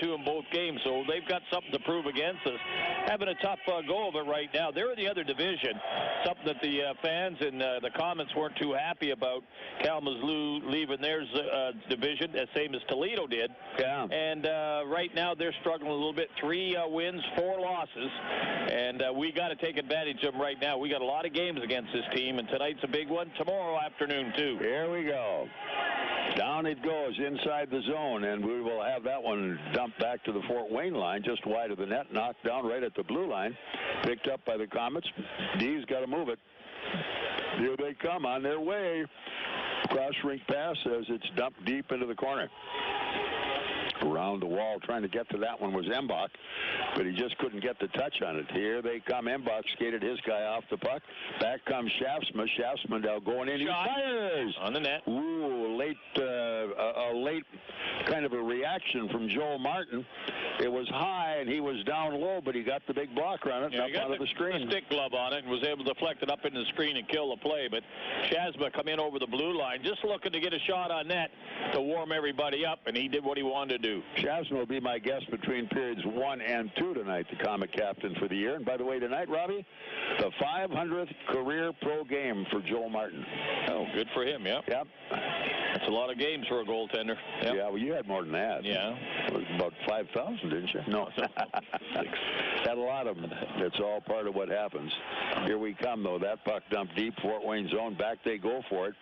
2 in both games, so they've got something to prove against us. Having a tough go of it right now. They're in the other division, something that the fans and the Komets weren't too happy about. Kalamazoo leaving theirs division, the same as Toledo did. Yeah. And right now they're struggling a little bit. 3 wins, 4 losses, and we got to take advantage of them right now. We got a lot of games against this team, and tonight's a big one. Tomorrow afternoon too. Here we go. Down it goes inside the zone, and we will have that one dumped back to the Fort Wayne line, just wide of the net, knocked down right at the blue line, picked up by the Komets. D's got to move it. Here they come on their way. Cross-rink pass as it's dumped deep into the corner. Around the wall, trying to get to that one was Embach, but he just couldn't get the touch on it. Here they come. Embach skated his guy off the puck. Back comes Shaftsman. Shaftsman now going in. Shot. He fires On the net. Ooh, a late kind of a reaction from Joel Martin. It was high, and he was down low, but he got the big blocker on it, Yeah, up out of the screen. The stick glove on it and was able to deflect it up into the screen and kill the play. But Shazma come in over the blue line, just looking to get a shot on net to warm everybody up, and he did what he wanted to do. Shazma will be my guest between periods 1 and 2 tonight, the Comet captain for the year. And by the way, tonight, Robbie, the 500th career pro game for Joel Martin. Oh, good for him, yeah. Yep. That's a lot of games for a goaltender. Yep. Yeah, well, you had more than that. Yeah. It was about 5,000, didn't you? No. Had a lot of them. That's all part of what happens. Here we come, though. That puck dumped deep, Fort Wayne zone. Back they go for it.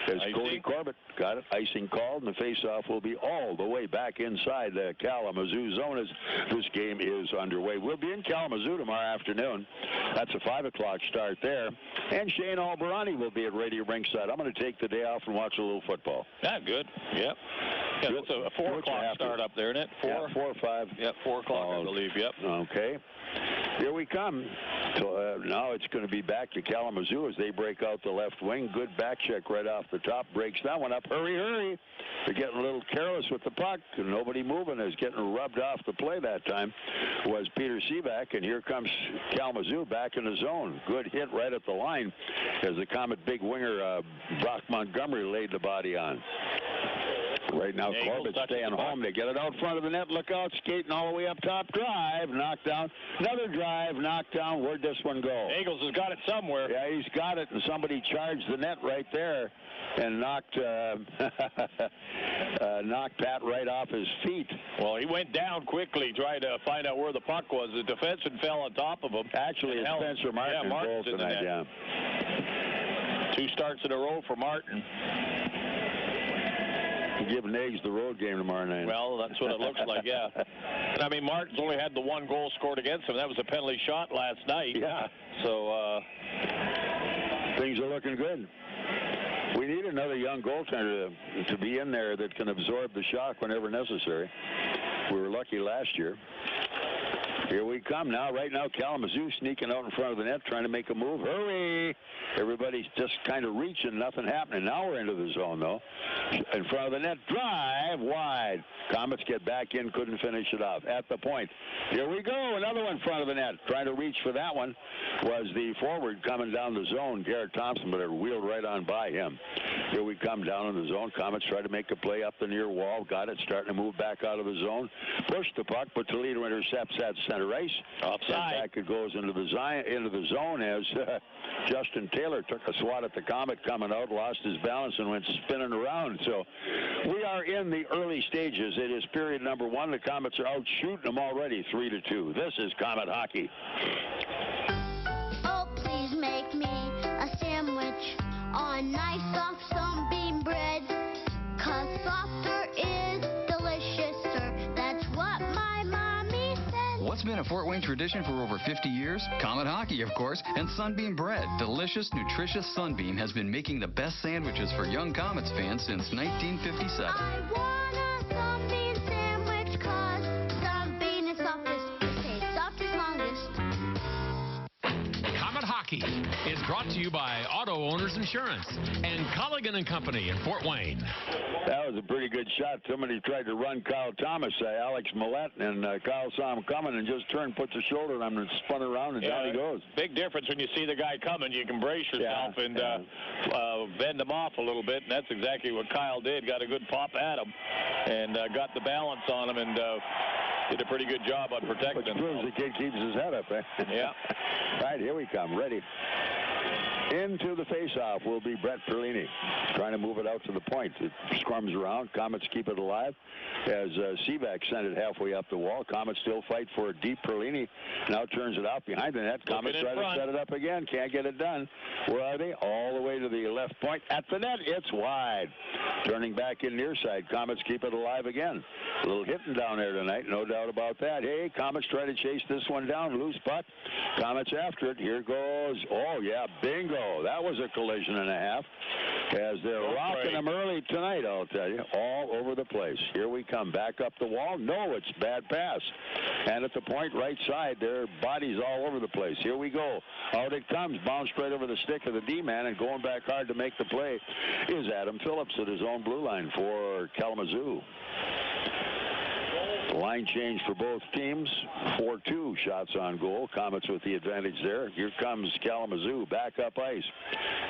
As Cody Corbett got it. Icing called, and the faceoff will be all the way back inside the Kalamazoo zone as this game is underway. We'll be in Kalamazoo tomorrow afternoon. That's a 5 o'clock start there. And Shane Albarani will be at Radio Rinkside. I'm going to take the day off and watch a little football. Yeah, good. Yep. Yeah, that's a 4 o'clock start up there, isn't it? 4? Yeah, 4 or 5. Yep, 4 o'clock, I believe. Yep. Okay. Here we come. So, now it's going to be back to Kalamazoo as they break out the left wing. Good back check right off the top. Breaks that one up. Hurry, hurry. They're getting a little careless with the puck. And nobody moving is getting rubbed off the play that time was Peter Seaback. And here comes Kalamazoo back in the zone. Good hit right at the line as the Comet big winger Brock Montgomery laid the body on. Right now, Corbett staying home. They get it out front of the net. Look out, skating all the way up top. Drive, knocked down. Another drive, knocked down. Where'd this one go? Eagles has got it somewhere. Yeah, he's got it, and somebody charged the net right there and knocked knocked Pat right off his feet. Well, he went down quickly, trying to find out where the puck was. The defenseman fell on top of him. Actually, it's Spencer Martin goal tonight, yeah. 2 starts in a row for Martin. Give Nags the road game tomorrow night. Well, that's what it looks like, yeah. And I mean, Martin's only had the 1 goal scored against him. That was a penalty shot last night. Yeah. So things are looking good. We need another young goaltender to be in there that can absorb the shock whenever necessary. We were lucky last year. Here we come now. Right now, Kalamazoo sneaking out in front of the net, trying to make a move. Hurry! Everybody's just kind of reaching, nothing happening. Now we're into the zone, though. In front of the net, drive wide. Komets get back in, couldn't finish it off. At the point. Here we go, another one in front of the net. Trying to reach for that one was the forward coming down the zone, Garrett Thompson, but it wheeled right on by him. Here we come down in the zone. Komets try to make a play up the near wall. Got it, starting to move back out of the zone. Pushed the puck, but Toledo intercepts at center ice. Offside. Back it goes into the zone as Justin Taylor took a swat at the Comet coming out, lost his balance, and went spinning around. So we are in the early stages. It is period number 1. The Komets are out shooting them already 3-2. This is Comet hockey. Oh, please make me a sandwich on nice soft sunbeam bread, 'cause softer is deliciouser. That's what my mommy said. What's been a Fort Wayne tradition for over 50 years? Comet hockey, of course, and Sunbeam bread. Delicious, nutritious Sunbeam has been making the best sandwiches for young Komets fans since 1957. I want a sunbeam sandwich, 'cause sunbeam is softest. It tastes softest longest. Comet hockey is brought to you by Auto Owners Insurance and Colligan and Company in Fort Wayne. That was a pretty good shot. Somebody tried to run Kyle Thomas, Alex Millette, and Kyle saw him coming and just turned, puts a shoulder on him, and spun around, and down he goes. Big difference when you see the guy coming. You can brace yourself and bend him off a little bit, and that's exactly what Kyle did. Got a good pop at him and got the balance on him, and Did a pretty good job on protecting Which him. proves the kid keeps his head up, eh? Yeah. All right, here we come. Ready. Into the face-off will be Brett Perlini, trying to move it out to the point. It scrums around. Komets keep it alive as Embach sent it halfway up the wall. Komets still fight for it deep. Perlini now turns it out behind the net. Komets try to set it up again. Can't get it done. Where are they? All the way to the left point. At the net, it's wide. Turning back in near side. Komets keep it alive again. A little hitting down there tonight, no doubt about that. Hey, Komets try to chase this one down. Loose puck. Komets after it. Here goes. Oh, yeah, bingo. That was a collision and a half. As they're rocking them early tonight, I'll tell you. All over the place. Here we come. Back up the wall. No, it's bad pass. And at the point right side, their bodies all over the place. Here we go. Out it comes. Bounced right over the stick of the D-man, and going back hard to make the play is Adam Phillips at his own blue line for Kalamazoo. Line change for both teams. 4-2 shots on goal. Komets with the advantage there. Here comes Kalamazoo. Back up ice.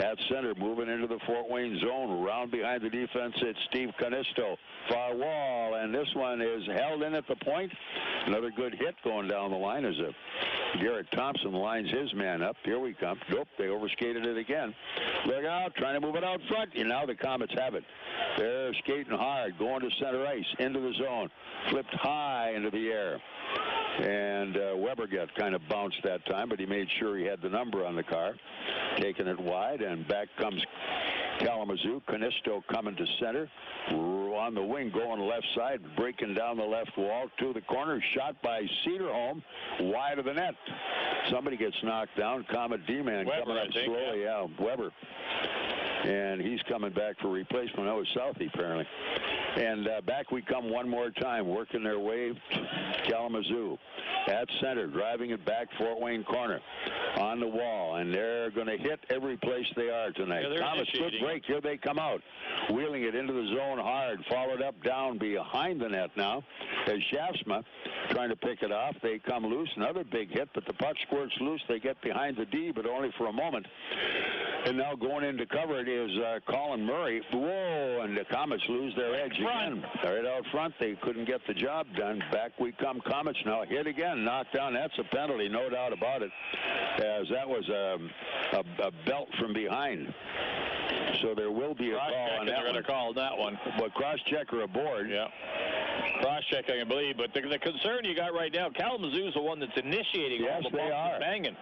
At center, moving into the Fort Wayne zone. Round behind the defense, it's Steve Canisto. Far wall, and this one is held in at the point. Another good hit going down the line as Garrett Thompson lines his man up. Here we come. Nope, they overskated it again. Look out, trying to move it out front. And now the Komets have it. They're skating hard, going to center ice, into the zone. Flipped high into the air. And Weber got kind of bounced that time, but he made sure he had the number on the car. Taking it wide, and back comes Kalamazoo. Canisto coming to center. On the wing, going left side, breaking down the left wall to the corner. Shot by Szydlowski, wide of the net. Somebody gets knocked down. Comet D-man coming up slowly. Yeah, Weber. And he's coming back for replacement. That was Southie, apparently. And back we come one more time, working their way. Kalamazoo at center, driving it back Fort Wayne corner. On the wall, and they're going to hit every place they are tonight. Komets, good break. Here they come out. Wheeling it into the zone hard. Followed up down behind the net now. As Shaftsma trying to pick it off. They come loose. Another big hit, but the puck squirts loose. They get behind the D, but only for a moment. And now going in to cover it is Colin Murray. Whoa, and the Komets lose their edge again. Right out front, they couldn't get the job done. Back we come. Komets now hit again, knocked down. That's a penalty, no doubt about it, as that was a belt from behind. So there will be a call on that. They're going to call that one. But cross-checker aboard. Yeah. Cross-checking, I believe. But the concern you got right now, Kalamazoo's the one that's initiating all the banging,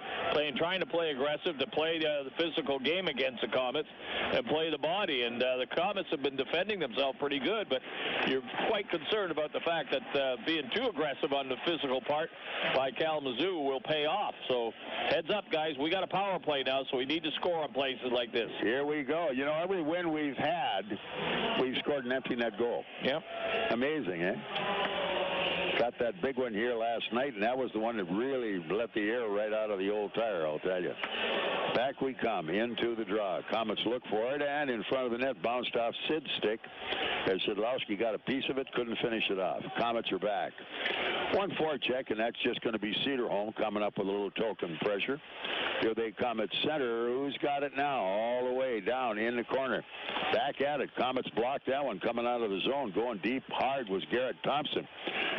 trying to play aggressive, to play the physical game against the Komets and play the body. And the Komets have been defending themselves pretty good, but you're quite concerned about the fact that being too aggressive on the physical part by Kalamazoo will pay off. So heads up, guys. We got a power play now, so we need to score on places like this. Here we go. You know, every win we've had, we've scored an empty net goal. Yep. Amazing, eh? Got that big one here last night, and that was the one that really let the air right out of the old tire, I'll tell you. Back we come into the draw. Komets look for it, and in front of the net, bounced off Sid's stick. As Szydlowski got a piece of it, couldn't finish it off. Komets are back. 1-4 check, and that's just going to be Szydlowski coming up with a little token pressure. Here they come at center. Who's got it now? All the way down in the corner. Back at it. Komets blocked that one coming out of the zone. Going deep hard was Garrett Thompson.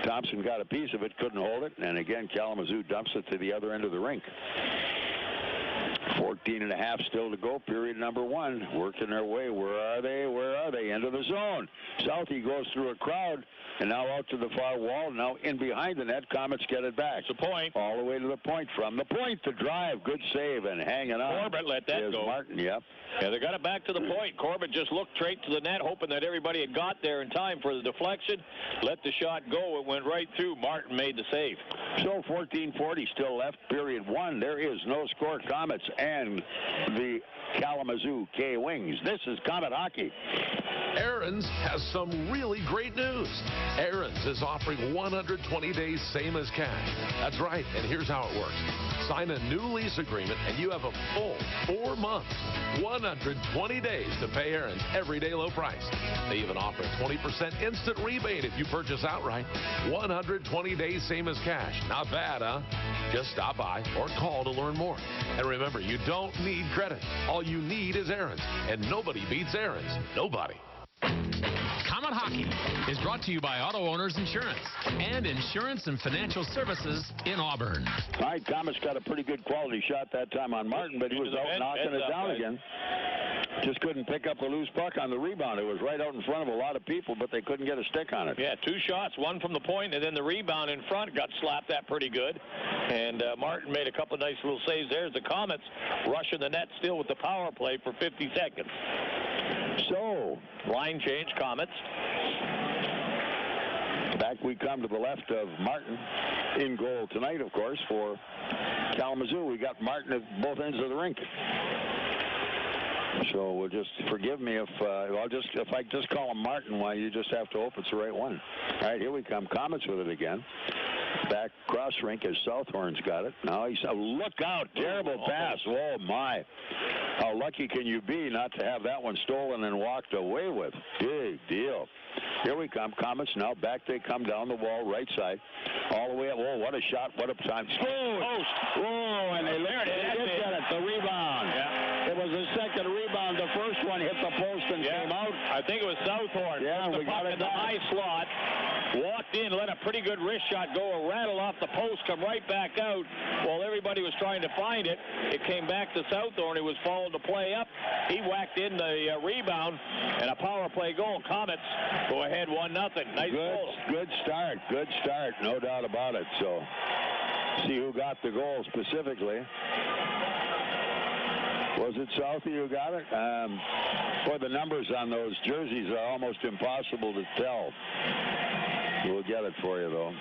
Thompson got a piece of it, couldn't hold it. And again, Kalamazoo dumps it to the other end of the rink. 14.5 still to go, period number one. Working their way. Where are they? Where are they? Into the zone. Southie goes through a crowd, and now out to the far wall. Now in behind the net, Komets get it back. It's a point. All the way to the point. From the point, the drive. Good save, and hanging on. Corbett let that go. Martin, yep. Yeah, they got it back to the point. Corbett just looked straight to the net, hoping that everybody had got there in time for the deflection. Let the shot go. It went right through. Martin made the save. So 14:40 still left, period one. There is no score. Komets and the Kalamazoo K-Wings. This is Komet Hockey. Aaron's has some really great news. Aaron's is offering 120 days same as cash. That's right, and here's how it works. Sign a new lease agreement, and you have a full 4 months, 120 days to pay Aaron's everyday low price. They even offer a 20% instant rebate if you purchase outright. 120 days same as cash. Not bad, huh? Just stop by or call to learn more. And remember, you don't need credit. All you need is Aaron's, and nobody beats Aaron's. Nobody. Comet Hockey is brought to you by Auto Owners Insurance and Insurance and Financial Services in Auburn. All right, Comets got a pretty good quality shot that time on Martin, but he was out knocking it down again. Just couldn't pick up the loose puck on the rebound. It was right out in front of a lot of people, but they couldn't get a stick on it. Yeah, 2 shots, one from the point, and then the rebound in front got slapped at pretty good. And Martin made a couple of nice little saves there. The Komets rushing the net still with the power play for 50 seconds. So, line change, Komets. Back we come to the left of Martin. In goal tonight, of course, for Kalamazoo. We got Martin at both ends of the rink. So we'll just forgive me if I just call him Martin, why you just have to hope it's the right one. All right, here we come. Komets with it again. Back cross rink as Southorn's got it. Now he's look out, terrible pass. Oh my! How lucky can you be not to have that one stolen and walked away with? Big deal. Here we come. Komets now back. They come down the wall, right side, all the way up. Oh, what a shot! What a time! Post. Oh, and they did get it. The rebound. Yeah. It was the second rebound. The first one hit the post and came out. I think it was Southorn. Yeah, we got it in the high slot. Walked in, let a pretty good wrist shot go, rattle off the post, come right back out. While everybody was trying to find it, it came back to Southorn. He was following the play up. He whacked in the rebound, and a power play goal. Komets go ahead 1-0. Nice goal. Good start. Good start. No doubt about it. So, see who got the goal specifically. Was it Southie who got it? Boy, the numbers on those jerseys are almost impossible to tell. We'll get it for you, though.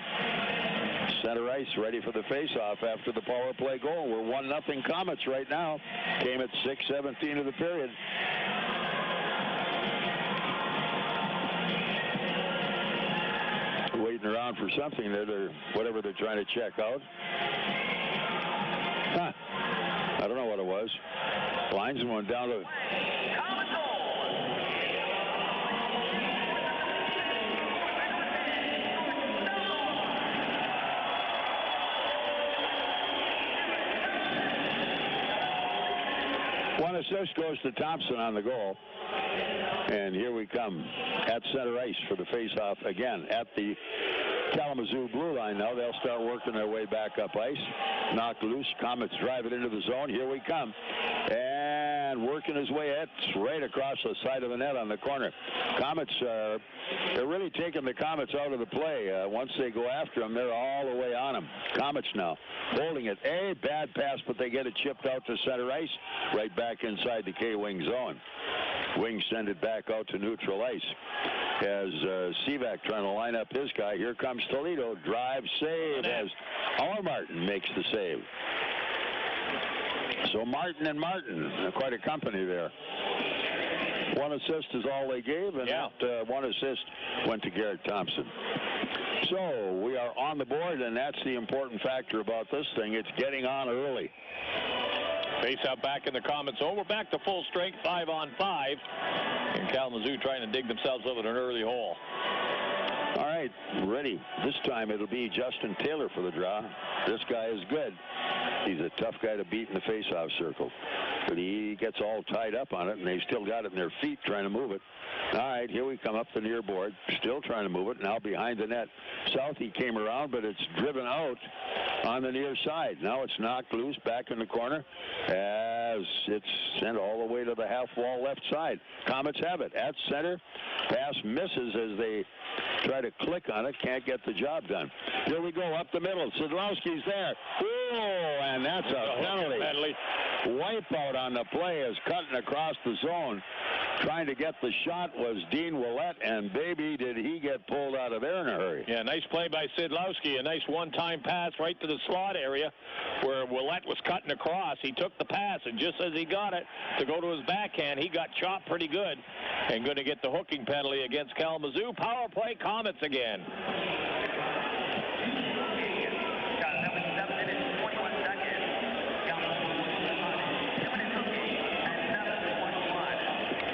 Center ice ready for the face-off after the power play goal. We're 1-0 Komets right now. Came at 6:17 of the period. Waiting around for something that whatever they're trying to check out. Huh. I don't know what it was. Linesman went down to... One assist goes to Thompson on the goal. And here we come at center ice for the face-off again at the Kalamazoo blue line. Now they'll start working their way back up ice. Knock loose. Komets drive it into the zone. Here we come. And working his way right across the side of the net on the corner. Komets, they're really taking the Komets out of the play. Once they go after them, they're all the way on them. Komets now holding it. A bad pass, but they get it chipped out to center ice. Right back inside the K-wing zone. Wings send it back out to neutral ice as Sivak trying to line up his guy. Here comes Toledo. Drive save as our Martin makes the save. So Martin and Martin, quite a company there. One assist is all they gave, and that one assist went to Garrett Thompson. So we are on the board, and that's the important factor about this thing. It's getting on early. Face out back in the Komets zone. We're back to full strength, 5-on-5. And Kalamazoo trying to dig themselves out of an early hole. All right, ready. This time it'll be Justin Taylor for the draw. This guy is good. He's a tough guy to beat in the face-off circle. But he gets all tied up on it, and they've still got it in their feet trying to move it. All right, here we come up the near board. Still trying to move it, now behind the net. Southie came around, but it's driven out on the near side. Now it's knocked loose back in the corner as it's sent all the way to the half wall left side. Komets have it at center. Pass misses as they try to click on it. Can't get the job done. Here we go up the middle. Szydlowski's there. Oh, and that's a penalty. Wipeout on the play is cutting across the zone. Trying to get the shot was Dean Ouellet, and baby, did he get pulled out of there in a hurry. Yeah, nice play by Szydlowski. A nice one-time pass right to the slot area where Ouellet was cutting across. He took the pass, and just as he got it to go to his backhand, he got chopped pretty good and going to get the hooking penalty against Kalamazoo. Power play, Komets again.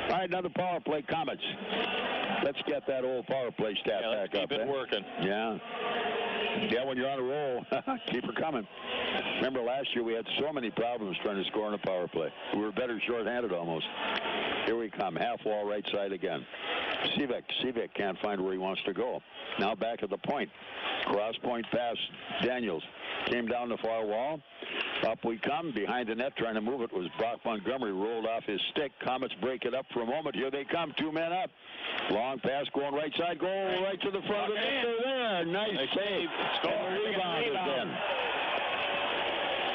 All right, another power play, Komets. Let's get that old power play stat back up. Keep it working. Yeah. Yeah, when you're on a roll, keep her coming. Remember last year we had so many problems trying to score on a power play. We were better shorthanded almost. Here we come, half wall right side again. Sivek can't find where he wants to go. Now back at the point. Cross point pass. Daniels came down the far wall. Up we come. Behind the net trying to move it was Brock Montgomery. Rolled off his stick. Komets break it up for a moment. Here they come. 2 men up. Long pass going right side. Goal right to the front of the net. There. Nice save. Rebound again.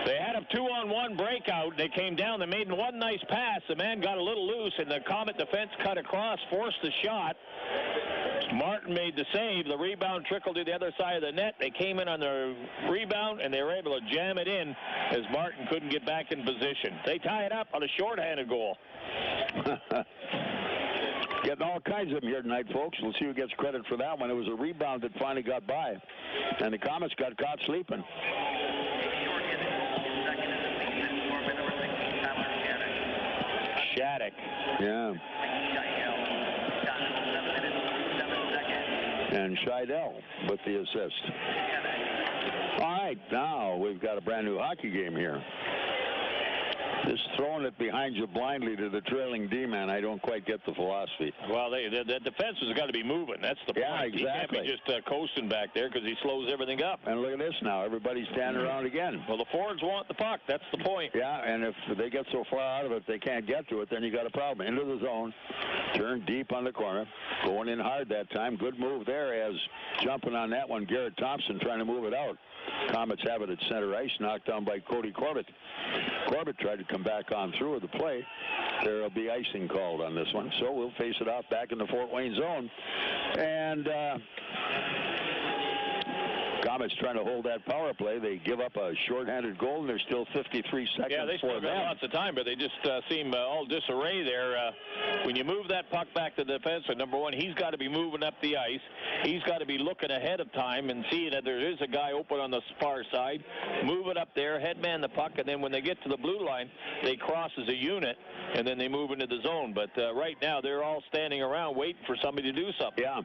They had a 2-on-1 breakout. They came down. They made one nice pass. The man got a little loose, and the Comet defense cut across, forced the shot. Martin made the save. The rebound trickled to the other side of the net. They came in on the rebound, and they were able to jam it in as Martin couldn't get back in position. They tie it up on a shorthanded goal. Getting all kinds of them here tonight, folks. We'll see who gets credit for that one. It was a rebound that finally got by, and the Komets got caught sleeping. Shattuck. Yeah. And Szydlowski with the assist. All right, now we've got a brand new hockey game here. Just throwing it behind you blindly to the trailing D-man, I don't quite get the philosophy. Well, the defense has got to be moving. That's the point. Yeah, exactly. He can't be just coasting back there because he slows everything up. And look at this now. Everybody's standing around again. Well, the forwards want the puck. That's the point. Yeah, and if they get so far out of it they can't get to it, then you got a problem. Into the zone. Turn deep on the corner. Going in hard that time. Good move there as jumping on that one. Garrett Thompson trying to move it out. Komets have it at center ice, knocked down by Cody Corbett. Corbett tried to come back on through with the play. There will be icing called on this one, so we'll face it off back in the Fort Wayne zone. And Komets trying to hold that power play. They give up a shorthanded goal, and there's still 53 seconds. Yeah, they still got lots of time, but they just seem all disarray there. When you move that puck back to the defenseman, number one, he's got to be moving up the ice. He's got to be looking ahead of time and seeing that there is a guy open on the far side. Move it up there, headman the puck, and then when they get to the blue line, they cross as a unit, and then they move into the zone. But right now, they're all standing around waiting for somebody to do something. Yeah.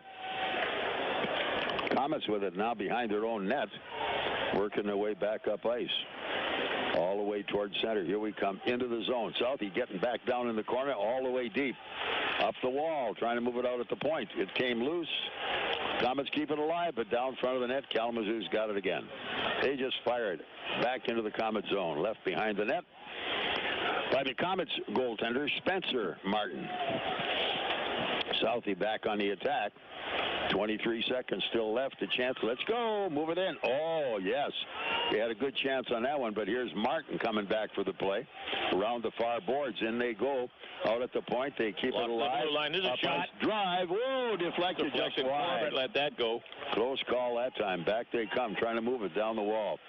Komets with it now behind their own net, working their way back up ice. All the way towards center. Here we come into the zone. Southie getting back down in the corner, all the way deep. Up the wall, trying to move it out at the point. It came loose. Komets keep it alive, but down front of the net, Kalamazoo's got it again. They just fired back into the Komet zone. Left behind the net by the Komets goaltender, Spencer Martin. Southie back on the attack. 23 seconds still left. A chance. Let's go. Move it in. Oh, yes. They had a good chance on that one, but here's Martin coming back for the play. Around the far boards. In they go. Out at the point. They keep it alive. The blue line. There's a shot. Drive. Whoa, deflected just wide. Corbett let that go. Close call that time. Back they come, trying to move it down the wall.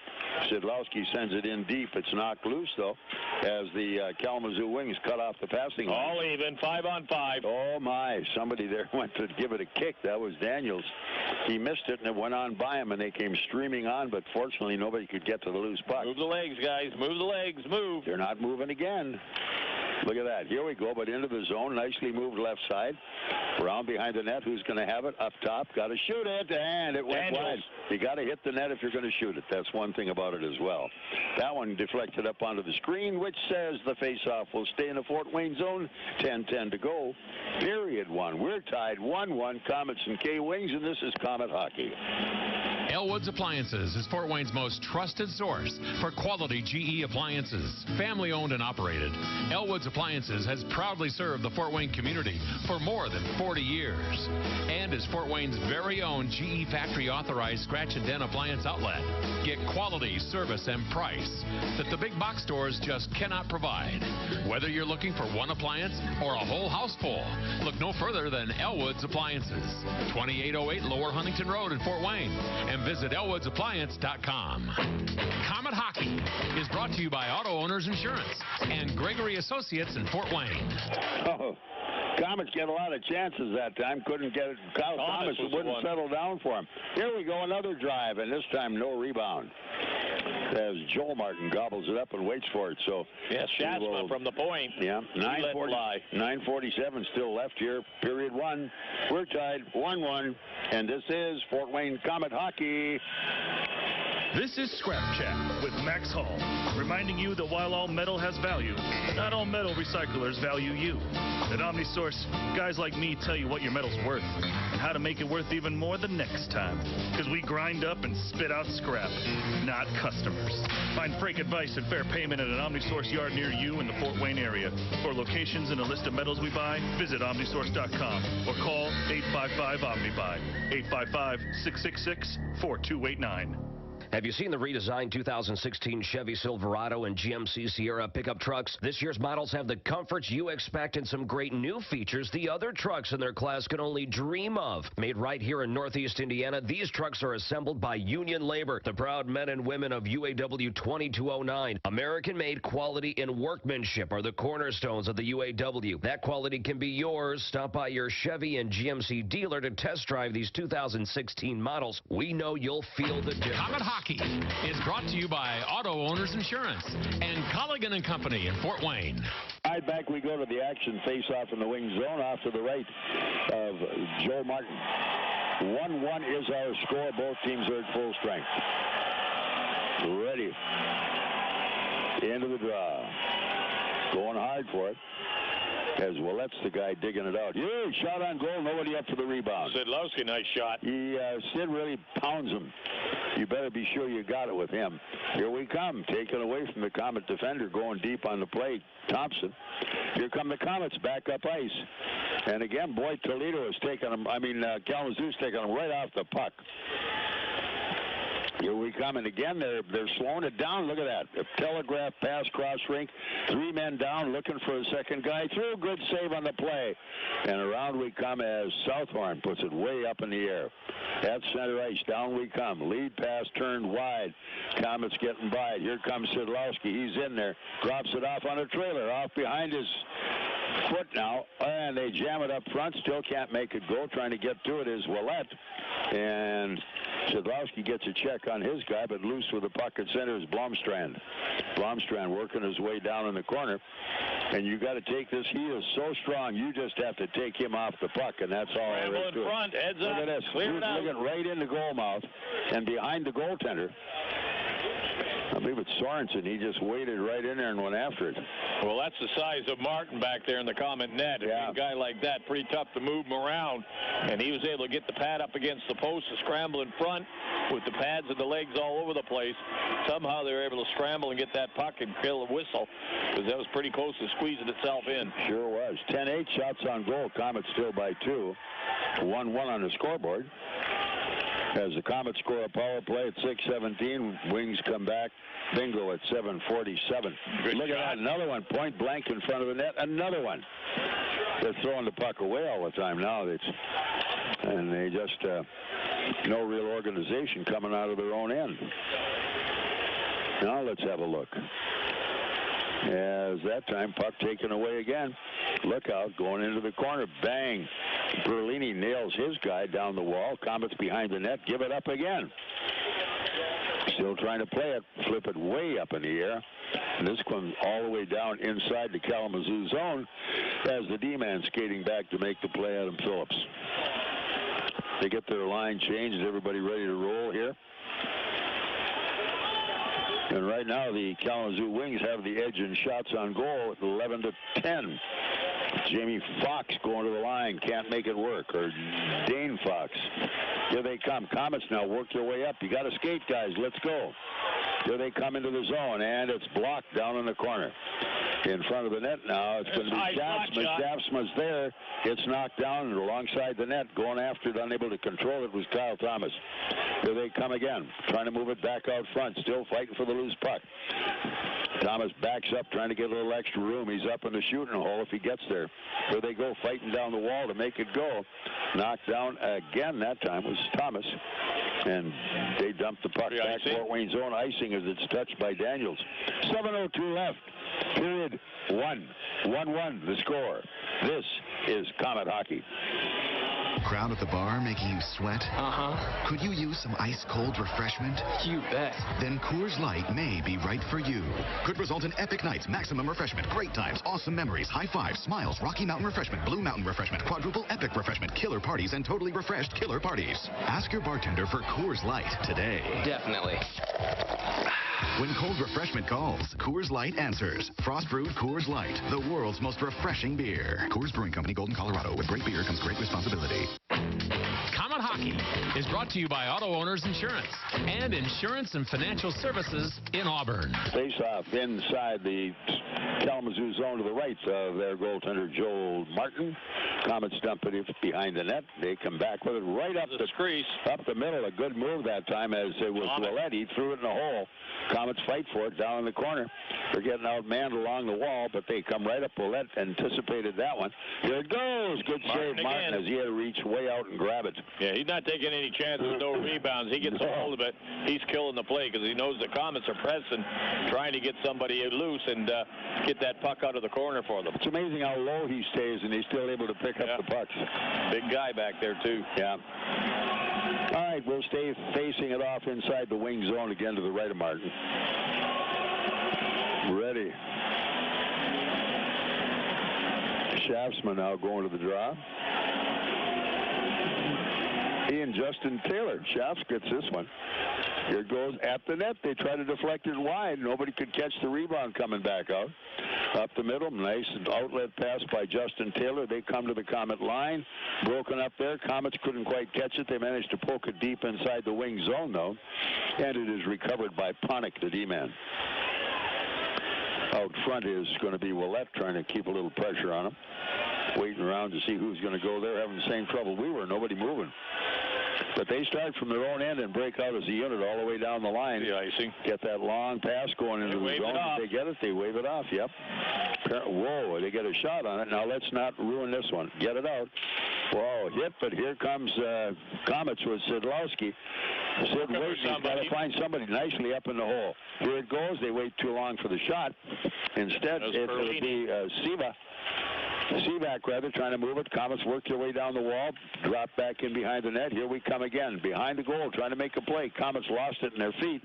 Szydlowski sends it in deep. It's knocked loose, though, as the Kalamazoo Wings cut off the passing line. All even, 5-on-5. Oh, my. Somebody there went to give it a kick. That was Daniels. He missed it, and it went on by him, and they came streaming on, but fortunately nobody could get to the loose puck. Move the legs, guys. Move the legs. Move. They're not moving again. Look at that. Here we go, but into the zone. Nicely moved left side. Around behind the net. Who's going to have it? Up top. Got to shoot it, and it went wide. You got to hit the net if you're going to shoot it. That's one thing about it as well. That one deflected up onto the screen, which says the face-off will stay in the Fort Wayne zone. 10-10 to go. Period one. We're tied 1-1. Komets and K-Wings, and this is Komet Hockey. Elwood's Appliances is Fort Wayne's most trusted source for quality GE appliances. Family owned and operated, Elwood's Appliances has proudly served the Fort Wayne community for more than 40 years and is Fort Wayne's very own GE factory authorized scratch and dent appliance outlet. Get quality, service, and price that the big box stores just cannot provide. Whether you're looking for one appliance or a whole house full, look no further than Elwood's Appliances, 2808 Lower Huntington Road in Fort Wayne, and visit elwoodsappliance.com. Komet Hockey is brought to you by Auto Owners Insurance and Gregory Associates in Fort Wayne. Oh, Komets get a lot of chances that time. Couldn't get it. Kyle Thomas wouldn't settle down for him. Here we go, another drive, and this time no rebound. As Joel Martin gobbles it up and waits for it. So yes, Shatsma from the point. Yeah, 9:47 still left here. Period one. We're tied 1-1, and this is Fort Wayne Komet Hockey. This is Scrap Chat with Max Hall, reminding you that while all metal has value, not all metal recyclers value you. At OmniSource, guys like me tell you what your metal's worth and how to make it worth even more the next time. Because we grind up and spit out scrap, not customers. Find freight advice and fair payment at an OmniSource yard near you in the Fort Wayne area. For locations and a list of metals we buy, visit OmniSource.com or call 855-OMNIBUY, 855-666-4289. Have you seen the redesigned 2016 Chevy Silverado and GMC Sierra pickup trucks? This year's models have the comforts you expect and some great new features the other trucks in their class can only dream of. Made right here in Northeast Indiana, these trucks are assembled by union labor, the proud men and women of UAW 2209. American-made quality and workmanship are the cornerstones of the UAW. That quality can be yours. Stop by your Chevy and GMC dealer to test drive these 2016 models. We know you'll feel the difference. Comet Hockey is brought to you by Auto Owners Insurance and Colligan & Company in Fort Wayne. Right back we go to the action face-off in the wing zone off to the right of Joe Martin. 1-1 is our score. Both teams are at full strength. Ready. Into the draw. Going hard for it. As Ouellet's the guy digging it out. Yeah, shot on goal, nobody up for the rebound. Szydlowski, nice shot. Sid really pounds him. You better be sure you got it with him. Here we come, taken away from the Comet defender, going deep on the plate. Thompson. Here come the Comets back up ice. And again, boy, Toledo is taking them, Kalamazoo's taking them right off the puck. Here we come, and again, they're slowing it down. Look at that. A telegraph pass, cross rink. 3 men down, looking for a second guy. Through, good save on the play. And around we come as Southorn puts it way up in the air. At center ice, down we come. Lead pass turned wide. Comets getting by it. Here comes Szydlowski. He's in there. Drops it off on a trailer. Off behind his foot now. And they jam it up front. Still can't make it go. Trying to get to it is Ouellet. And Szydlowski gets a check on his guy, but loose with the puck at center is Blomstrand. Blomstrand working his way down in the corner. And you got to take this. He is so strong, you just have to take him off the puck, and that's all there is to it. Front, heads Look up. at this. He's looking right in the goal mouth and behind the goaltender. I believe it's Sorensen. He just waded right in there and went after it. Well, that's the size of Martin back there in the Comet net. Yeah. A guy like that, pretty tough to move him around. And he was able to get the pad up against the post and scramble in front with the pads and the legs all over the place. Somehow they were able to scramble and get that puck and kill a whistle, because that was pretty close to squeezing itself in. Sure was. 10-8 shots on goal. Comets still by 2. 1-1 on the scoreboard. As the Comets score a power play at 6:17, Wings come back. Bingo at 7:47. Look at that, another one, point blank in front of the net. Another one. They're throwing the puck away all the time now. And they just no real organization coming out of their own end. Now let's have a look. As that time, puck taken away again. Look out, going into the corner. Bang. Perlini nails his guy down the wall. Comets behind the net. Give it up again. Still trying to play it. Flip it way up in the air. And this comes all the way down inside the Kalamazoo zone as the D-man skating back to make the play, Adam Phillips. They get their line changed. Everybody ready to roll here. And right now, the Kalamazoo Wings have the edge in shots on goal at 11-10. Jamie Fox going to the line, can't make it work, or Dane Fox. Here they come. Comets now work their way up. You got to skate, guys. Let's go. Here they come into the zone, and it's blocked down in the corner. In front of the net now, it's going to be Schaafsma. Schaafsma's there. It's knocked down and alongside the net, going after it, unable to control it, was Kyle Thomas. Here they come again, trying to move it back out front, still fighting for the loose puck. Thomas backs up, trying to get a little extra room. He's up in the shooting hole if he gets there. Here they go, fighting down the wall to make it go. Knocked down again, that time was Thomas. And they dumped the puck back Fort Wayne's own icing as it's touched by Daniels. 7:02 left. Period 1. 1-1 the score. This is Comet Hockey. crowd at the bar making you sweat? Uh-huh. Could you use some ice-cold refreshment? You bet. Then Coors Light may be right for you. Could result in epic nights, maximum refreshment, great times, awesome memories, high fives, smiles, Rocky Mountain refreshment, Blue Mountain refreshment, quadruple epic refreshment, killer parties, and totally refreshed killer parties. Ask your bartender for Coors Light today. Definitely. When cold refreshment calls, Coors Light answers. Frost brewed Coors Light, the world's most refreshing beer. Coors Brewing Company, Golden, Colorado. With great beer comes great responsibility. Comet Hockey is brought to you by Auto Owners Insurance and Insurance and Financial Services in Auburn. Face off inside the Kalamazoo zone to the right of their goaltender Joel Martin. Komets dump it behind the net. They come back with it right up the crease, up the middle. A good move that time as it was Ouellet. He threw it in the hole. Komets fight for it down in the corner. They're getting outmanned along the wall, but they come right up. Ouellet anticipated that one. Here it goes. Good save, Martin, as he had to reach way out and grab it. Yeah, he's not taking any chances, no rebounds. He gets a hold of it. He's killing the play because he knows the Komets are pressing, trying to get somebody loose and get that puck out of the corner for them. It's amazing how low he stays, and he's still able to pick up the pucks. Big guy back there, too. Yeah. All right, we'll stay facing it off inside the wing zone again to the right of Martin. Ready. Shaftsman now going to the draw. He and Justin Taylor. Shafts gets this one. Here it goes at the net. They try to deflect it wide. Nobody could catch the rebound coming back out. Up the middle, nice outlet pass by Justin Taylor. They come to the Komet line. Broken up there. Komets couldn't quite catch it. They managed to poke it deep inside the wing zone, though. And it is recovered by Ponick, the D-man. Out front is going to be Ouellet trying to keep a little pressure on him. Waiting around to see who's going to go there. Having the same trouble we were. Nobody moving. But they start from their own end and break out as a unit all the way down the line. The icing. Get that long pass going into the zone. If they get it, they wave it off. Yep. Whoa, they get a shot on it. Now let's not ruin this one. Get it out. Whoa, hit, but here comes Komets with Szydlowski. Sid waits. He's got to find somebody nicely up in the hole. Here it goes. They wait too long for the shot. Instead, it will be Seaback, rather, trying to move it. Komets work their way down the wall, drop back in behind the net. Here we come again. Behind the goal, trying to make a play. Komets lost it in their feet.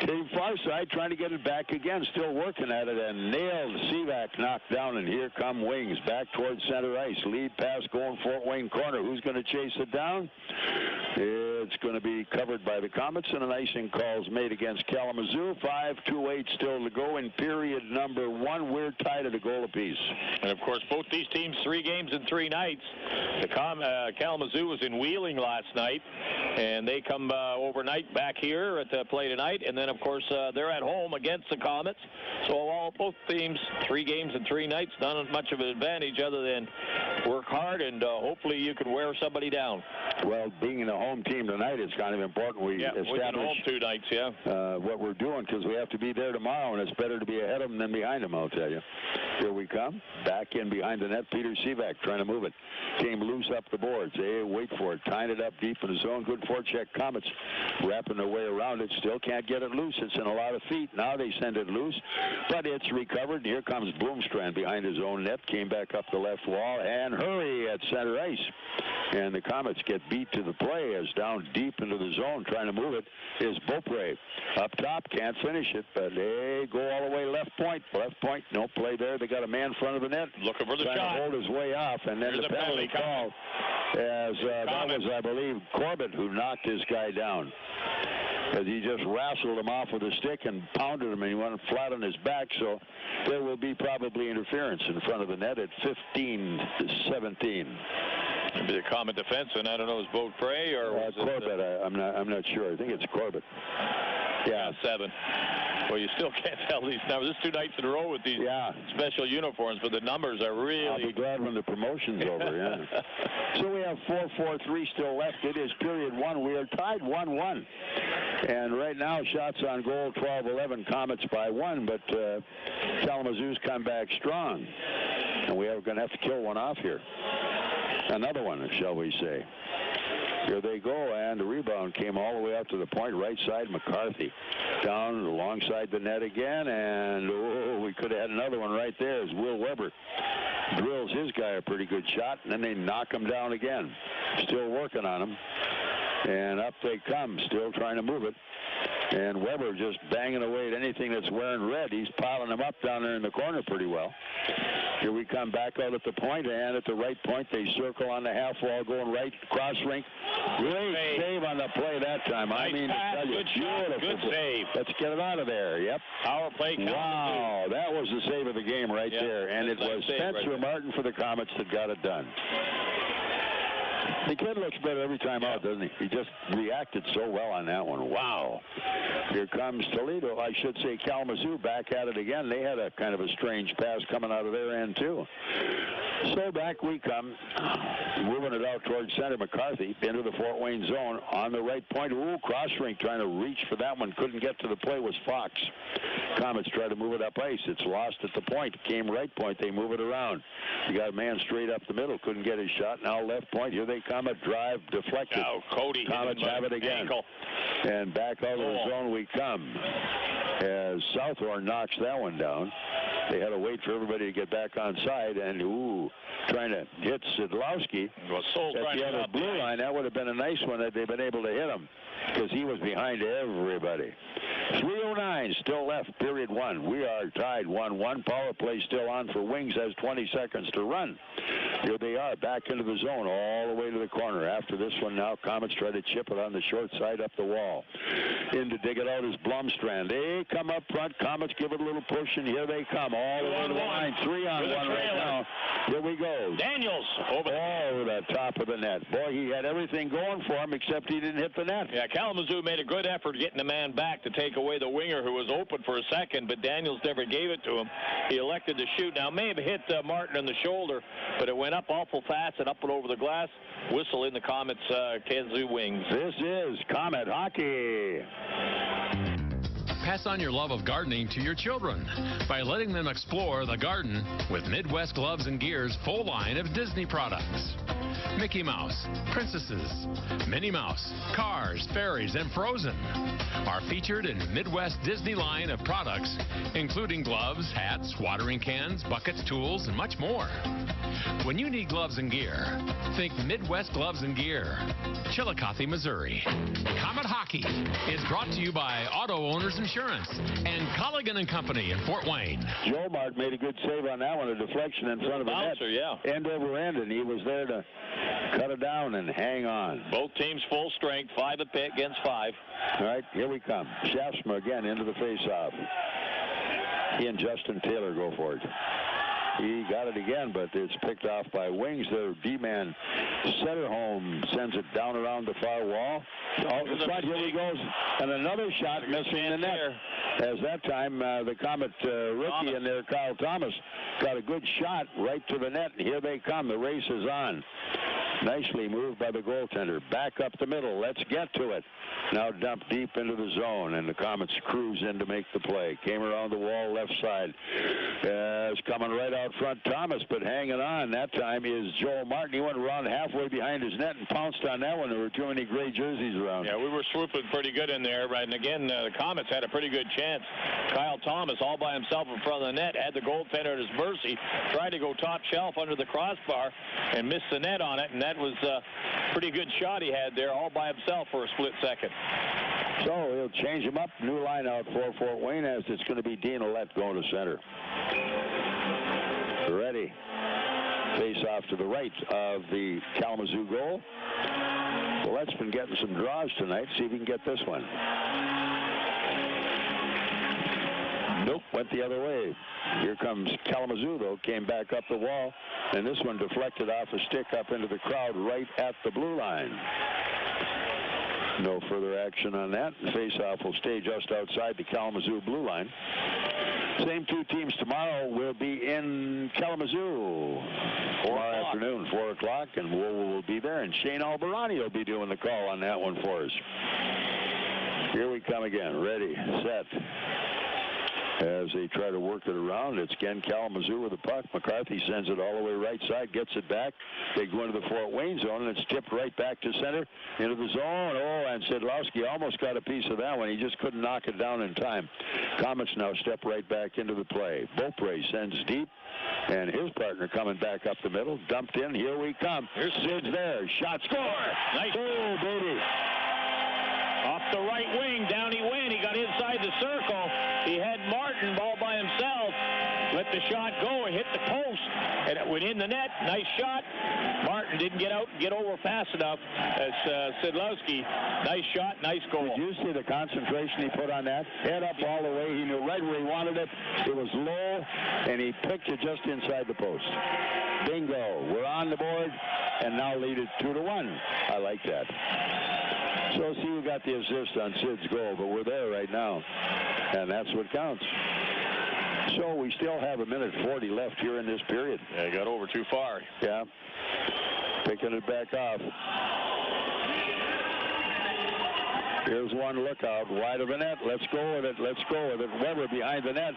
Came far side, trying to get it back again. Still working at it, and nailed. Seaback knocked down, and here come Wings. Back towards center ice. Lead pass going Fort Wayne corner. Who's going to chase it down? It's going to be covered by the Komets, and an icing call's made against Kalamazoo. 5:28 still to go in period number 1. We're tied at a goal apiece. And, of course, both these teams 3 games in 3 nights. The Kalamazoo was in Wheeling last night, and they come overnight back here to play tonight. And then, of course, they're at home against the Komets. So both teams, 3 games in 3 nights, not much of an advantage other than work hard, and hopefully you can wear somebody down. Well, being in a home team tonight is kind of important. We establish home 2 nights, what we're doing, because we have to be there tomorrow, and it's better to be ahead of them than behind them, I'll tell you. Here we come. Back in behind the net. Peter Seaback trying to move it. Came loose up the boards. They wait for it. Tying it up deep in the zone. Good forecheck. Komets wrapping their way around it. Still can't get it loose. It's in a lot of feet. Now they send it loose, but it's recovered. And here comes Bloomstrand behind his own net. Came back up the left wall and hurry at center ice. And the Komets get beat to the play as down deep into the zone trying to move it is Beaupre. Up top, can't finish it, but they go all the way left point. Left point, no play there. They got a man in front of the net. Looking for the trying shot. to hold his way off, and then the penalty call as that was, I believe, Corbett who knocked this guy down. As he just wrestled him off with a stick and pounded him, and he went flat on his back. So there will be probably interference in front of the net at 15-17. Maybe the Komet defenseman. I don't know, is Beaupre or was Corbett? I'm not sure. I think it's Corbett. Yeah, 7. Well, you still can't tell these numbers. This is 2 nights in a row with these special uniforms, but the numbers are really... I'll be glad when the promotion's over, So we have 4:43 still left. It is period 1. We are tied 1-1. And right now, shots on goal, 12-11, Komets by 1, but Kalamazoo's come back strong. And we are going to have to kill one off here. Another one, shall we say. Here they go, and the rebound came all the way up to the point, right side, McCarthy. Down alongside the net again, and we could have had another one right there as Will Weber drills his guy a pretty good shot, and then they knock him down again. Still working on him. And up they come, still trying to move it. And Weber just banging away at anything that's wearing red. He's piling them up down there in the corner pretty well. Here we come back out at the point, and at the right point, they circle on the half wall, going right, cross rink. Great save on the play that time. Nice pass, good shot, good save. Let's get it out of there. Yep. Power play. Wow, that was the save of the game right there. And it was Spencer Martin for the Komets that got it done. The kid looks better every time out, doesn't he? He just reacted so well on that one. Wow. Here comes Toledo. I should say Kalamazoo back at it again. They had a kind of a strange pass coming out of their end, too. So back we come, moving it out towards center. McCarthy into the Fort Wayne zone on the right point. Ooh, cross rink trying to reach for that one. Couldn't get to the play was Fox. Komets try to move it up ice. It's lost at the point. Came right point. They move it around. You got a man straight up the middle. Couldn't get his shot. Now left point. Here they come. A drive deflected. Oh, Cody. Komets have it again. Ankle. And back out of the zone we come as Southorn knocks that one down. They had to wait for everybody to get back on side, and trying to hit Szydlowski at the other blue line. That would have been a nice one had they been able to hit him, because he was behind everybody. 3:09 still left, period one. We are tied 1-1. Power play still on for Wings, has 20 seconds to run. Here they are back into the zone all the way to the corner. After this one now, Komets try to chip it on the short side up the wall. In to dig it out is Blomstrand. They come up front. Komets give it a little push, and here they come all the way to the line. 3-on-1 right now. Here we go. Daniels over the top of the net. Boy, he had everything going for him except he didn't hit the net. Yeah, Kalamazoo made a good effort getting the man back to take away the winger who was open for a second, but Daniels never gave it to him. He elected to shoot. Now, may have hit Martin on the shoulder, but it went up awful fast and up and over the glass. Whistle in the Komets Kalamazoo Wings. This is Komet Hockey. Pass on your love of gardening to your children by letting them explore the garden with Midwest Gloves and Gear's full line of Disney products. Mickey Mouse, Princesses, Minnie Mouse, Cars, Fairies, and Frozen are featured in Midwest Disney line of products, including gloves, hats, watering cans, buckets, tools, and much more. When you need gloves and gear, think Midwest Gloves and Gear, Chillicothe, Missouri. Komet Hockey is brought to you by Auto Owners Insurance and Colligan & Company in Fort Wayne. Joe Mart made a good save on that one, a deflection in front of the net. End over end, and he was there to cut it down and hang on. Both teams full strength, 5 against 5. All right, here we come. Shaftsma again into the faceoff. He and Justin Taylor go for it. He got it again, but it's picked off by Wings. Their D-man Setterholm sends it down around the far wall. Oh, the front, here he goes. And another shot missing the net. As that time, the Komet rookie in there, Kyle Thomas, got a good shot right to the net. And here they come. The race is on. Nicely moved by the goaltender. Back up the middle. Let's get to it. Now dumped deep into the zone, and the Komets cruise in to make the play. Came around the wall left side. It's coming right out front. Thomas, but hanging on. That time is Joel Martin. He went around halfway behind his net and pounced on that one. There were too many gray jerseys around. Yeah, we were swooping pretty good in there. Right? And again, the Komets had a pretty good chance. Kyle Thomas all by himself in front of the net, had the goaltender at his mercy, tried to go top shelf under the crossbar and missed the net on it, and that was a pretty good shot he had there all by himself for a split second. So he'll change him up. New line out for Fort Wayne, as it's going to be Dean Ouellet going to center. Ready. Face off to the right of the Kalamazoo goal. Ouellet's been getting some draws tonight. See if he can get this one. Nope, went the other way. Here comes Kalamazoo, though, came back up the wall, and this one deflected off a stick up into the crowd right at the blue line. No further action on that. The face-off will stay just outside the Kalamazoo blue line. Same two teams tomorrow will be in Kalamazoo. Tomorrow afternoon, 4 o'clock, and we'll be there, and Shane Albarani will be doing the call on that one for us. Here we come again. Ready, set. as they try to work it around. It's again Kalamazoo with the puck. McCarthy sends it all the way right side, gets it back. They go into the Fort Wayne zone, and it's tipped right back to center into the zone. Oh, and Szydlowski almost got a piece of that one. He just couldn't knock it down in time. Komets now step right back into the play. Beaupre sends deep, and his partner coming back up the middle. Dumped in. Here we come. Here's Sid's there. Shot, score. Nice. Oh, baby. Off the right wing, down he went. He got inside the circle. He had Martin ball by himself. Let the shot go. It hit the post, and it went in the net. Nice shot. Martin didn't get out and get over fast enough as Szydlowski. Nice shot, nice goal. Did you see the concentration he put on that? Head up all the way. He knew right where he wanted it. It was low, and he picked it just inside the post. Bingo. We're on the board, and now lead it 2-1. I like that. So, see, we got the assist on Sid's goal, but we're there right now, and that's what counts. So we still have 1:40 left here in this period. Yeah, he got over too far. Yeah. Picking it back off. Here's one lookout. Wide of the net. Let's go with it. Let's go with it. Weber behind the net.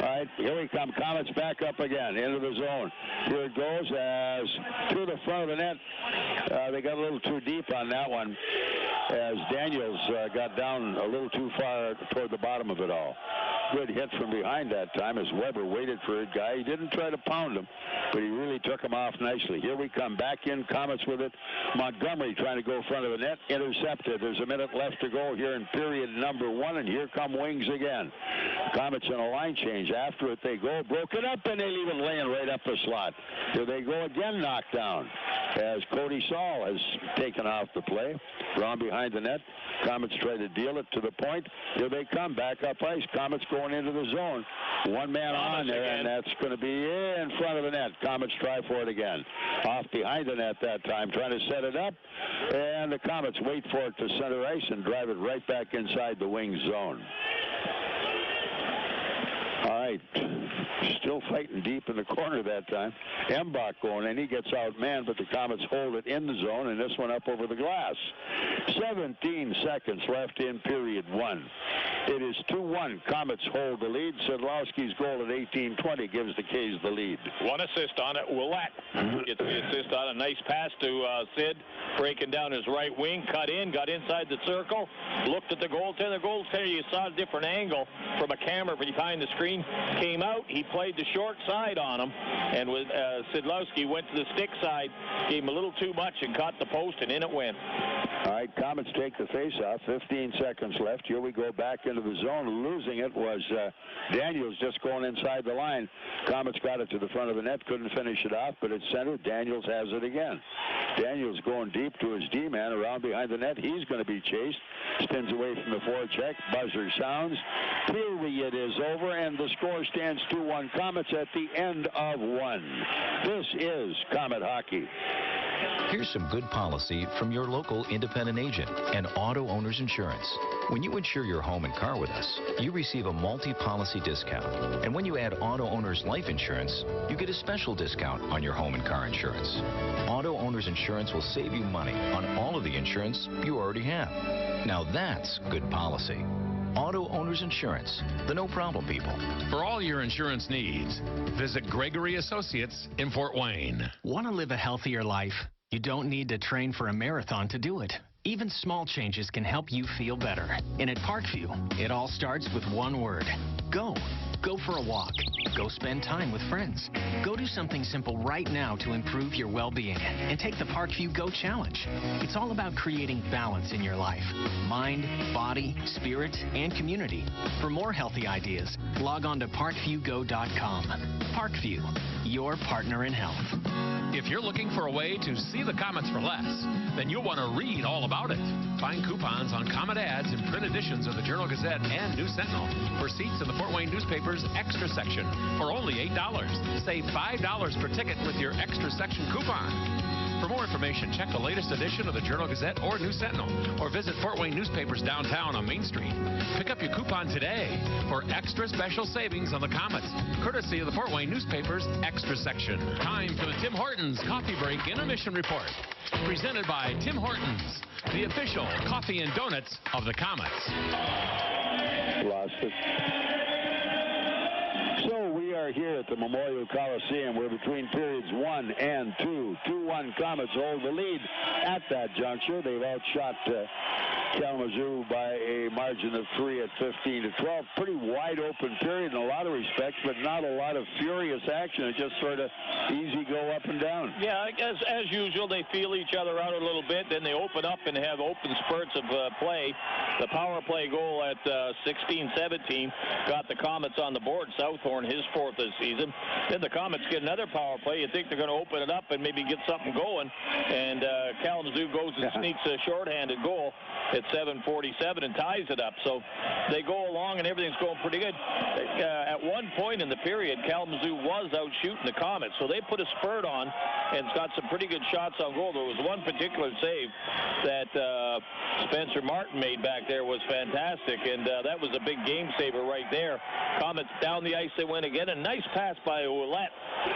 All right, here we come. Komets back up again into the zone. Here it goes as to the front of the net. They got a little too deep on that one as Daniels got down a little too far toward the bottom of it all. Good hit from behind that time as Weber waited for a guy. He didn't try to pound him, but he really took him off nicely. Here we come back in. Komets with it. Montgomery trying to go front of the net. Intercepted. There's a minute left to go here in period number 1, and here come Wings again. Komets in a line change. After it they go. Broke it up, and they leave it laying right up the slot. Here they go again, knocked down as Cody Saul has taken off the play. Drawn behind the net. Komets try to deal it to the point. Here they come back up ice. Komets going into the zone. One man on there, and that's going to be in front of the net. Komets try for it again. Off behind the net that time, trying to set it up. And the Komets wait for it to center ice and drive it right back inside the Wings zone. All right. Still fighting deep in the corner that time. Embach going in. He gets outmanned, but the Komets hold it in the zone, and this one up over the glass. 17 seconds left in period 1. It is 2-1. Komets hold the lead. Szydlowski's goal at 18:20 gives the K's the lead. One assist on it. Ouellet gets the assist on a nice pass to Sid, breaking down his right wing, cut in, got inside the circle, looked at the goaltender. You saw a different angle from a camera behind the screen. Came out. He played the short side on him, and with Szydlowski went to the stick side, gave him a little too much and caught the post, and in it went. All right, Komets take the face-off. 15 seconds left. Here we go back into the zone. Losing it was Daniels just going inside the line. Komets got it to the front of the net. Couldn't finish it off, but it's centered. Daniels has it again. Daniels going deep to his D-man around behind the net. He's going to be chased. Spins away from the forecheck. Buzzer sounds. Period is over, and the score stands 2-1 Komets at the end of 1. This is Komet Hockey. Here's some good policy from your local independent agent and Auto Owners Insurance. When you insure your home and car with us, you receive a multi-policy discount. And when you add Auto Owners Life Insurance, you get a special discount on your home and car insurance. Auto Owners Insurance will save you money on all of the insurance you already have. Now that's good policy. Auto Owners Insurance, the no-problem people. For all your insurance needs, visit Gregory Associates in Fort Wayne. Want to live a healthier life? You don't need to train for a marathon to do it. Even small changes can help you feel better. And at Parkview, it all starts with one word: go. Go for a walk. Go spend time with friends. Go do something simple right now to improve your well-being and take the Parkview Go Challenge. It's all about creating balance in your life. Mind, body, spirit, and community. For more healthy ideas, log on to parkviewgo.com. Parkview, your partner in health. If you're looking for a way to see the Komets for less, then you'll want to read all about it. Find coupons on Komet ads in print editions of the Journal-Gazette and News Sentinel for seats in the Fort Wayne newspaper's extra section for only $8. Save $5 per ticket with your extra section coupon. For more information, check the latest edition of the Journal-Gazette or News Sentinel, or visit Fort Wayne Newspapers downtown on Main Street. Pick up your coupon today for extra special savings on the Komets, courtesy of the Fort Wayne Newspapers Extra section. Time for the Tim Hortons Coffee Break Intermission Report, presented by Tim Hortons, the official coffee and donuts of the Komets. Lost it. So we are here at the Memorial Coliseum. We're between periods 1 and 2. 2-1 Komets hold the lead at that juncture. They've outshot Kalamazoo by a margin of 3 at 15-12. Pretty wide open period in a lot of respects, but not a lot of furious action. It just sort of easy go up and down. Yeah, as usual, they feel each other out a little bit. Then they open up and have open spurts of play. The power play goal at 16-17 got the Komets on the board. Southorn, his 4th this season. Then the Komets get another power play. You think they're going to open it up and maybe get something going. And Kalamazoo goes and sneaks a shorthanded goal at 7:47 and ties it up. So they go along and everything's going pretty good. At one point in the period, Kalamazoo was out shooting the Komets. So they put a spurt on and got some pretty good shots on goal. There was one particular save that Spencer Martin made back there was fantastic, and that was a big game saver right there. Komets down the ice they went again. A nice pass by Ouellet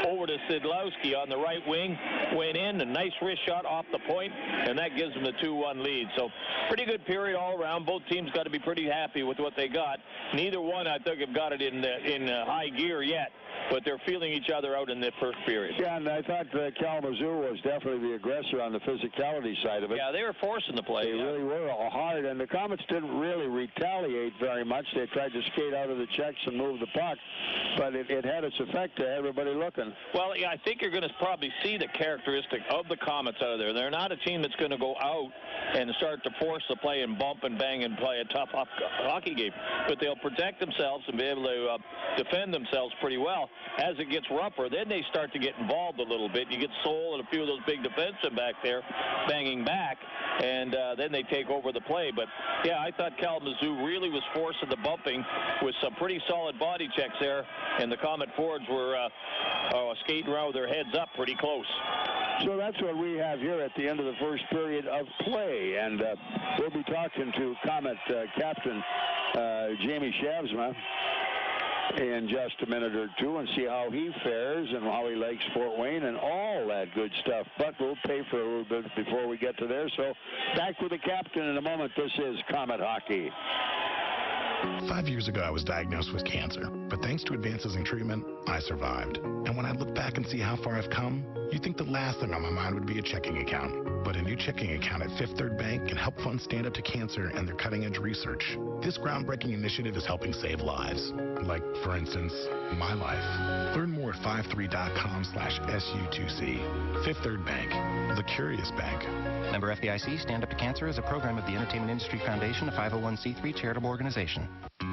over to Szydlowski on the right wing. Went in, a nice wrist shot off the point, and that gives them the 2-1 lead. So pretty good period all around. Both teams got to be pretty happy with what they got. Neither one, I think, have got it in high gear yet, but they're feeling each other out in the first period. Yeah, and I thought Kalamazoo was definitely the aggressor on the physicality side of it. Yeah, they were forcing the play. They really were hard, and the Komets didn't really retaliate very much. They tried to skate out of the checks and move the puck, but it had its effect to everybody looking. Well, yeah, I think you're going to probably see the characteristic of the Komets out of there. They're not a team that's going to go out and start to force the play and bump and bang and play a tough hockey game, but they'll protect themselves and be able to defend themselves pretty well. As it gets rougher, then they start to get involved a little bit. You get Soul and a few of those big defensemen back there banging back, and then they take over the play. But, yeah, I thought Kalamazoo really was forcing the bumping with some pretty solid body checks there, and the Komet forwards were skating around with their heads up pretty close. So that's what we have here at the end of the first period of play, and we'll be talking to Komet captain Jamie Shavsma in just a minute or two and see how he fares and how he likes Fort Wayne and all that good stuff. But we'll pay for a little bit before we get to there. So back with the captain in a moment. This is Komet Hockey. 5 years ago, I was diagnosed with cancer, but thanks to advances in treatment, I survived. And when I look back and see how far I've come, you'd think the last thing on my mind would be a checking account. But a new checking account at Fifth Third Bank can help fund Stand Up to Cancer and their cutting-edge research. This groundbreaking initiative is helping save lives. Like, for instance, my life. Learn more at 53.com/SU2C. Fifth Third Bank, the curious bank. Member FDIC, Stand Up to Cancer is a program of the Entertainment Industry Foundation, a 501c3 charitable organization.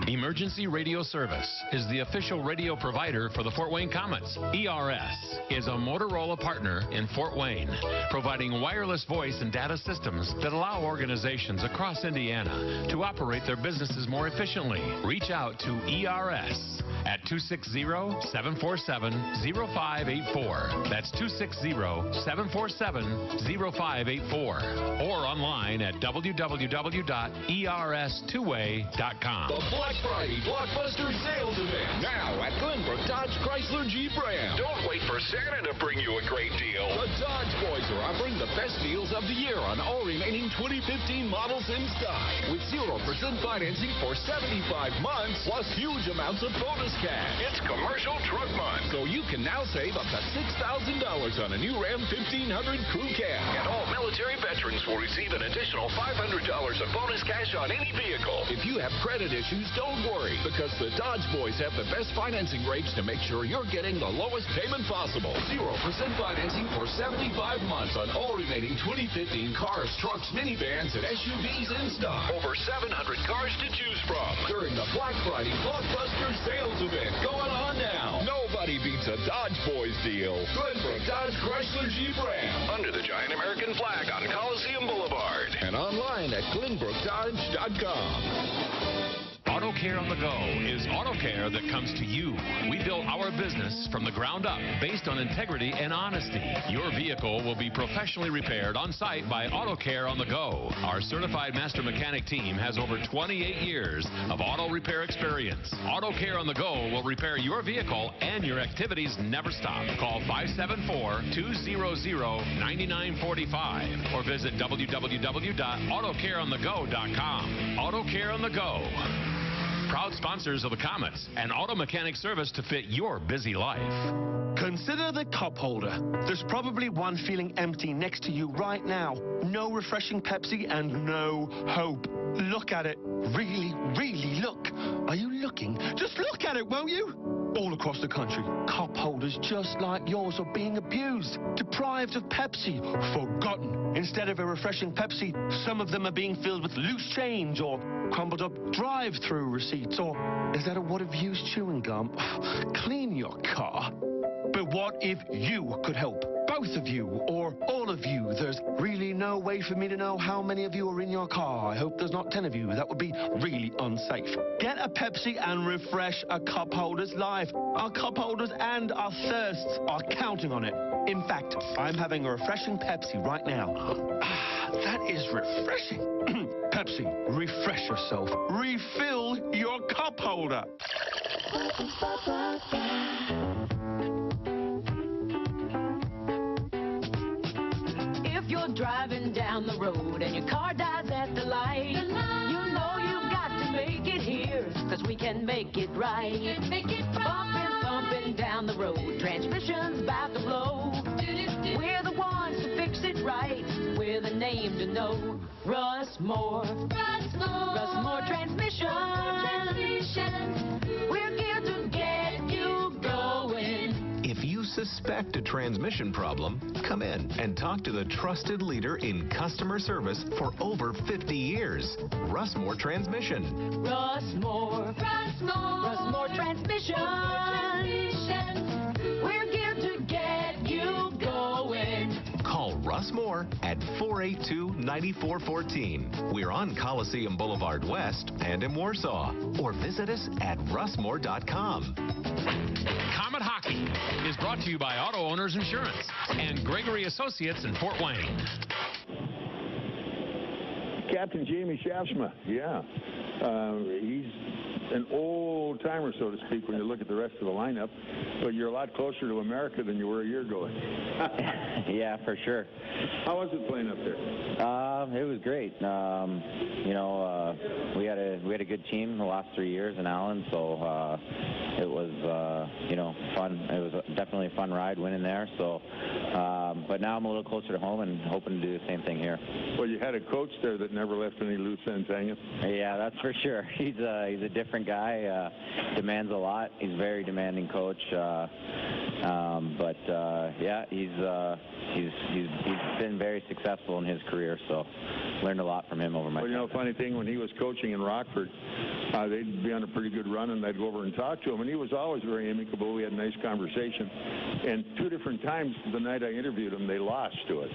Emergency Radio Service is the official radio provider for the Fort Wayne Komets. ERS is a Motorola partner in Fort Wayne, providing wireless voice and data systems that allow organizations across Indiana to operate their businesses more efficiently. Reach out to ERS at 260-747-0584. That's 260-747-0584. Or online at www.ers2way.com. The Black Friday Blockbuster Sales Event. Now at Glenbrook Dodge Chrysler Jeep Ram. Don't wait for Santa to bring you a great deal. The Dodge Boys are offering the best deals of the year on all remaining 2015 models in stock. With 0% financing for 75 months, plus huge amounts of bonus cash. It's commercial truck month. So you can now save up to $6,000 on a new Ram 1500 Crew Cab. And all military veterans will receive an additional $500 of bonus cash on any vehicle. If you have credit issues, don't worry, because the Dodge Boys have the best financing rates to make sure you're getting the lowest payment possible. 0% financing for 75 months on all remaining 2015 cars, trucks, minivans, and SUVs in stock. Over 700 cars to choose from. During the Black Friday Blockbuster Sales Event going on now. Nobody beats a Dodge Boys deal. Glenbrook Dodge Chrysler Jeep Ram. Under the giant American flag on Coliseum Boulevard. And online at glenbrookdodge.com. Auto Care on the Go is auto care that comes to you. We built our business from the ground up based on integrity and honesty. Your vehicle will be professionally repaired on site by Auto Care on the Go. Our certified master mechanic team has over 28 years of auto repair experience. Auto Care on the Go will repair your vehicle and your activities never stop. Call 574-200-9945 or visit www.autocareonthego.com. Auto Care on the Go. Proud sponsors of the Komets, an auto mechanic service to fit your busy life. Consider the cup holder. There's probably one feeling empty next to you right now. No refreshing Pepsi and no hope. Look at it. Really, really look. Are you looking? Just look at it, won't you? All across the country, cup holders just like yours are being abused, deprived of Pepsi, forgotten. Instead of a refreshing Pepsi, some of them are being filled with loose change or crumbled up drive-through receipts, or is that a wad of used chewing gum? Clean your car. But what if you could help? Both of you, or all of you. There's really no way for me to know how many of you are in your car. I hope there's not 10 of you. That would be really unsafe. Get a Pepsi and refresh a cup holder's life. Our cup holders and our thirsts are counting on it. In fact, I'm having a refreshing Pepsi right now. That is refreshing. Pepsi, refresh yourself. Refill your cup holder. You're driving down the road and your car dies at the light. You know you've got to make it here, cause we can make it right. Bumping down the road, transmission's about to blow. We're the ones to fix it right. We're the name to know. Russ Moore Transmission. We're here to get you going. If you suspect a transmission problem, come in and talk to the trusted leader in customer service for over 50 years, Russ Moore Transmission. Russ Moore Transmission. We're here to get you going. Call Russ Moore at 482-9414. We're on Coliseum Boulevard West and in Warsaw. Or visit us at russmore.com. Comet Hockey is brought to you by Auto Owners Insurance and Gregory Associates in Fort Wayne. Captain Jamie Shaftsma, yeah. He's an old-timer, so to speak, when you look at the rest of the lineup. But you're a lot closer to America than you were a year ago. Yeah, for sure. How was it playing up there? It was great. We had a good team the last 3 years in Allen, so it was fun. It was definitely a fun ride winning there. So, but now I'm a little closer to home and hoping to do the same thing here. Well, you had a coach there that never left any loose ends hanging. Yeah, that's for sure. He's a different guy. Demands a lot. He's a very demanding coach. Yeah, he's been very successful in his career, so learned a lot from him over my time. Well, funny thing, when he was coaching in Rockford, they'd be on a pretty good run, and I'd go over and talk to him, and he was always very amicable. We had a nice conversation. And 2 different times the night I interviewed him, they lost to us.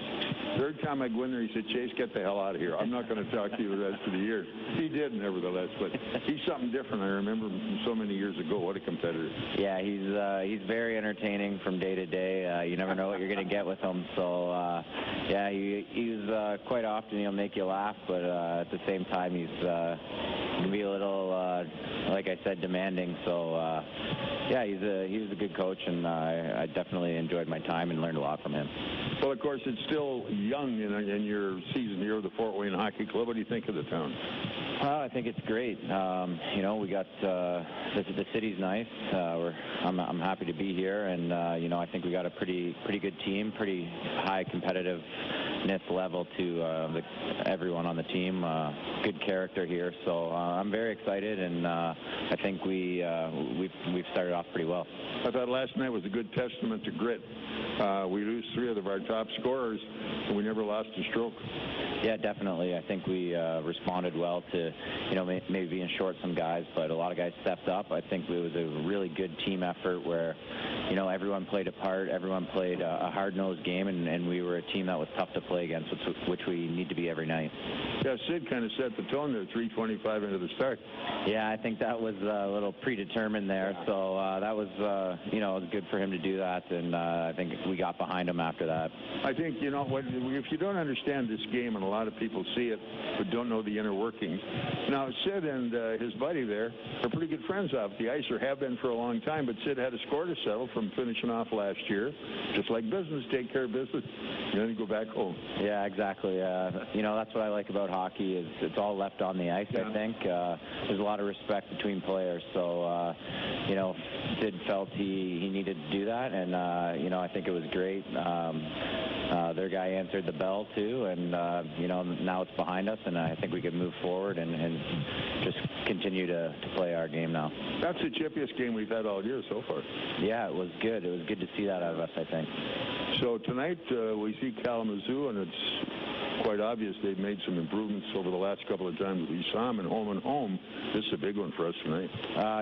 Third time I go in there, he said, "Chase, get the hell out of here. I'm not going to talk to you the rest of the year." He did, nevertheless, but he's something different. I remember him from so many years ago. What a competitor. Yeah, he's very entertaining from day to day. You never know what you're going to get with him. So, yeah, he's quite often he'll make you laugh, but at the same time, he's can be a little, like I said, demanding. So, yeah, he was a good coach, and I definitely enjoyed my time and learned a lot from him. Well, of course, it's still young in your season here with the Fort Wayne Hockey Club. What do you think of the town? I think it's great. We got the city's nice. I'm happy to be here, and I think we got a pretty good team, pretty high competitiveness level to everyone on the team. Good character here, so I'm very excited, and I think we've started off pretty well. I thought last night was a good testament to grit. We lose 3 of our top scorers, and we never lost a stroke. Yeah, definitely. I think we responded well to, maybe being short some guys, but a lot of guys stepped up. I think it was a really good team effort where, everyone played a part. Everyone played a hard-nosed game, and we were a team that was tough to play against, which we need to be every night. Yeah, Sid kind of set the tone there, 3:25 into the start. Yeah, I think that was a little predetermined there. Yeah. So that was, it was good for him to do that, and I think we got behind him after that. I think, if you don't understand this game, and a lot of people see it, but don't know the inner workings. Now, Sid and his buddy there are pretty good friends off the ice, or have been for a long time, but Sid had a score to settle from finishing off last year. Just like business, take care of business, and then go back home. Yeah, exactly. That's what I like about hockey is it's all left on the ice, yeah. I think. There's a lot of respect between players, so, Sid felt he needed to do that, and, I think it was great. Their guy answered the bell, too, and, now it's behind us, and I think we can move forward and just continue to play our game now. That's the chippiest game we've had all year so far. Yeah, it was good. It was good to see that out of us, I think. So tonight we see Kalamazoo, and it's quite obvious they've made some improvements over the last couple of times we saw them, and home. This is a big one for us tonight.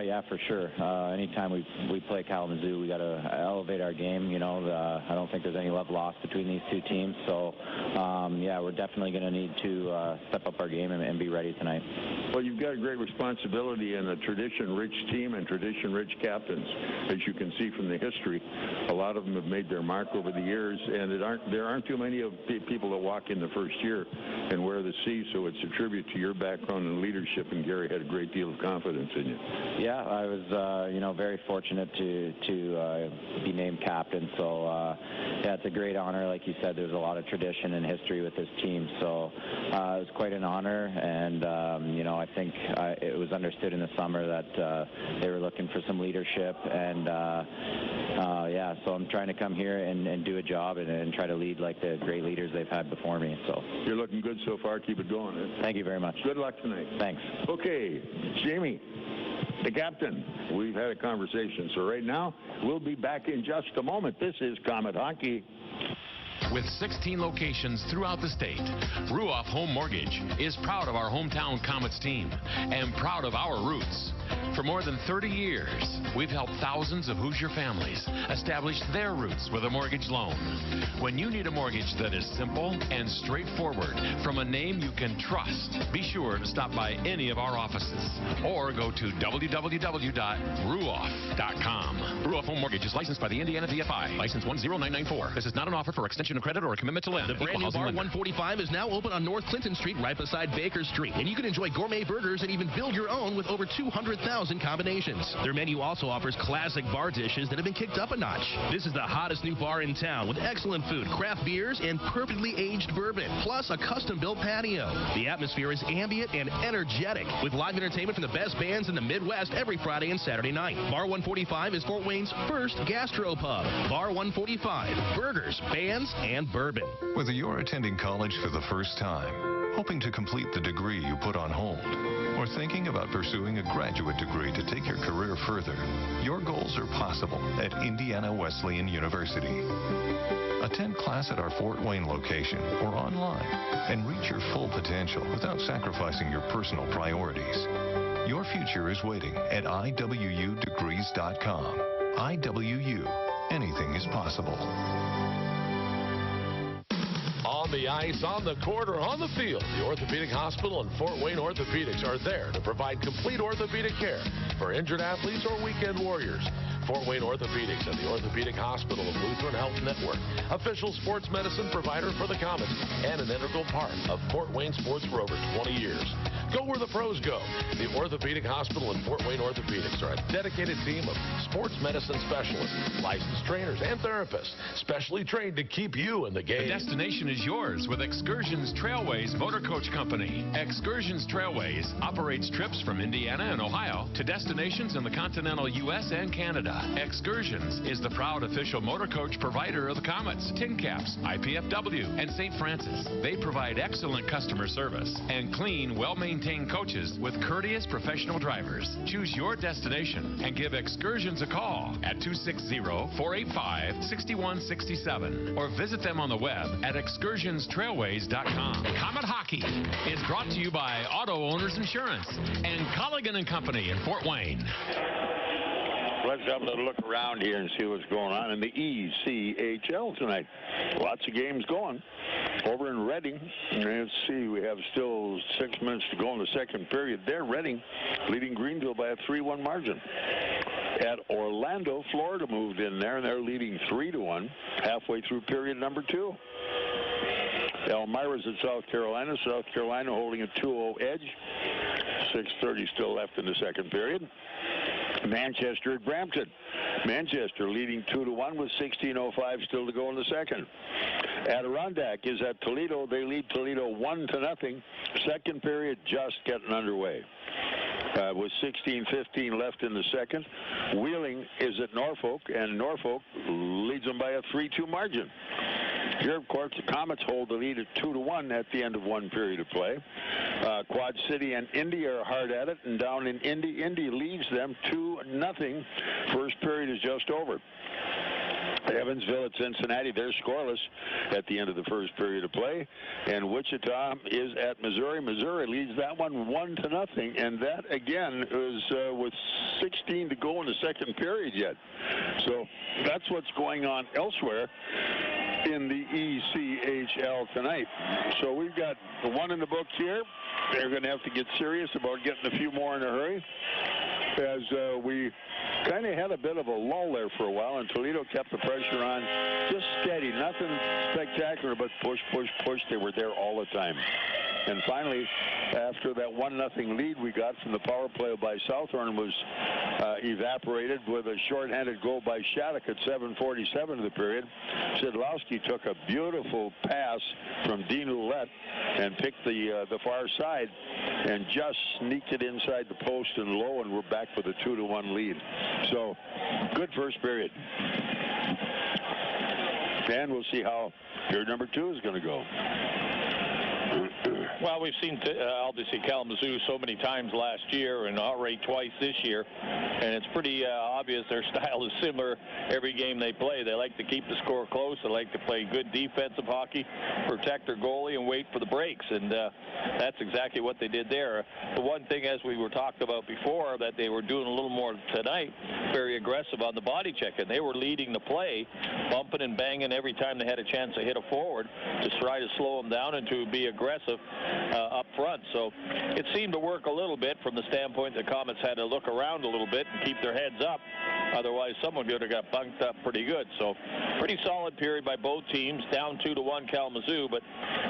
Yeah, for sure. Anytime we play Kalamazoo, we got to elevate our game. I don't think there's any love lost between these two teams. So, we're definitely going to need to step up our game and be ready tonight. Well, you've got a great responsibility in a tradition-rich team and tradition-rich captains, as you can see from the history. A lot of them have made their mark over the years, and there aren't too many of people that walk in the first year and wear the C, so it's a tribute to your background and leadership, and Gary had a great deal of confidence in you. Yeah, I was, very fortunate to be named captain, so, it's a great honor. Like you said, there's a lot of tradition and history with this team, so it was quite an honor, and, I think it was understood in the summer that they were looking for some leadership, and, so I'm trying to come here and do a job and try to lead like the great leaders they've had before me. So you're looking good so far. Keep it going. Thank you very much. Good luck tonight. Thanks. Okay, Jamie, the captain. We've had a conversation. So right now, we'll be back in just a moment. This is Komet Hockey. With 16 locations throughout the state, Ruoff Home Mortgage is proud of our hometown Komets team and proud of our roots. For more than 30 years, we've helped thousands of Hoosier families establish their roots with a mortgage loan. When you need a mortgage that is simple and straightforward from a name you can trust, be sure to stop by any of our offices or go to www.ruoff.com. Ruoff Home Mortgage is licensed by the Indiana DFI, license 10994. This is not an offer for extension of credit or a commitment to lend. The brand new Bar 145 is now open on North Clinton Street, right beside Baker Street, and you can enjoy gourmet burgers and even build your own with over 200,000 combinations. Their menu also offers classic bar dishes that have been kicked up a notch. This is the hottest new bar in town with excellent food, craft beers, and perfectly aged bourbon, plus a custom-built patio. The atmosphere is ambient and energetic, with live entertainment from the best bands in the Midwest every Friday and Saturday night. Bar 145 is Fort Wayne's first gastropub. Bar 145, burgers, bands, and bourbon. Whether you're attending college for the first time, hoping to complete the degree you put on hold, or thinking about pursuing a graduate degree to take your career further, your goals are possible at Indiana Wesleyan University. Attend class at our Fort Wayne location or online and reach your full potential without sacrificing your personal priorities. Your future is waiting at iwudegrees.com. IWU. Anything is possible. On the ice, on the court, or on the field, the Orthopedic Hospital and Fort Wayne Orthopedics are there to provide complete orthopedic care for injured athletes or weekend warriors. Fort Wayne Orthopedics and the Orthopedic Hospital of Lutheran Health Network, official sports medicine provider for the Komets, and an integral part of Fort Wayne sports for over 20 years. Go where the pros go. The Orthopedic Hospital and Fort Wayne Orthopedics are a dedicated team of sports medicine specialists, licensed trainers, and therapists, specially trained to keep you in the game. The destination is yours with Excursions Trailways Motor Coach Company. Excursions Trailways operates trips from Indiana and Ohio to destinations in the continental U.S. and Canada. Excursions is the proud official motor coach provider of the Komets, Tin Caps, IPFW, and St. Francis. They provide excellent customer service and clean, well-maintained coaches with courteous professional drivers. Choose your destination and give Excursions a call at 260-485-6167 or visit them on the web at excursionstrailways.com. Komet Hockey is brought to you by Auto Owners Insurance and Colligan & Company in Fort Wayne. Let's have a little look around here and see what's going on in the ECHL tonight. Lots of games going. Over in Reading, let's see, we have still 6 minutes to go in the second period. There, Reading leading Greenville by a 3-1 margin. At Orlando, Florida moved in there, and they're leading 3-1 halfway through period number 2. Elmira's at South Carolina. South Carolina holding a 2-0 edge. 6:30 still left in the second period. Manchester at Brampton. Manchester leading 2-1 with 16:05 still to go in the second. Adirondack is at Toledo. They lead Toledo 1-0. Second period just getting underway. With 16:15 left in the second. Wheeling is at Norfolk, and Norfolk leads them by a 3-2 margin. Here, of course, the Komets hold the lead at 2-1 at the end of one period of play. Quad City and Indy are hard at it, and down in Indy, Indy leads them 2-0. First period is just over. Evansville at Cincinnati, they're scoreless at the end of the first period of play. And Wichita is at Missouri. Missouri leads that one 1-0. And that, again, is with 16 to go in the second period yet. So that's what's going on elsewhere in the ECHL tonight. So we've got the one in the book here. They're going to have to get serious about getting a few more in a hurry, as we kind of had a bit of a lull there for a while, and Toledo kept the pressure on just steady. Nothing spectacular, but push, push, push. They were there all the time. And finally, after that 1-0 lead we got from the power play by Southorn was evaporated with a shorthanded goal by Shattuck at 7:47 of the period. Szydlowski took a beautiful pass from Dean Ouellet and picked the far side and just sneaked it inside the post and low, and we're back with a 2-1 lead. So good first period. And we'll see how period number 2 is going to go. Well, we've seen obviously Kalamazoo so many times last year and already twice this year, and it's pretty obvious their style is similar every game they play. They like to keep the score close. They like to play good defensive hockey, protect their goalie, and wait for the breaks, and that's exactly what they did there. The one thing, as we were talked about before, that they were doing a little more tonight, very aggressive on the body check, and they were leading the play, bumping and banging every time they had a chance to hit a forward to try to slow them down and to be aggressive up front. So it seemed to work a little bit from the standpoint the Komets had to look around a little bit and keep their heads up. Otherwise, someone would have got bunked up pretty good. So pretty solid period by both teams. Down 2-1 Kalamazoo, but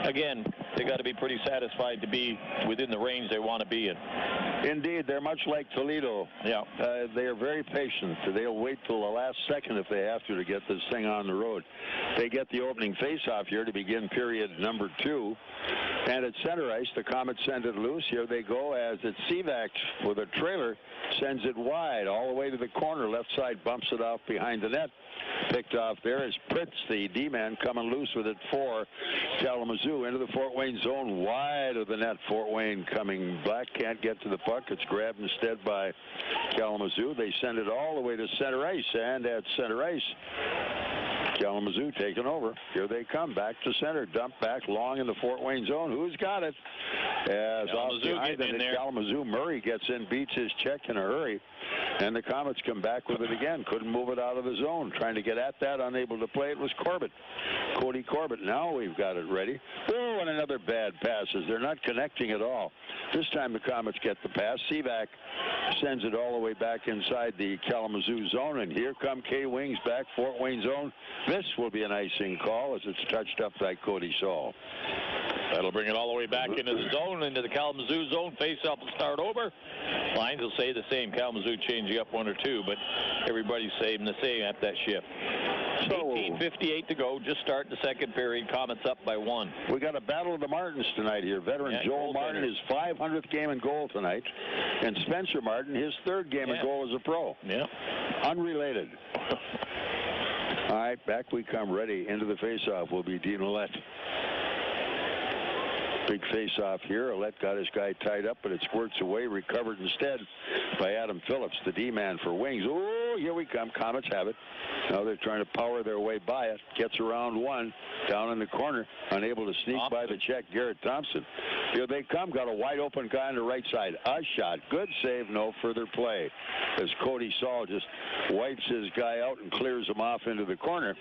again, they got to be pretty satisfied to be within the range they want to be in. Indeed, they're much like Toledo. Yeah. They are very patient. They'll wait till the last second if they have to get this thing on the road. They get the opening face-off here to begin period number 2. And at center ice, the Komets send it loose. Here they go as it's Szydlowski with a trailer, sends it wide all the way to the corner. Left side bumps it off behind the net. Picked off there is Pritz, the D-man, coming loose with it for Kalamazoo into the Fort Wayne zone, wide of the net. Fort Wayne coming back, can't get to the puck. It's grabbed instead by Kalamazoo. They send it all the way to center ice, and at center ice, Kalamazoo taking over. Here they come back to center, dump back long in the Fort Wayne zone. Who's got it? As off behind it, Kalamazoo, Murray gets in, beats his check in a hurry, and the Komets come back with it again. Couldn't move it out of the zone. Trying to get at that, unable to play. It was Corbett, Cody Corbett. Now we've got it ready. Oh, and another bad passes. They're not connecting at all. This time the Komets get the pass. Szydlowski sends it all the way back inside the Kalamazoo zone, and here come K-Wings back, Fort Wayne zone. This will be an icing call as it's touched up by Cody Saul. That'll bring it all the way back into the zone, into the Kalamazoo zone. Face-off will start over. Lines will say the same. Kalamazoo changing up 1 or 2, but everybody's saying the same at that shift. So 18:58 to go. Just start the second period. Komets up by 1. We got a battle of the Martins tonight here. Veteran Joel Martin, his 500th game in goal tonight, and Spencer Martin, his 3rd game in goal as a pro. Yeah. Unrelated. All right, back we come. Ready into the face-off will be Dean Ouellet. Big face-off here. Ouellet got his guy tied up, but it squirts away. Recovered instead by Adam Phillips, the D-man for Wings. Oh, here we come. Komets have it. Now they're trying to power their way by it. Gets around one. Down in the corner. Unable to sneak by the check. Garrett Thompson. Here they come. Got a wide open guy on the right side. A shot. Good save. No further play. As Cody Saul just wipes his guy out and clears him off into the corner,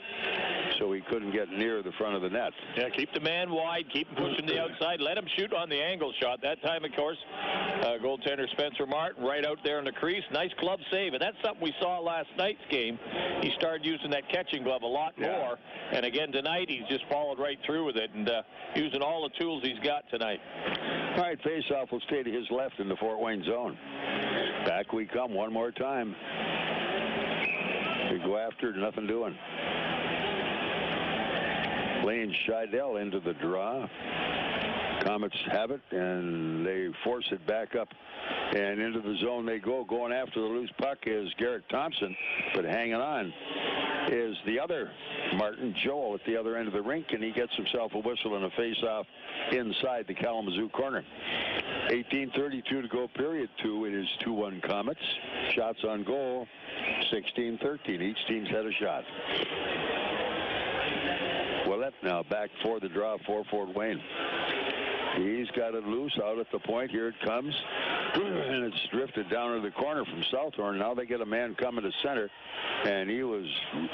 so he couldn't get near the front of the net. Yeah, keep the man wide. Keep him pushing the outside. Let him shoot on the angle shot. That time, of course, goaltender Spencer Martin right out there in the crease. Nice glove save. And that's something we saw last night's game. He started using that catching glove a lot more. And again, tonight, he's just followed right through with it and using all the tools he's got tonight. All right, face-off will stay to his left in the Fort Wayne zone. Back we come one more time. We go after it, nothing doing. Lane Szydlowski into the draw. Komets have it, and they force it back up. And into the zone they go. Going after the loose puck is Garrett Thompson, but hanging on is the other Martin, Joel, at the other end of the rink, and he gets himself a whistle and a face-off inside the Kalamazoo corner. 18:32 to go, period 2. It is 2-1 Komets. Shots on goal, 16-13. Each team's had a shot. Ouellet now back for the draw for Fort Wayne. He's got it loose out at the point. Here it comes. And it's drifted down to the corner from Southorn. Now they get a man coming to center. And he was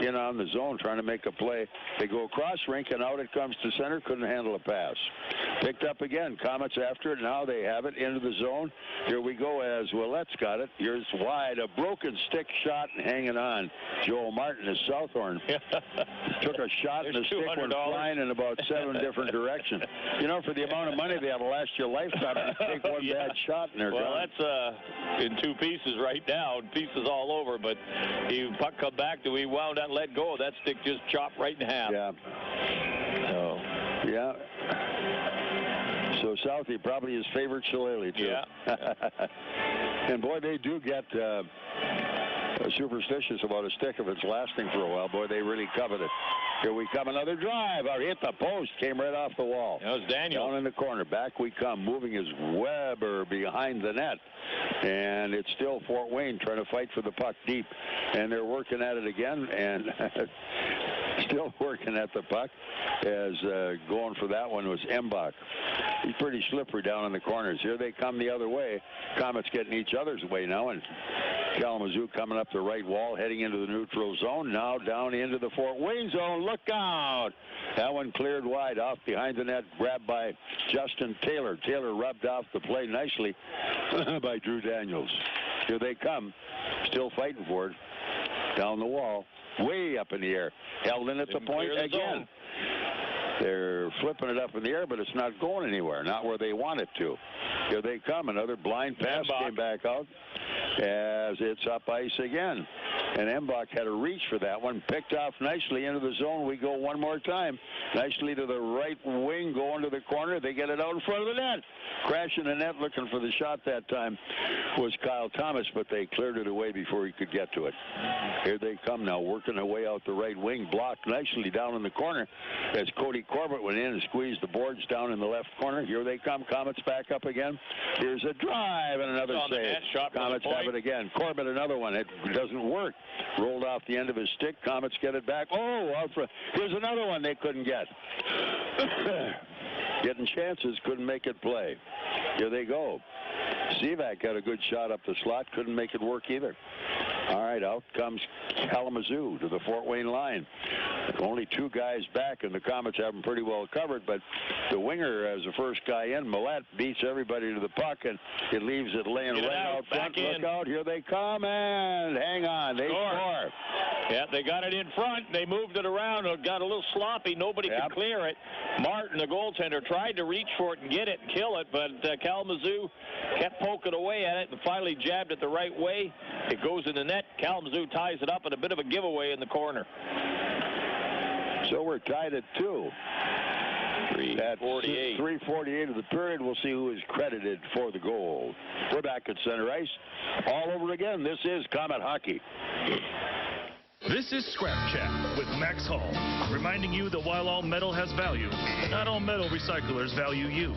in on the zone trying to make a play. They go across rink, and out it comes to center. Couldn't handle a pass. Picked up again. Komets after it. Now they have it into the zone. Here we go as Ouellet's got it. Here's wide. A broken stick shot and hanging on. Joel Martin is Southorn. Took a shot and the stick went flying in about 7 different directions. You know, for the amount of money they have to last your lifetime, you take one bad shot and they're gone. Well, that's in 2 pieces right now, pieces all over. But he puck come back to, he wound up, let go. That stick just chopped right in half. Yeah. So. Yeah. So Southie probably his favorite shillelagh too. Yeah. And boy, they do get superstitious about a stick if it's lasting for a while. Boy, they really covet it. Here we come, another drive. Out hit the post, came right off the wall. That was Daniel. Down in the corner. Back we come. Moving is Weber behind the net. And it's still Fort Wayne trying to fight for the puck deep. And they're working at it again. And still working at the puck as going for that one was Embach. He's pretty slippery down in the corners. Here they come the other way. Komets getting each other's way now, and Kalamazoo coming up the right wall, heading into the neutral zone. Now down into the Fort Wayne zone. Look out! That one cleared wide off behind the net, grabbed by Justin Taylor. Taylor rubbed off the play nicely by Drew Daniels. Here they come, still fighting for it. Down the wall, way up in the air. Held in at the point again. They're flipping it up in the air, but it's not going anywhere, not where they want it to. Here they come. Another blind pass came back out as it's up ice again. And Embach had a reach for that one. Picked off nicely into the zone. We go one more time. Nicely to the right wing, going to the corner. They get it out in front of the net. Crashing the net, looking for the shot that time was Kyle Thomas, but they cleared it away before he could get to it. Here they come now, working their way out the right wing. Blocked nicely down in the corner as Cody Corbett went in and squeezed the boards down in the left corner. Here they come. Komets back up again. Here's a drive and another save. Komets have it again. Corbett another one. It doesn't work. Rolled off the end of his stick. Komets get it back. Oh, out front. Here's another one they couldn't get. Getting chances, couldn't make it play. Here they go. Szydlowski got a good shot up the slot, couldn't make it work either. All right, out comes Kalamazoo to the Fort Wayne line. Only 2 guys back, and the Komets have them pretty well covered, but the winger as the first guy in, Ouellet, beats everybody to the puck, and it leaves it laying right out front. Look out, here they come, and hang on, they score. Yeah, they got it in front. They moved it around. It got a little sloppy. Nobody could clear it. Martin, the goaltender, tried to reach for it and get it and kill it, but Kalamazoo kept poking away at it and finally jabbed it the right way. It goes in the net. Kalamazoo ties it up, and a bit of a giveaway in the corner. So we're tied at 2. 3:48. 3:48 of the period. We'll see who is credited for the goal. We're back at center ice. All over again. This is Comet Hockey. This is Scrap Chat with Max Hall, reminding you that while all metal has value, not all metal recyclers value you.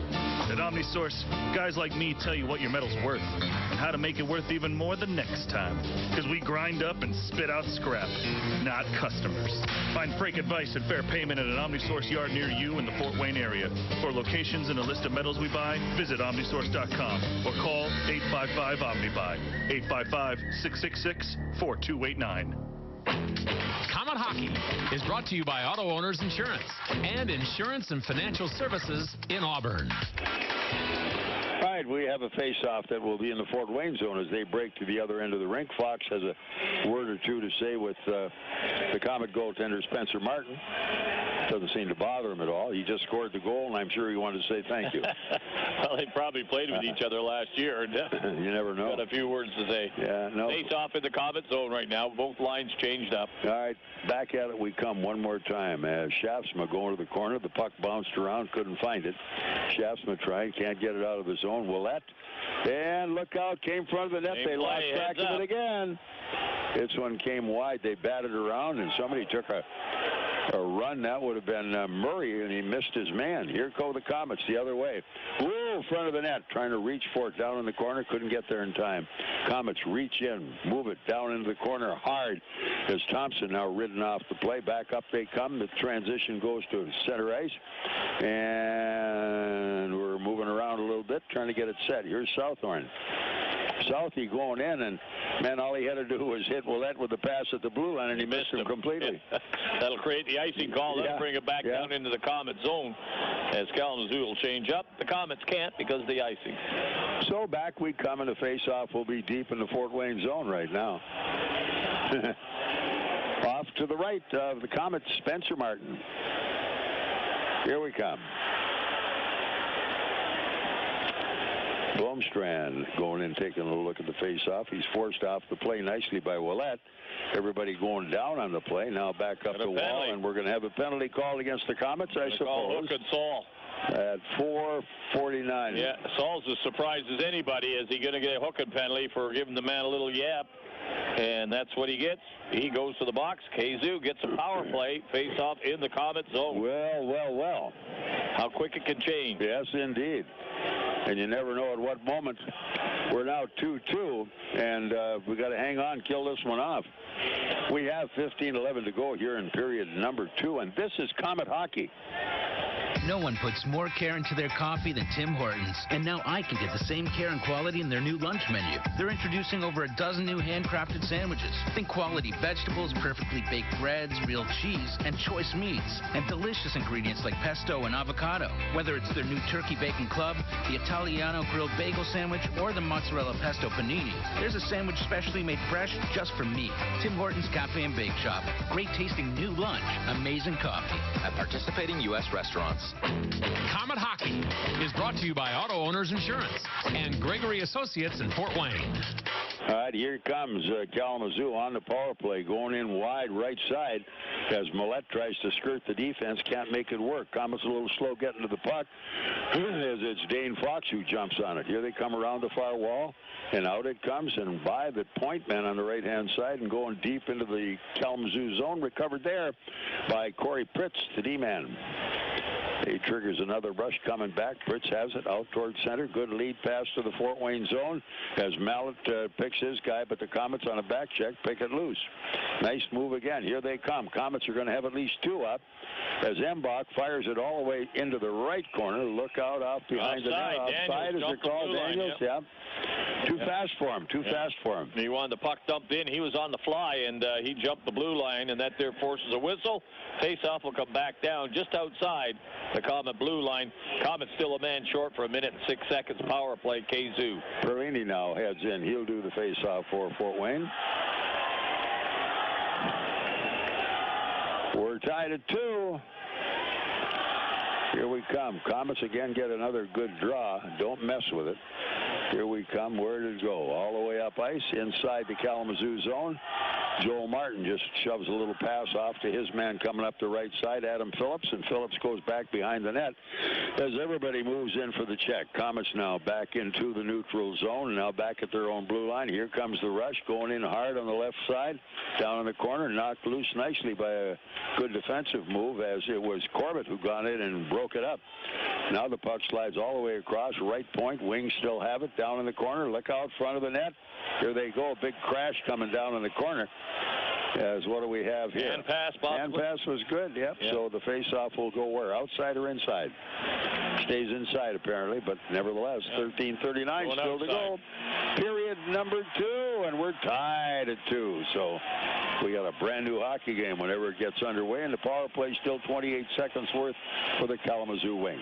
At OmniSource, guys like me tell you what your metal's worth and how to make it worth even more the next time. Because we grind up and spit out scrap, not customers. Find freight advice and fair payment at an OmniSource yard near you in the Fort Wayne area. For locations and a list of metals we buy, visit OmniSource.com or call 855-OmniBuy, 855-666-4289. Comet Hockey is brought to you by Auto Owners Insurance and Insurance and Financial Services in Auburn. All right, we have a face-off that will be in the Fort Wayne zone as they break to the other end of the rink. Fox has a word or two to say with the Komet goaltender, Spencer Martin. Doesn't seem to bother him at all. He just scored the goal, and I'm sure he wanted to say thank you. Well, they probably played with each other last year. You never know. Got a few words to say. Yeah, no. Face-off in the Komet zone right now. Both lines changed up. All right, back at it we come one more time. Shaftsma going to the corner. The puck bounced around, couldn't find it. Shaftsma tried, can't get it out of the zone. Ouellet, and look out, came front of the net. They lost track of it again. This one came wide. They batted around, and somebody took a run. That would have been Murray, and he missed his man. Here go the Komets the other way. Woo, front of the net, trying to reach for it down in the corner. Couldn't get there in time. Komets reach in, move it down into the corner hard as Thompson now ridden off the play. Back up they come. The transition goes to center ice, and we're moving around a little bit, trying to get it set. Here's Southorn. Southie going in, and man, all he had to do was hit Ouellet with the pass at the blue line, and he missed him completely. That'll create the icing call. That'll bring it back down into the Komet zone as Kalamazoo will change up. The Komets can't because of the icing. So back we come, and the face-off will be deep in the Fort Wayne zone right now. Off to the right of the Komets, Spencer Martin. Here we come. Blomstrand going in, taking a look at the face-off. He's forced off the play nicely by Ouellet. Everybody going down on the play. Now back up the wall, and we're going to have a penalty called against the Komets, I suppose. Hook and Saul. At 4:49. Yeah, Saul's as surprised as anybody. Is he going to get a hooking penalty for giving the man a little yap? And that's what he gets. He goes to the box. Kazu gets a power play, face-off in the Komet zone. Well. How quick it can change. Yes, indeed. And you never know at what moment. We're now 2-2, and we got to hang on, kill this one off. We have 15-11 to go here in period number 2, and this is Komet hockey. No one puts more care into their coffee than Tim Hortons. And now I can get the same care and quality in their new lunch menu. They're introducing over a dozen new handcrafted sandwiches. Think quality vegetables, perfectly baked breads, real cheese, and choice meats. And delicious ingredients like pesto and avocado. Whether it's their new turkey bacon club, the Italiano grilled bagel sandwich, or the mozzarella pesto panini, there's a sandwich specially made fresh just for me. Tim Hortons Cafe and Bake Shop. Great tasting new lunch. Amazing coffee. At participating U.S. restaurants. Komet Hockey is brought to you by Auto Owners Insurance and Gregory Associates in Fort Wayne. All right, here comes Kalamazoo on the power play, going in wide right side as Ouellet tries to skirt the defense, can't make it work. Komet's a little slow getting to the puck as it's Dane Fox who jumps on it. Here they come around the far wall, and out it comes, and by the point man on the right-hand side and going deep into the Kalamazoo zone, recovered there by Corey Pritz, the D-man. He triggers another rush coming back. Fritz has it out towards center. Good lead pass to the Fort Wayne zone as Mallet picks his guy, but the Komets on a back check pick it loose. Nice move again. Here they come. Komets are going to have at least two up as Embach fires it all the way into the right corner. Look out off behind the net. Offside, as they're called. Daniels, yeah. Too fast for him. Too fast for him. He wanted the puck dumped in. He was on the fly, and he jumped the blue line, and that there forces a whistle. Face-off will come back down just outside the Komet blue line. Komet still a man short for 1 minute and 6 seconds. Power play, Kazu. Perlini now heads in. He'll do the face-off for Fort Wayne. We're tied at 2. Here we come. Komets again get another good draw. Don't mess with it. Here we come. Where did it go? All the way up ice inside the Kalamazoo zone. Joel Martin just shoves a little pass off to his man coming up the right side, Adam Phillips, and Phillips goes back behind the net as everybody moves in for the check. Komets now back into the neutral zone, and now back at their own blue line. Here comes the rush, going in hard on the left side, down in the corner, knocked loose nicely by a good defensive move, as it was Corbett who got in and broke it up. Now the puck slides all the way across, right point. Wings still have it, down in the corner. Look out front of the net. Here they go, a big crash coming down in the corner. As what do we have here? Hand pass, Hand pass was good, yep. So the face-off will go where? Outside or inside? Stays inside, apparently, but nevertheless, 13:39 still to go. Period number 2, and we're tied at 2. So we got a brand-new hockey game whenever it gets underway, and the power play still 28 seconds worth for the Kalamazoo Wings.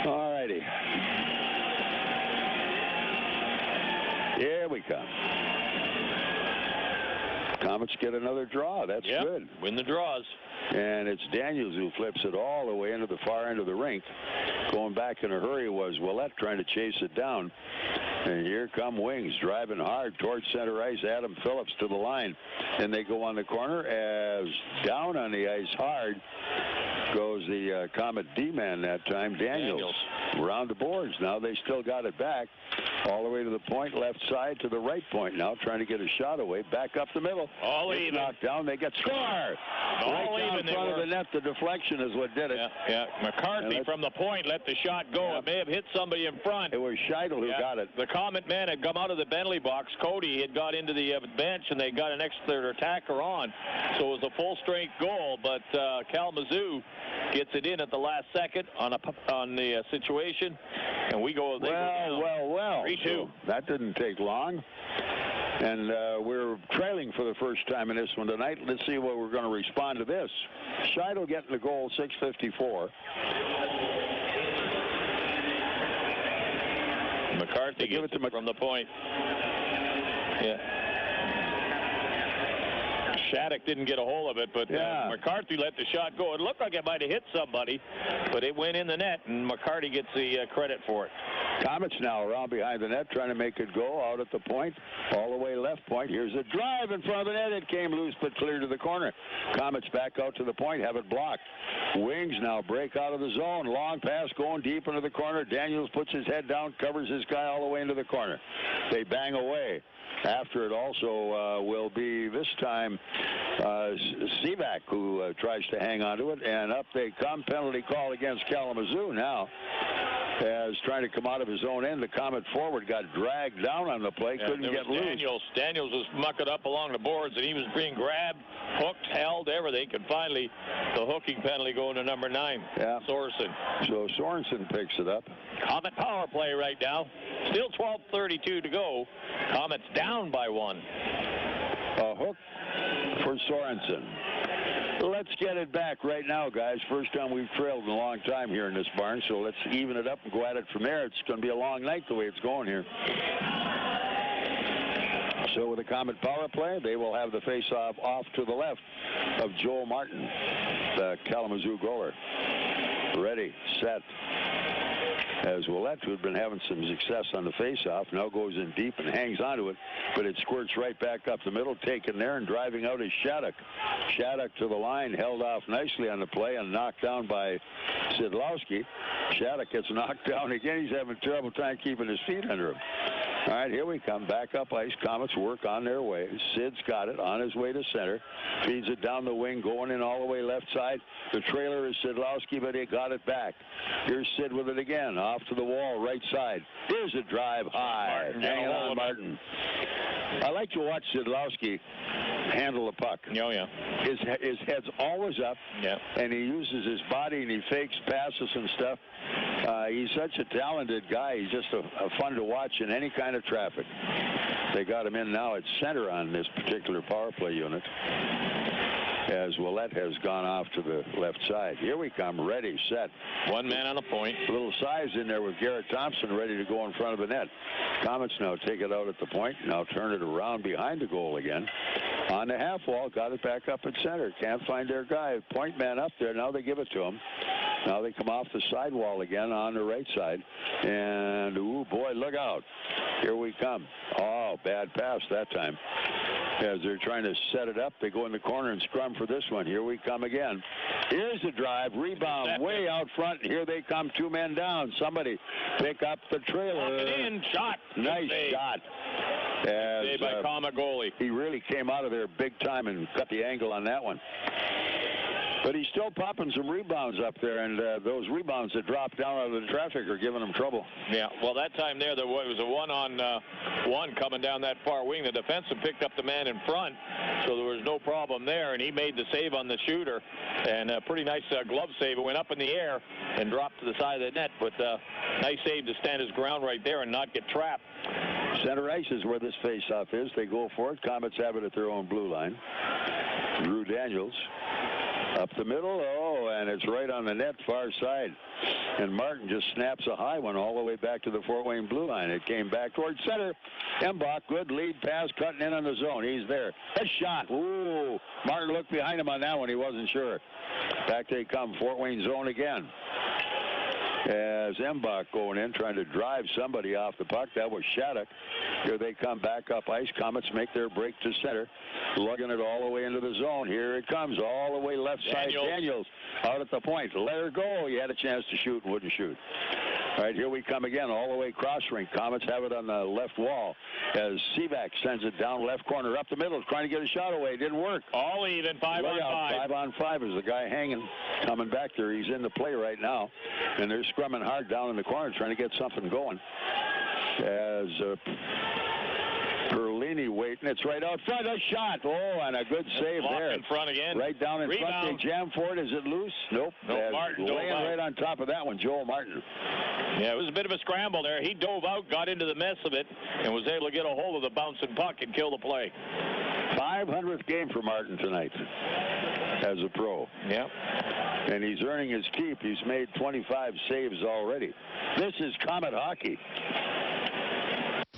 All righty. Here we come. Komets get another draw. That's good. Win the draws. And it's Daniels who flips it all the way into the far end of the rink. Going back in a hurry was Ouellet trying to chase it down. And here come Wings driving hard towards center ice. Adam Phillips to the line. And they go on the corner as down on the ice hard goes the Komet D-man that time, Daniels. Around the boards. Now they still got it back. All the way to the point, left side to the right point now, trying to get a shot away. Back up the middle. All even. Knocked down. They get score. Right down in front of the net. The deflection is what did it. Yeah. McCarthy from the point let the shot go. It may have hit somebody in front. It was Szydlowski who got it. The Komet man had come out of the Bentley box. Cody had got into the bench, and they got an extra attacker on. So it was a full-strength goal, but Kalamazoo gets it in at the last second on the situation, and we go. Well. 3-2. So that didn't take long. And we're trailing for the first time in this one tonight. Let's see what we're going to respond to this. Szydlowski getting the goal, 6:54. McCarthy gives it from the point. Shattuck didn't get a hold of it, but McCarthy let the shot go. It looked like it might have hit somebody, but it went in the net, and McCarthy gets the credit for it. Komets now around behind the net, trying to make it go out at the point, all the way left point. Here's a drive in front of the net. It came loose, but clear to the corner. Komets back out to the point, have it blocked. Wings now break out of the zone. Long pass going deep into the corner. Daniels puts his head down, covers his guy all the way into the corner. They bang away. After it also will be this time Embach who tries to hang on to it, and up they come. Penalty call against Kalamazoo now. As trying to come out of his own end, the Komet forward got dragged down on the play, couldn't get loose. Daniels was mucking up along the boards, and he was being grabbed, hooked, held, everything. And finally, the hooking penalty going to number 9, Sorensen. So Sorensen picks it up. Komet power play right now. Still 12:32 to go. Komet's down by 1. A hook for Sorensen. Let's get it back right now, guys. First time we've trailed in a long time here in this barn, so let's even it up and go at it from there. It's going to be a long night the way it's going here. So with the Komet power play, they will have the face-off off to the left of Joel Martin, the Kalamazoo goaler. Ready, set. As Ouellet, who had been having some success on the face-off, now goes in deep and hangs onto it, but it squirts right back up the middle, taken there, and driving out is Szydlowski. Szydlowski to the line, held off nicely on the play and knocked down by Szydlowski. Szydlowski gets knocked down again. He's having trouble trying keeping his feet under him. All right, here we come. Back up ice. Komets work on their way. Sid's got it on his way to center. Feeds it down the wing, going in all the way left side. The trailer is Szydlowski, but he got it back. Here's Sid with it again. Off to the wall, right side. Here's a drive high. Hanging on Martin. I like to watch Szydlowski handle the puck. Oh, yeah. His head's always up, and he uses his body, and he fakes passes and stuff. He's such a talented guy. He's just a fun to watch in any kind of traffic. They got him in now at center on this particular power play unit, as Ouellet has gone off to the left side. Here we come, ready, set. One man on the point. A little size in there with Garrett Thompson ready to go in front of the net. Komets now take it out at the point, now turn it around behind the goal again. On the half wall, got it back up at center. Can't find their guy. Point man up there, now they give it to him. Now they come off the sidewall again on the right side. And, ooh, boy, look out. Here we come. Oh, bad pass that time. As they're trying to set it up, they go in the corner and scrum for this one. Here we come again. Here's the drive. Rebound way out front. Here they come. 2 men down. Somebody pick up the trailer. Lock it in. Shot. Nice shot. Saved by Komets goalie. He really came out of there big time and cut the angle on that one. But he's still popping some rebounds up there, and those rebounds that drop down out of the traffic are giving him trouble. Yeah, well, that time there was a one-on-one coming down that far wing. The defenseman picked up the man in front, so there was no problem there, and he made the save on the shooter. And a pretty nice glove save. It went up in the air and dropped to the side of the net, but nice save to stand his ground right there and not get trapped. Center ice is where this face-off is. They go for it. Komets have it at their own blue line. Drew Daniels. Up the middle, and it's right on the net, far side. And Martin just snaps a high one all the way back to the Fort Wayne blue line. It came back towards center. Embach, good lead pass, cutting in on the zone. He's there. A shot. Ooh. Martin looked behind him on that one. He wasn't sure. Back they come, Fort Wayne zone again. As Embach going in, trying to drive somebody off the puck. That was Shattuck. Here they come back up ice. Komets make their break to center, lugging it all the way into the zone. Here it comes, all the way left side. Daniels out at the point. Let her go. He had a chance to shoot, wouldn't shoot. All right, here we come again, all the way cross rink. Komets have it on the left wall as Seaback sends it down left corner, up the middle, trying to get a shot away. Didn't work. All even, 5-on-5. 5-on-5 is the guy hanging, coming back there. He's in the play right now, and they're scrumming hard down in the corner, trying to get something going. As Perlini waiting. It's right out front. A shot. Oh, and a good save there. In front again. Right down in front. They jam for it. Is it loose? Nope. Martin laying right on top of that one, Joel Martin. Yeah, it was a bit of a scramble there. He dove out, got into the mess of it, and was able to get a hold of the bouncing puck and kill the play. 500th game for Martin tonight as a pro. Yeah. And he's earning his keep. He's made 25 saves already. This is Komet hockey.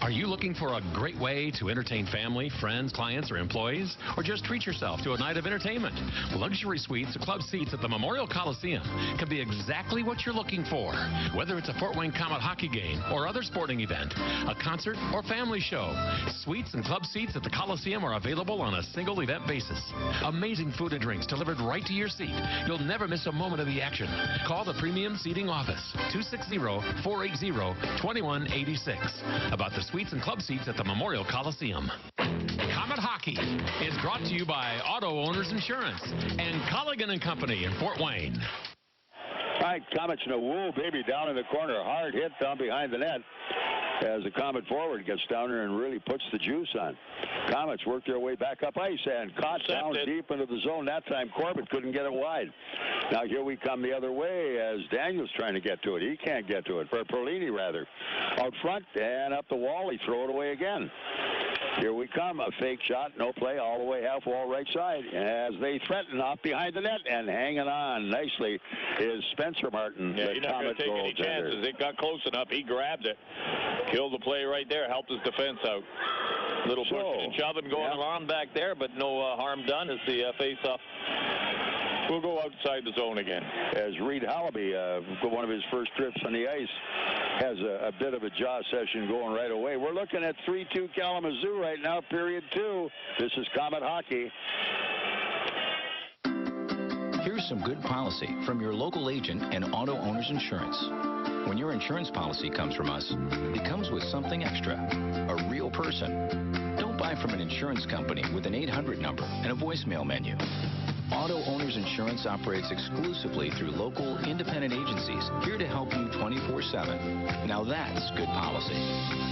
Are you looking for a great way to entertain family, friends, clients, or employees? Or just treat yourself to a night of entertainment? Luxury suites or club seats at the Memorial Coliseum can be exactly what you're looking for. Whether it's a Fort Wayne Komet hockey game or other sporting event, a concert or family show, suites and club seats at the Coliseum are available on a single event basis. Amazing food and drinks delivered right to your seat. You'll never miss a moment of the action. Call the Premium Seating Office, 260-480-2186. About the suites and club seats at the Memorial Coliseum. Komet Hockey is brought to you by Auto Owners Insurance and Colligan & Company in Fort Wayne. All right, Komets in a woo, baby, down in the corner. Hard hit down behind the net as the Komet forward gets down there and really puts the juice on. Komets work their way back up ice and caught down deep into the zone. That time Corbett couldn't get it wide. Now here we come the other way as Daniels trying to get to it. He can't get to it. For Perlini, rather. Out front and up the wall. He throw it away again. Here we come. A fake shot. No play. All the way half wall right side as they threaten off behind the net and hanging on nicely is Spencer Martin. Yeah, he's not going to take any chances. It got close enough. He grabbed it. Killed the play right there. Helped his defense out. Little pushing and shoving going on back there, but no harm done as the face-off will go outside the zone again. As Reed Hallaby, one of his first trips on the ice, has a bit of a jaw session going right away. We're looking at 3-2 Kalamazoo right now, period 2. This is Komet Hockey. Here's some good policy from your local agent and Auto Owners Insurance. When your insurance policy comes from us, it comes with something extra, a real person. Don't buy from an insurance company with an 800 number and a voicemail menu. Auto Owners Insurance operates exclusively through local independent agencies here to help you 24/7. Now that's good policy.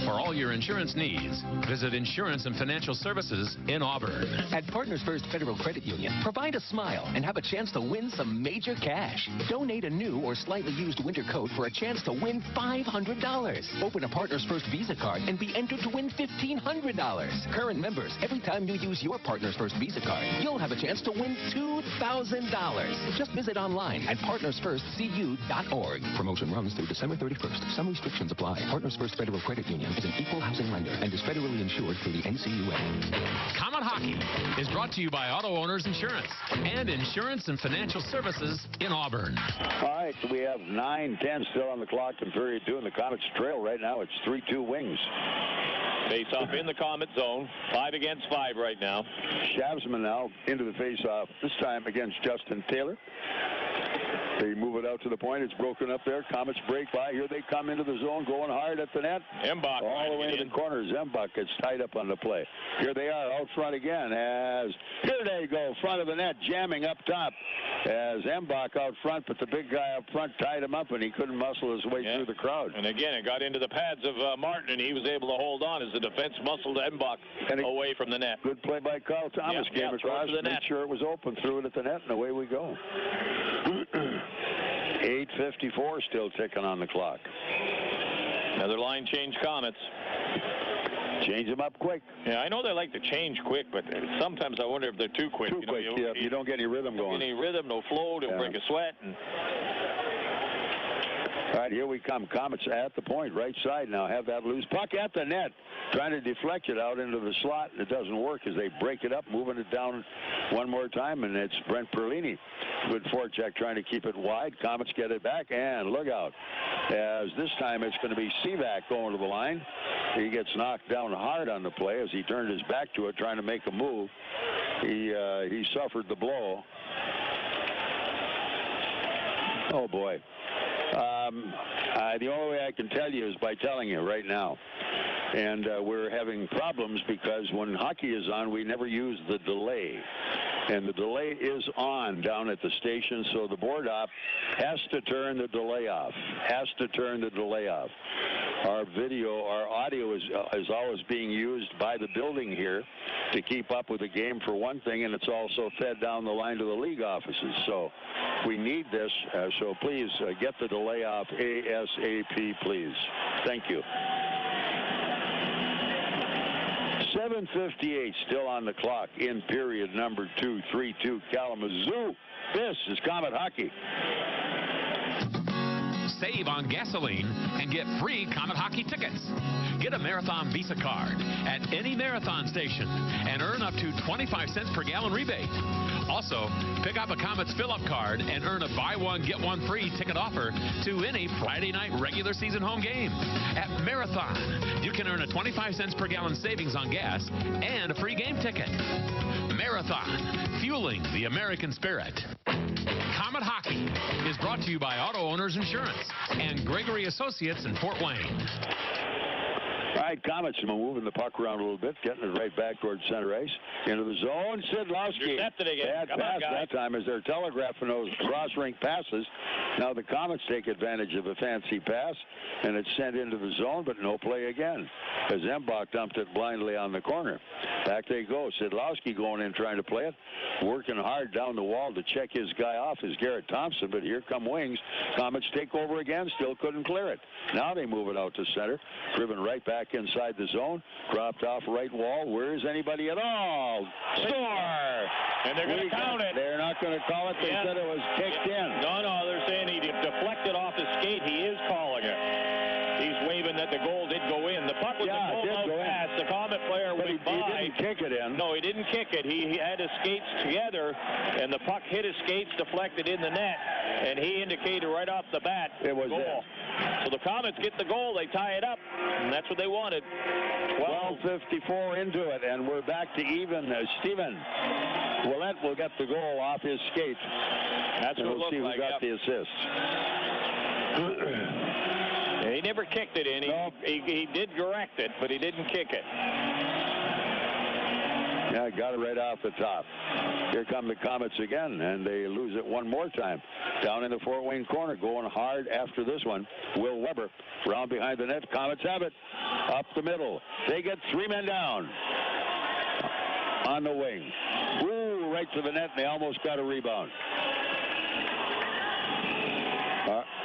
For all your insurance needs, visit Insurance and Financial Services in Auburn. At Partners First Federal Credit Union, provide a smile and have a chance to win some major cash. Donate a new or slightly used winter coat for a chance to win $500. Open a Partners First Visa card and be entered to win $1,500. Current members, every time you use your Partners First Visa card, you'll have a chance to win $2,000. $2,000. Just visit online at partnersfirstcu.org. Promotion runs through December 31st. Some restrictions apply. Partners First Federal Credit Union is an equal housing lender and is federally insured through the NCUA. Comet Hockey is brought to you by Auto Owners Insurance and Insurance and Financial Services in Auburn. All right, we have 9:10 still on the clock in period 2, and the Comets trail right now. It's 3-2 Wings. Face-off in the Comet zone. 5 against 5 right now. Shavsman now into the face-off, this time against Justin Taylor. They move it out to the point. It's broken up there. Comets break by. Here they come into the zone, going hard at the net. Embach all the way to the corners. Embach gets tied up on the play. Here they are out front again. Here they go, front of the net, jamming up top. As Embach out front, but the big guy up front tied him up, and he couldn't muscle his way through the crowd. And again, it got into the pads of Martin, and he was able to hold on as the defense muscled Embach away from the net. Good play by Carl Thomas. Came across, made sure it was open, threw it at the net, and away we go. 8:54 still ticking on the clock. Another line change, Comets. Change them up quick. Yeah, I know they like to change quick, but sometimes I wonder if they're too quick. Too quick, you don't get any rhythm going. Any rhythm, no flow, don't break a sweat. All right, here we come. Comets at the point, right side now. Have that loose puck at the net. Trying to deflect it out into the slot, and it doesn't work as they break it up, moving it down one more time, and it's Brent Perlini. Good forecheck trying to keep it wide. Comets get it back, and look out. As this time it's going to be Sivak going to the line. He gets knocked down hard on the play as he turned his back to it, trying to make a move. He suffered the blow. Oh, boy. The only way I can tell you is by telling you right now. And we're having problems because when hockey is on, we never use the delay. And the delay is on down at the station, so the board op has to turn the delay off. Our audio is always being used by the building here to keep up with the game for one thing, and it's also fed down the line to the league offices. So we need this, so please get the delay off ASAP, please. Thank you. 7:58 still on the clock in period number 2, 3-2 Kalamazoo. This is Comet Hockey. Save on gasoline and get free Comet Hockey tickets. Get a Marathon Visa card at any Marathon station and earn up to 25 cents per gallon rebate. Also, pick up a Comets fill-up card and earn a buy one, get one free ticket offer to any Friday night regular season home game. At Marathon, you can earn a 25 cents per gallon savings on gas and a free game ticket. Marathon, fueling the American spirit. Comet Hockey is brought to you by Auto Owners Insurance and Gregory Associates in Fort Wayne. All right, Comets moving the puck around a little bit, getting it right back towards center ice. Into the zone, Szydlowski. Intercepted again. Bad pass that time as they're telegraphing those cross-rink passes. Now the Comets take advantage of a fancy pass, and it's sent into the zone, but no play again as Embach dumped it blindly on the corner. Back they go. Szydlowski going in trying to play it, working hard down the wall to check his guy off is Garrett Thompson, but here come Wings. Comets take over again, still couldn't clear it. Now they move it out to center, driven right back inside the zone, dropped off right wall. Where's anybody at all? Score! And they're going to count it. They're not going to call it. They said it was kicked in. No, they're saying he deflected off his skate. He is calling it. He's waving that the goal did go in. The puck was a goal out pass. The Comet player went by. He didn't kick it in. No, he didn't kick it. He had his skates together, and the puck hit his skates, deflected in the net, and he indicated right off the bat it was goal. So the Comets get the goal. They tie it up, and that's what they wanted. 12:54 into it, and we're back to even. Steven Ouellet will get the goal off his skate. That's what we'll see who got the assist. He never kicked it in. He did direct it, but he didn't kick it. Yeah, got it right off the top. Here come the Comets again, and they lose it one more time. Down in the Fort Wayne corner, going hard after this one. Will Weber, round behind the net. Comets have it. Up the middle. They get 3 men down. On the wing. Ooh, right to the net, and they almost got a rebound.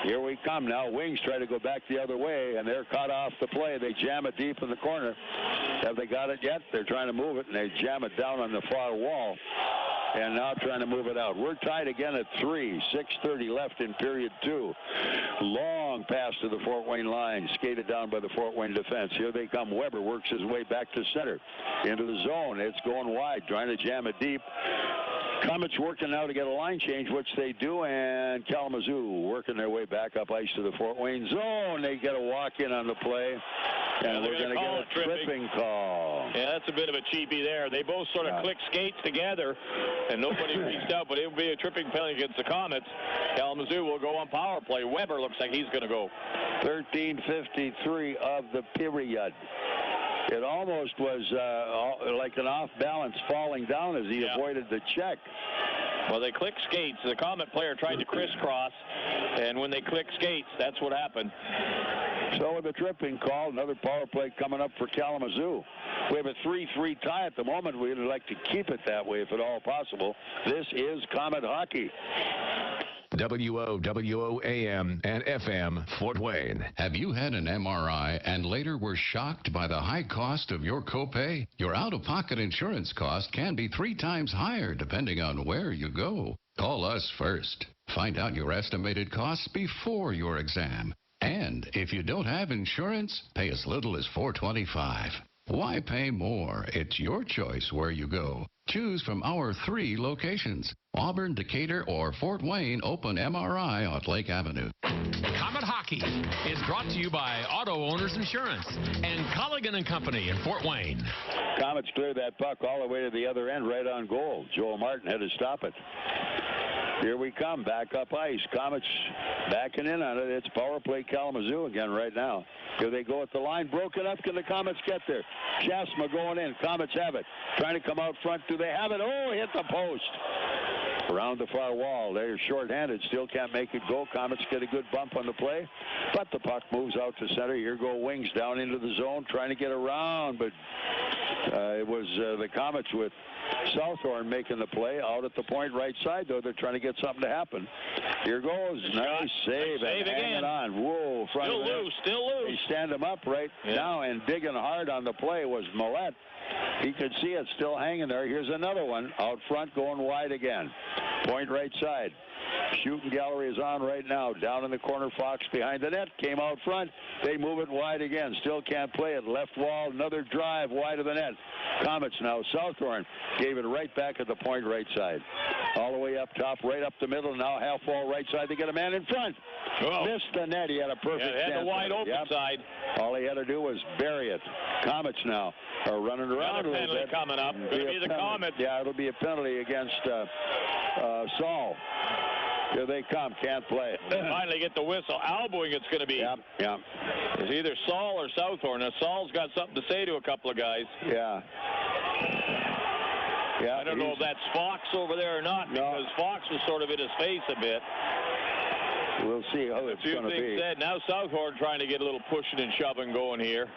Here we come now. Wings try to go back the other way, and they're cut off the play. They jam it deep in the corner. Have they got it yet? They're trying to move it, and they jam it down on the far wall. and now trying to move it out. We're tied again at 3. 6:30 left in period 2. Long pass to the Fort Wayne line, skated down by the Fort Wayne defense. Here they come. Weber works his way back to center, into the zone. It's going wide, trying to jam it deep. Komets working now to get a line change, which they do, and Kalamazoo working their way back up ice to the Fort Wayne zone. They get a walk-in on the play, and we're going to get a tripping call. Yeah, that's a bit of a cheapie there. They both sort of click skates together, and nobody reached out, but it will be a tripping penalty against the Komets. Kalamazoo will go on power play. Weber looks like he's going to go. 13:53 of the period. It almost was like an off-balance falling down as he avoided the check. Well, they click skates. The Komet player tried to crisscross, and when they click skates, that's what happened. So with a tripping call, another power play coming up for Kalamazoo. We have a 3-3 tie at the moment. We'd like to keep it that way if at all possible. This is Komet hockey. WOWO AM and FM, Fort Wayne. Have you had an MRI and later were shocked by the high cost of your copay? Your out-of-pocket insurance cost can be 3 times higher depending on where you go. Call us first. Find out your estimated costs before your exam. And if you don't have insurance, pay as little as $4.25. Why pay more? It's your choice where you go. Choose from our 3 locations: Auburn, Decatur, or Fort Wayne Open MRI on Lake Avenue. Komet Hockey is brought to you by Auto Owners Insurance and Colligan & Company in Fort Wayne. Komets cleared that puck all the way to the other end, right on goal. Joel Martin had to stop it. Here we come, back up ice. Komets backing in on it. It's power play Kalamazoo again right now. Here they go at the line. Broken up. Can the Komets get there? Jasma going in. Komets have it. Trying to come out front. Do they have it? Oh, hit the post. Around the far wall. They're shorthanded. Still can't make it go. Komets get a good bump on the play. But the puck moves out to center. Here go Wings down into the zone. Trying to get around. But it was the Komets with Southorn making the play out at the point right side, though. They're trying to get something to happen. Here goes. Nice save. And hanging on. Whoa. Still loose. Still loose. They stand him up right now, and digging hard on the play was Ouellet. He could see it still hanging there. Here's another one out front going wide again. Point right side. Shooting gallery is on right now. Down in the corner, Fox behind the net. Came out front. They move it wide again. Still can't play it. Left wall. Another drive wide of the net. Komets now. Southorn gave it right back at the point right side. All the way up top, right up the middle. Now half wall right side. They get a man in front. Oh. Missed the net. He had a perfect chance. Had the wide open side. All he had to do was bury it. Komets now are running around a little penalty bit. coming up. Going to be the Komets. Yeah, it'll be a penalty against Saul. Here they come. Can't play. Finally get the whistle. Elbowing it's going to be. Yep. It's either Saul or Southorn. Now, Saul's got something to say to a couple of guys. Yeah. I don't know if that's Fox over there or not, because Fox was sort of in his face a bit. We'll see how it's going to be. A few things said. Now Southorn trying to get a little pushing and shoving going here.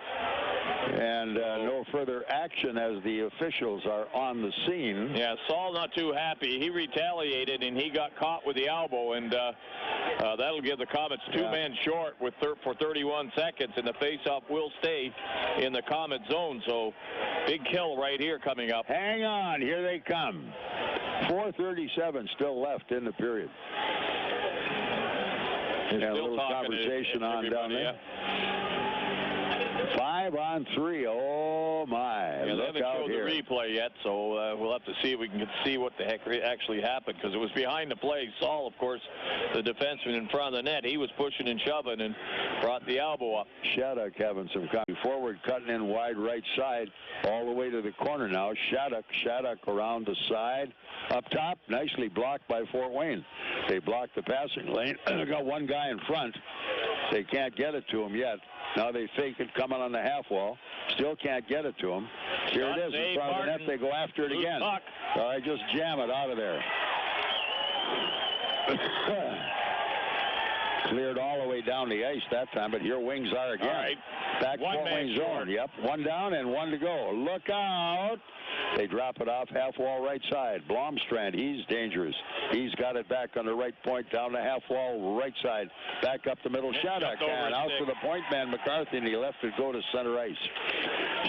And no further action as the officials are on the scene. Yeah, Saul not too happy. He retaliated, and he got caught with the elbow, and that'll give the Komets 2 men short for 31 seconds, and the faceoff will stay in the Komet zone. So big kill right here coming up. Hang on. Here they come. 4:37 still left in the period. Still a little conversation on down there. 5-on-3. Oh, my. Yeah, they haven't showed here. the replay yet, so we'll have to see if we can see what the heck actually happened, because it was behind the play. Saul, of course, the defenseman in front of the net, he was pushing and shoving and brought the elbow up. Shattuck having some forward, cutting in wide right side all the way to the corner now. Shattuck around the side. Up top, nicely blocked by Fort Wayne. They blocked the passing lane. They got one guy in front. They can't get it to him yet. Now they fake it coming on the half wall. Still can't get it to him. Here it is in front of the net. They go after it again. All right, just jam it out of there. Cleared all the way way down the ice that time, but here Wings are again. All right. Back One Fort man Wayne short. zone. Yep, one down and one to go. Look out. They drop it off half wall right side. Blomstrand, he's dangerous. He's got it back on the right point, down the half wall right side. Back up the middle. Shattuck and out to the point man McCarthy, and he left it go to center ice.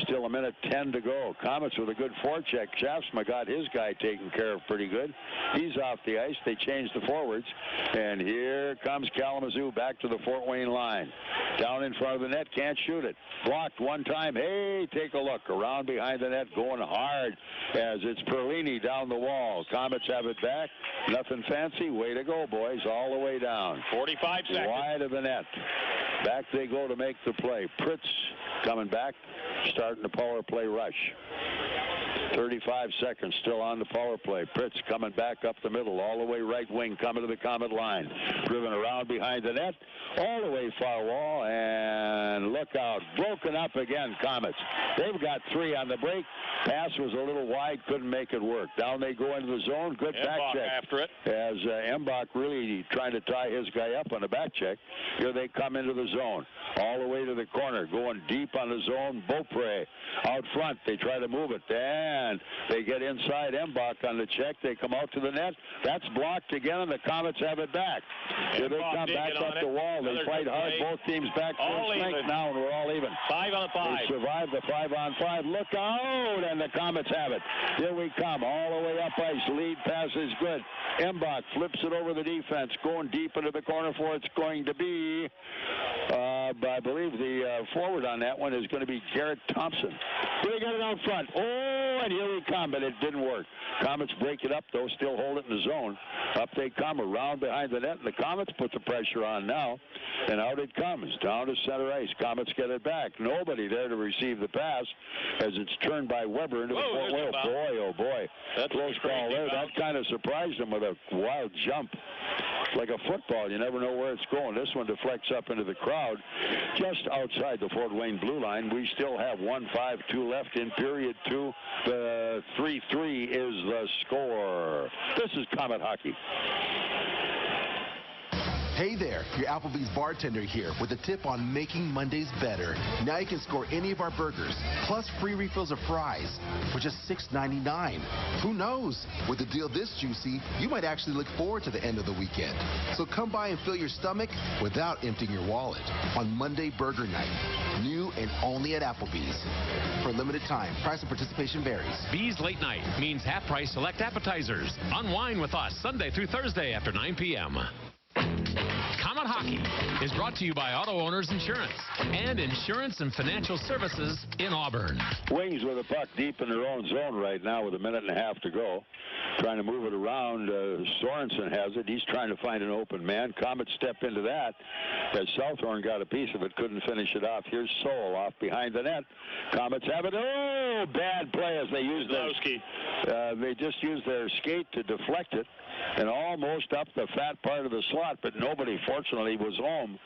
Still a minute 10 to go. Komets with a good forecheck. Shaftsma got his guy taken care of pretty good. He's off the ice. They change the forwards. And here comes Kalamazoo back to the Fort Wayne line. Down in front of the net. Can't shoot it. Blocked one time. Hey, take a look. Around behind the net. Going hard as it's Perlini down the wall. Komets have it back. Nothing fancy. Way to go, boys. All the way down. 45 seconds. Wide of the net. Back they go to make the play. Pritz coming back. Starting the power play rush. 35 seconds still on the power play. Pritz coming back up the middle, all the way right wing, coming to the Comet line. Driven around behind the net, all the way far wall, and look out. Broken up again, Komets. They've got 3 on the break. Pass was a little wide, couldn't make it work. Down they go into the zone. Good back check. After it. As Embach really trying to tie his guy up on the back check. Here they come into the zone. All the way to the corner, going deep on the zone. Beaupre out front. They try to move it. And they get inside Embach on the check. They come out to the net. That's blocked again, and the Komets have it back. Here they come back up the wall. They fight hard. Both teams back full strength now, and we're all even. 5 on 5. They survive the 5 on 5. Look out, and the Komets have it. Here we come, all the way up ice. Lead pass is good. Embach flips it over the defense, going deep into the corner for it's going to be, I believe the forward on that one is going to be Garrett Thompson. They got it out front. Oh, and here we come, but it didn't work. Komets break it up, though, still hold it in the zone. Up they come, around behind the net, and the Komets put the pressure on now, and out it comes, down to center ice. Komets get it back. Nobody there to receive the pass as it's turned by Weber into the Fort Wayne. Boy, oh boy. That's close call there. That kind of surprised him with a wild jump. Like a football, you never know where it's going. This one deflects up into the crowd just outside the Fort Wayne blue line. We still have 1:52 left in period 2. The 3-3 is the score. This is Comet Hockey. Hey there, your Applebee's bartender here with a tip on making Mondays better. Now you can score any of our burgers, plus free refills of fries for just $6.99. Who knows? With a deal this juicy, you might actually look forward to the end of the weekend. So come by and fill your stomach without emptying your wallet on Monday Burger Night. New and only at Applebee's. For a limited time, price and participation varies. Bees Late Night means half-price select appetizers. Unwind with us Sunday through Thursday after 9 p.m. Comet Hockey is brought to you by Auto Owners Insurance and Insurance and Financial Services in Auburn. Wings with a puck deep in their own zone right now with a minute and a half to go. Trying to move it around. Sorensen has it. He's trying to find an open man. Komets step into that as Southorn got a piece of it. Couldn't finish it off. Here's Soul off behind the net. Komets have it. Oh, bad play as they used they just used their skate to deflect it and almost up the fat part of the slot, but nobody, fortunately, was home.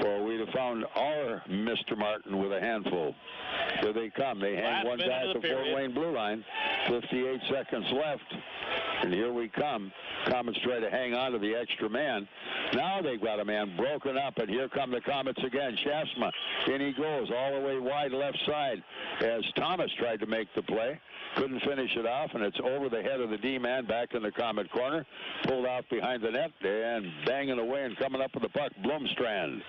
Or we'd have found our Mr. Martin with a handful. Here they come. They hang one guy at the Fort Wayne blue line. 58 seconds left. And here we come. Komets try to hang on to the extra man. Now they've got a man broken up, and here come the Komets again. Shaftsma, in he goes, all the way wide left side as Thomas tried to make the play. Couldn't finish it off, and it's over the head of the D-man back in the Comet corner. Pulled out behind the net and banging away and coming up with the puck. Blomstrand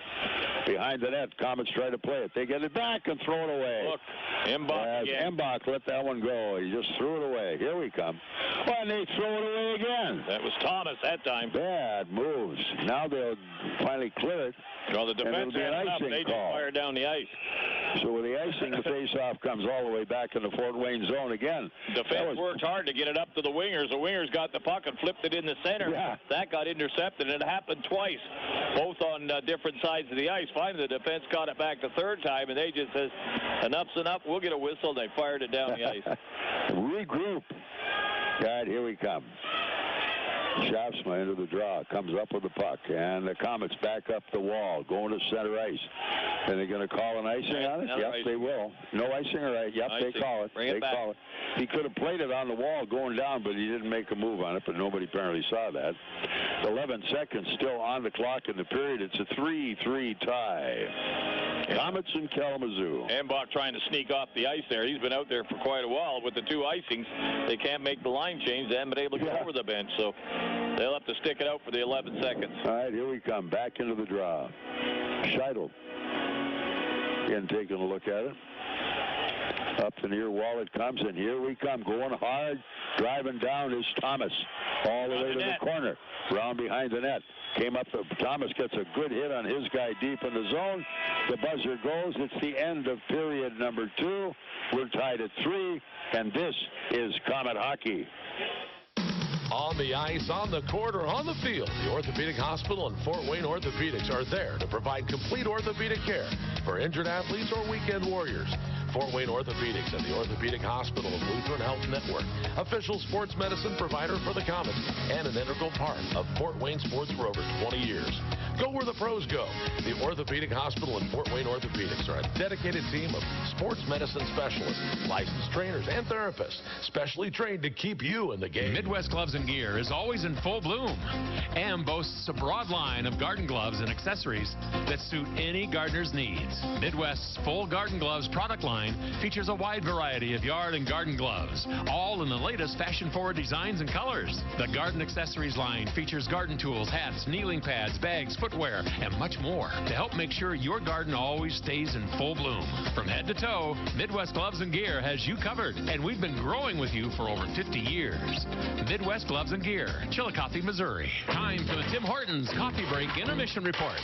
behind the net. Komets try to play it. They get it back and throw it away. Look, Embach again. Embach let that one go. He just threw it away. Here we come. Oh, and they throw it away again. That was Thomas that time. Bad moves. Now they'll finally clear it. Well, the defense had it up. They just fired down the ice. So with the icing, the face-off comes all the way back in the Fort Wayne zone again. Defense worked hard to get it up to the wingers. The wingers got the puck and flipped it in the center. Yeah. That got intercepted, and it happened twice, both on different sides of the ice. Finally, the defense got it back the third time, and they just says, enough's enough. We'll get a whistle. They fired it down the ice. Regroup. All right, here we come. Shaftsma into the draw, comes up with the puck, and the Komets back up the wall, going to center ice. And they're going to call an icing on it? Yep, they will. No icing, all right. Yep, they call it. They call it. He could have played it on the wall going down, but he didn't make a move on it, but nobody apparently saw that. 11 seconds still on the clock in the period. It's a 3-3 tie. Komets and Kalamazoo. Embach trying to sneak off the ice there. He's been out there for quite a while with the 2 icings. They can't make the line change. They haven't been able to get over the bench, so they'll have to stick it out for the 11 seconds. All right, here we come. Back into the draw. Szydlowski. Again, taking a look at it. Up the near wall it comes, and here we come. Going hard, driving down is Thomas. All the way to the corner. Round behind the net. Came up, Thomas gets a good hit on his guy deep in the zone. The buzzer goes. It's the end of period number 2. We're tied at 3, and this is Komet hockey. On the ice, on the court, or on the field, the Orthopedic Hospital and Fort Wayne Orthopedics are there to provide complete orthopedic care for injured athletes or weekend warriors. Fort Wayne Orthopedics and the Orthopedic Hospital of Lutheran Health Network, official sports medicine provider for the Komets, and an integral part of Fort Wayne sports for over 20 years. Go where the pros go. The Orthopedic Hospital and Fort Wayne Orthopedics are a dedicated team of sports medicine specialists, licensed trainers, and therapists, specially trained to keep you in the game. Midwest Gloves and Gear is always in full bloom and boasts a broad line of garden gloves and accessories that suit any gardener's needs. Midwest's full garden gloves product line features a wide variety of yard and garden gloves, all in the latest fashion-forward designs and colors. The garden accessories line features garden tools, hats, kneeling pads, bags, footwear, and much more to help make sure your garden always stays in full bloom. From head to toe, Midwest Gloves and Gear has you covered, and we've been growing with you for over 50 years. Midwest Gloves and Gear, Chillicothe, Missouri. Time for the Tim Hortons Coffee Break Intermission Report.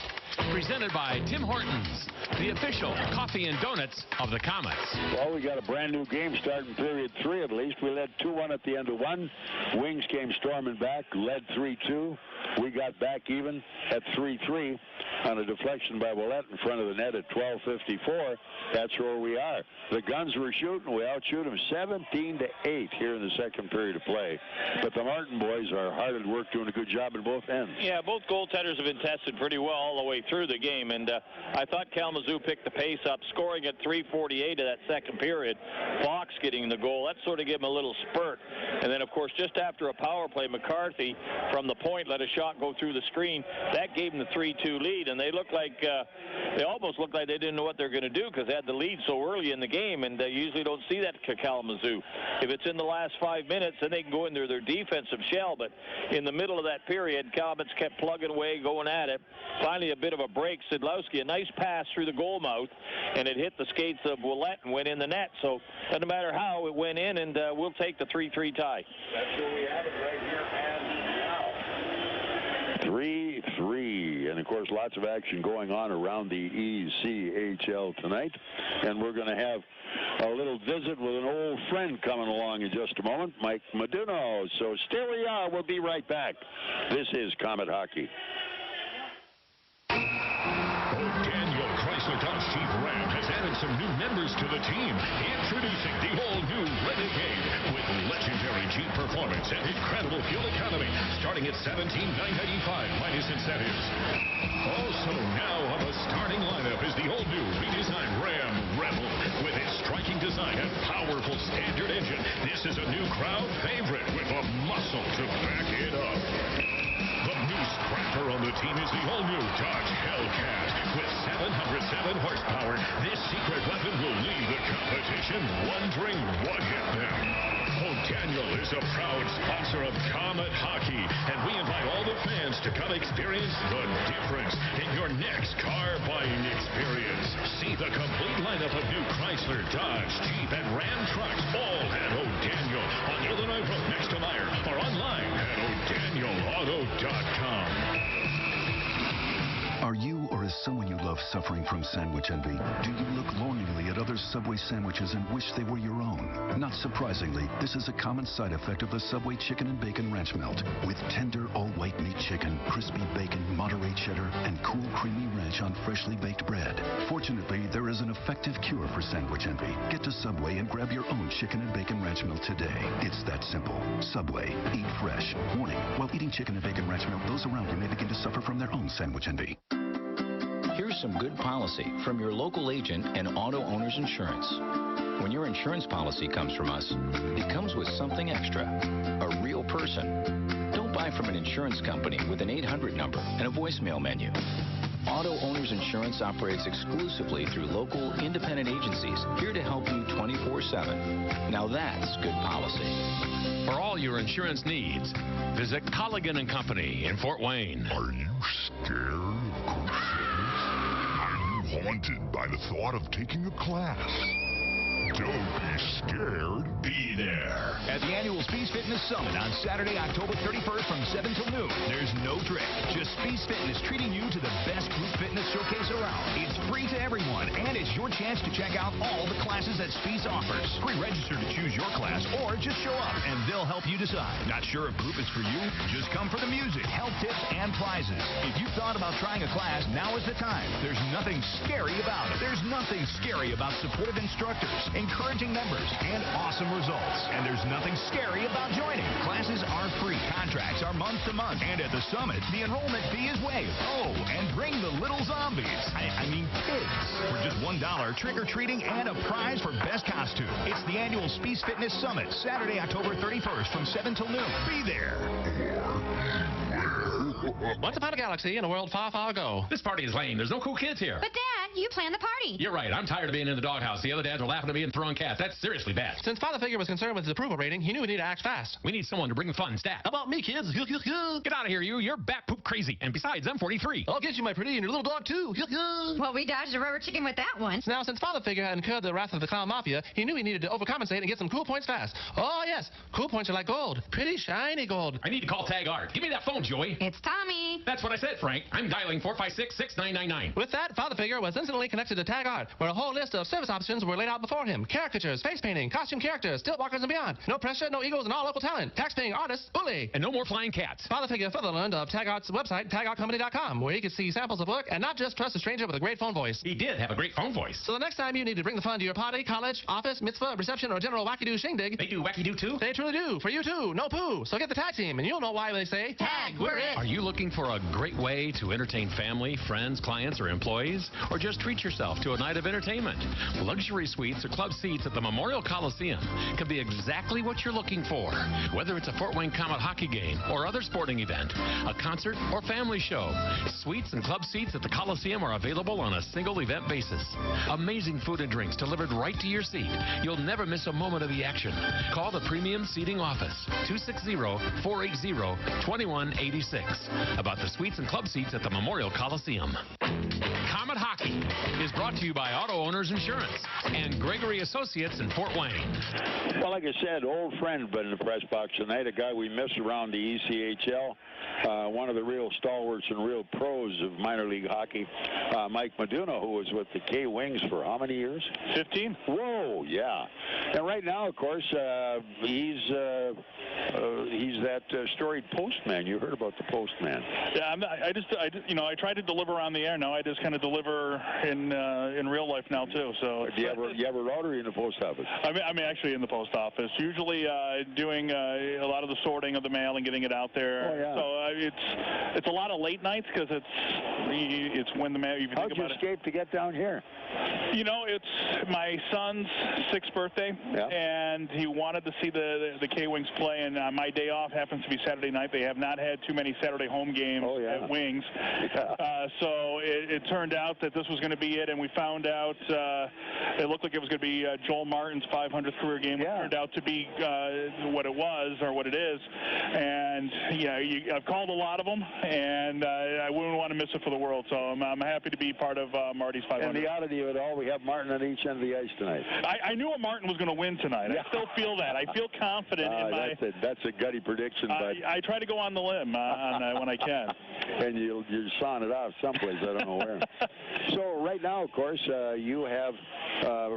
Presented by Tim Hortons, the official coffee and donuts of the Komets. Well, we got a brand new game starting period 3 at least. We led 2-1 at the end of 1. Wings came storming back, led 3-2. We got back even at 3-3 on a deflection by Ouellet in front of the net at 12:54. That's where we are. The Guns were shooting. We outshoot them 17-8 here in the second period of play. But the Martin boys are hard at work doing a good job at both ends. Yeah, both goaltenders have been tested pretty well all the way through the game, and I thought Kalamazoo picked the pace up, scoring at 3:48 of that second period. Fox getting the goal. That sort of gave him a little spurt. And then, of course, just after a power play, McCarthy from the point let a shot go through the screen. That gave them the 3-2 lead, and they looked like they almost looked like they didn't know what they're going to do because they had the lead so early in the game, and they usually don't see that to Kalamazoo. If it's in the last 5 minutes, then they can go into their defensive shell, but in the middle of that period, Komets kept plugging away, going at it. Finally, a bit of a break. Szydlowski, a nice pass through the goal mouth, and it hit the skates of Ouellet and went in the net. So doesn't matter how, it went in, and we'll take the 3-3 tie. That's where we have it right here and now. 3-3, and of course lots of action going on around the ECHL tonight, and we're going to have a little visit with an old friend coming along in just a moment, Mike Meduno. So stay where you are. We'll be right back. This is Komet Hockey. Daniel Chrysler Dodge Jeep Ram has added some new members to the team. Introducing the all-new Renegade with legendary Jeep performance and incredible fuel economy, starting at $17,995 minus incentives. Also now on the starting lineup is the all-new redesigned Ram Rebel. With its striking design and powerful standard engine, this is a new crowd favorite with a muscle to back it up. The new scrapper on the team is the all-new Dodge Hellcat. With 707 horsepower, this secret weapon will leave the competition wondering what hit them. Daniel is a proud sponsor of Komet Hockey, and we invite all the fans to come experience the difference in your next car buying experience. See the complete lineup of new Chrysler, Dodge, Jeep, and Ram trucks, all at O'Daniel on Illinois Road next to Meyer, or online at o'danielauto.com. Are you or is someone you love suffering from sandwich envy? Do you look longingly at other Subway sandwiches and wish they were your own? Not surprisingly, this is a common side effect of the Subway Chicken and Bacon Ranch Melt. With tender all-white meat chicken, crispy bacon, Monterey cheddar, and cool creamy ranch on freshly baked bread. Fortunately, there is an effective cure for sandwich envy. Get to Subway and grab your own Chicken and Bacon Ranch Melt today. It's that simple. Subway. Eat fresh. Warning, while eating Chicken and Bacon Ranch Melt, those around you may begin to suffer from their own sandwich envy. Here's some good policy from your local agent and Auto Owners Insurance. When your insurance policy comes from us, it comes with something extra, a real person. Don't buy from an insurance company with an 800 number and a voicemail menu. Auto Owners Insurance operates exclusively through local, independent agencies here to help you 24/7. Now that's good policy. For all your insurance needs, visit Colligan & Company in Fort Wayne. Are you scared of ghost shows? Are you haunted by the thought of taking a class? Don't be scared. Be there at the annual Speeds Fitness Summit on Saturday, October 31st from 7 till noon. There's no trick. Just Speeds Fitness treating you to the best group fitness showcase around. It's free to everyone, and it's your chance to check out all the classes that Speeds offers. Pre-register to choose your class, or just show up, and they'll help you decide. Not sure if group is for you? Just come for the music, health tips, and prizes. If you've thought about trying a class, now is the time. There's nothing scary about it. There's nothing scary about supportive instructors, encouraging members, and awesome results. And there's nothing scary about joining. Classes are free. Contracts are month to month. And at the summit, the enrollment fee is waived. Oh, and bring the little zombies. I mean kids. For just $1, trick-or-treating and a prize for best costume. It's the annual Speeds Fitness Summit, Saturday, October 31st from 7 till noon. Be there. Once upon a galaxy in a world far, far ago. This party is lame. There's no cool kids here. But, Dad, you planned the party. You're right. I'm tired of being in the doghouse. The other dads are laughing at me and throwing cats. That's seriously bad. Since Father Figure was concerned with his approval rating, he knew we needed to act fast. We need someone to bring the fun stat. How about me, kids? Get out of here, you. You're bat poop crazy. And besides, I'm 43. I'll get you, my pretty, and your little dog, too. Well, we dodged a rubber chicken with that one. Now, since Father Figure had incurred the wrath of the clown mafia, he knew he needed to overcompensate and get some cool points fast. Oh, yes. Cool points are like gold. Pretty shiny gold. I need to call Tag Art. Give me that phone, Joey. It's Tommy. That's what I said, Frank. I'm dialing 456-6999. With that, Father Figure was instantly connected to Tag Art, where a whole list of service options were laid out before him. Caricatures, face painting, costume characters, stilt walkers, and beyond. No pressure, no egos, and all local talent. Tax-paying artists, bully. And no more flying cats. Father Figure further learned of Tag Art's website, tagartcompany.com, where he could see samples of work and not just trust a stranger with a great phone voice. He did have a great phone voice. So the next time you need to bring the fun to your party, college, office, mitzvah, reception, or general wacky-doo shindig. They do wacky-doo, too? They truly do. For you, too. No poo. So get the tag team, and you'll know why they say, Tag, we're it. Are you looking for a great way to entertain family, friends, clients, or employees? Or just treat yourself to a night of entertainment? Luxury suites or club seats at the Memorial Coliseum can be exactly what you're looking for. Whether it's a Fort Wayne Comet hockey game or other sporting event, a concert or family show, suites and club seats at the Coliseum are available on a single event basis. Amazing food and drinks delivered right to your seat. You'll never miss a moment of the action. Call the Premium Seating Office, 260-480-2186, about the suites and club seats at the Memorial Coliseum. Comet Hockey is brought to you by Auto Owners Insurance and Gregory Associates in Fort Wayne. Well, like I said, old friend but in the press box tonight, a guy we missed around the ECHL, one of the real stalwarts and real pros of minor league hockey, Mike Meduna, who was with the K-Wings for how many years? 15. Whoa, yeah. And right now, of course, he's that storied postman. You heard about the postman. Yeah, I try to deliver on the air now. I just kind of deliver in real life now too. So you ever out or are you in the post office? I'm actually in the post office. Usually doing a lot of the sorting of the mail and getting it out there. Oh, yeah. So it's a lot of late nights because it's when the mail. If you How'd think you about escape to get down here? You know, it's my son's 6th birthday, and he wanted to see the K-Wings play, and my day off happens to be Saturday night. They have not had too many Saturday home games at Wings. So it turned out that this was going to be it, and we found out it looked like it was going to be Joel Martin's 500th career game. It turned out to be what it was, or what it is. And, I've called a lot of them, and I wouldn't want to miss it for the world. So I'm happy to be part of Marty's 500. And the oddity of it all, we have Martin on each end of the ice tonight. I knew Martin was going to win tonight. I still feel that. I feel confident in my... That's a gutty prediction, but... I try to go on the limb when I can. And you're sawing it off someplace, I don't know where. So right now, of course, you have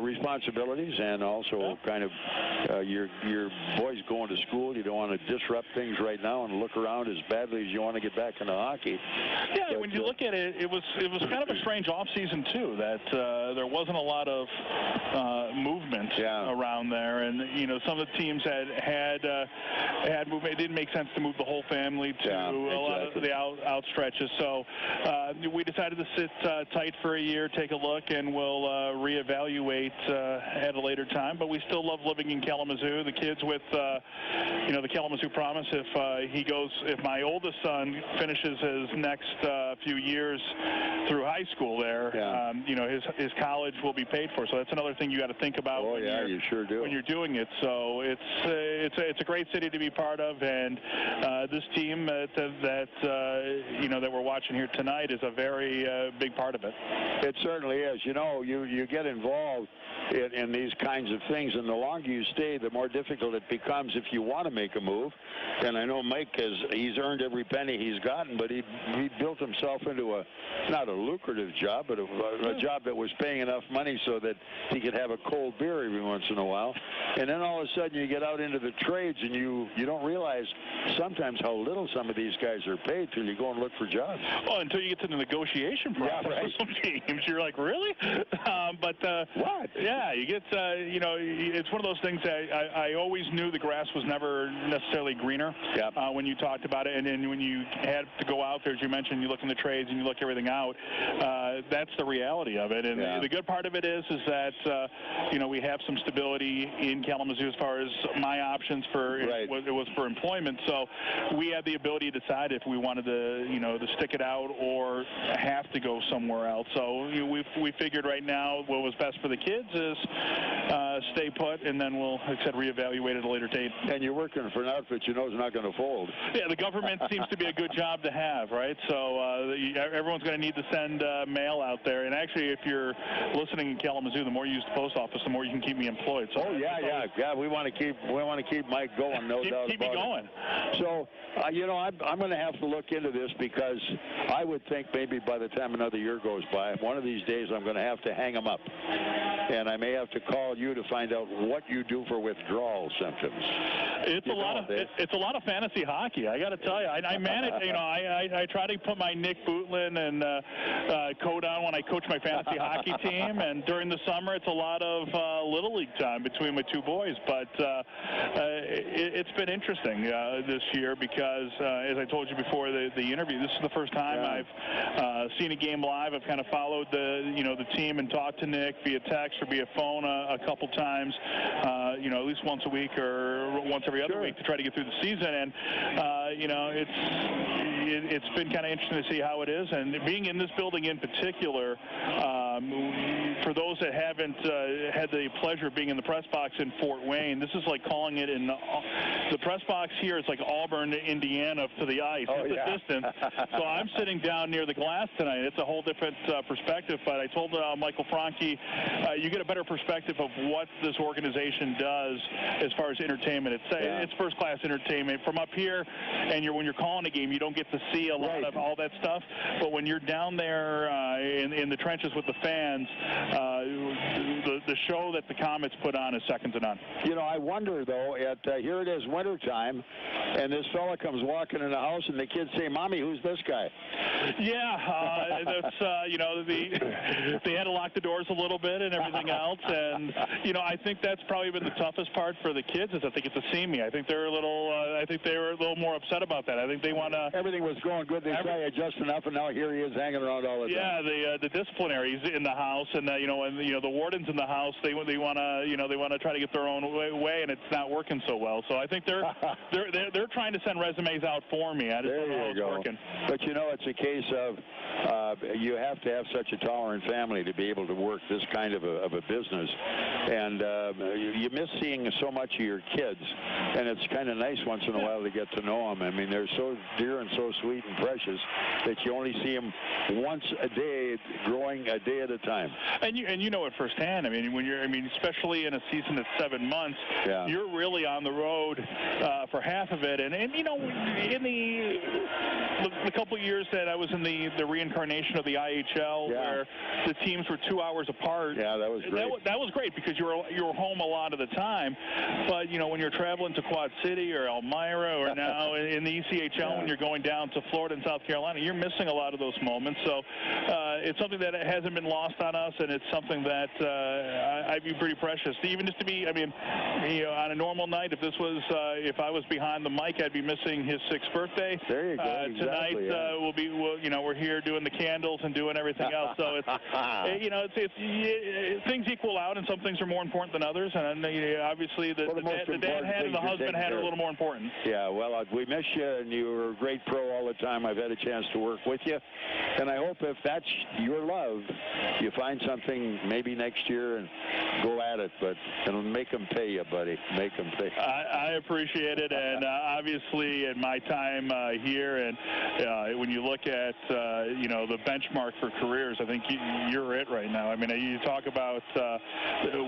responsibilities and also kind of your boys going to school. You don't want to disrupt things right now and look around as badly as you want to get back into hockey. Yeah, but when you look at it, it was kind of a strange off-season, too, that there wasn't a lot of movement around there. And, some of the teams had movement. It didn't make sense to move the whole family to a lot of the out stretches. So we decided to sit tight for a year, take a look, and we'll reevaluate at a later time. But we still love living in Kalamazoo. The kids with, the Kalamazoo Promise. If my oldest son finishes his next few years through high school there, his college will be paid for. So that's another thing you got to think about. Oh, yeah, you sure do. When you're doing it. So it's a great city to be part of, and this team that we're watching here tonight is a very big part of it. It certainly is. You get involved in these kinds of things, and the longer you stay, the more difficult it becomes if you want to make a move. And I know Mike he's earned every penny he's gotten, but he built himself into not a lucrative job, but a job that was paying enough money so that he could have a cold beer every once in a while. And then all of a sudden you get out into the trades, and you don't realize sometimes how little some of these guys are paid till you go and look for jobs. Oh, until you get to the negotiation process with some teams, you're like, really? What? Yeah, you get, it's one of those things that I always knew the grass was never necessarily greener when you talked about it. And then when you had to go out there, as you mentioned, you look in the trades and you look everything out. That's the reality of it. And the good part of it is that, we have some stability in Kalamazoo as far as my options for it was for employment. So we had the ability to decide if we wanted to stick it out or have to go somewhere else. So we figured right now what was best for the kids is stay put, and then we'll, like I said, reevaluate at a later date. And you're working for an outfit you know is not going to fold. Yeah, the government seems to be a good job to have, right? So everyone's going to need to send mail out there. And actually, if you're listening in Kalamazoo, the more you use the post office, the more you can keep me employed. So we want to keep Mike going, no doubt about it. Keep me going. So I'm going to have to look into this, because I would think maybe by the time another year goes by, one of these days I'm going to have to hang him up, and I may have to call you to find out what you do for withdrawal symptoms. It's a lot of fantasy hockey. I got to tell you, I manage. I try to put my Nick Bootlin and coat on when I coach my fantasy hockey team, and during the summer it's a lot of little league time between my two boys. But it's been interesting this year because, as I told you before the interview, this is the first time I've seen a game live. I've kind of followed the team and talked to Nick via text or via phone a couple times, at least once a week or once every other week to try to get through the season. And it's been kind of interesting to see how it is. And being in this building in particular, for those that haven't had the pleasure of being in the press box in Fort Wayne, this is like calling it in the press box here. It's like Auburn, Indiana to the ice. It's a distance. So I'm sitting down near the glass tonight. It's a whole different perspective. But I told Michael Franke, you get a better perspective of what this organization does as far as entertainment. It's first-class entertainment. From up here, and when you're calling a game, you don't get to see a lot of all that stuff. But when you're down there in the trenches with the fans, the show that the Komets put on is second to none. I wonder, though, here it is wintertime, and this fella comes walking in the house, and the kids say, "Mommy, who's this guy?" Yeah, that's, they had to lock the doors a little bit and everything else. And, I think that's probably been the toughest part for the kids is that they get to see me. I think they're a little more upset about that. I think they want to. Everything was going good. They try to adjust enough, and now here he is hanging around all the time. Yeah, the disciplinaries in the house, and the wardens in the house, they want to try to get their own way, and it's not working so well. So I think they're trying to send resumes out for me. I just don't know how it's working. But it's a case of you have to have such a tolerant family to be able to work this kind of a business, and you miss seeing so much of your kids, and it's kind of nice once in a while to get to know them. I mean, they're so dear and so sweet and precious that you only see them once a day, growing a day at a time. And you know it firsthand. I mean, especially in a season that's 7 months, you're really on the road for half of it. And in the couple of years that I was in the reincarnation of the IHL, where the teams were 2 hours apart. Yeah, that was great. That was great because you were home a lot of the time. But when you're traveling to Quad City or Elmira or now in the ECHL, when you're going down to Florida and South Carolina, you're missing a lot of those moments. So it's something that hasn't been lost on us, and it's something that I view pretty precious. Even just to be, on a normal night, if I was behind the mic, I'd be missing his 6th birthday. There you go. Tonight we're here doing the candles and doing everything else. So it's things equal out, and some things are more important than others. And obviously, the dad hat and the husband hat are a little more important. Yeah, well, we miss you, and you were a great pro all the time. I've had a chance to work with you, and I hope if that's your love, you find something maybe next year and go at it. But make them pay you, buddy. Make them pay. I appreciate it, and obviously, in my time here, and when you look at the benchmark for careers, I think you're it right now. I mean, you talk about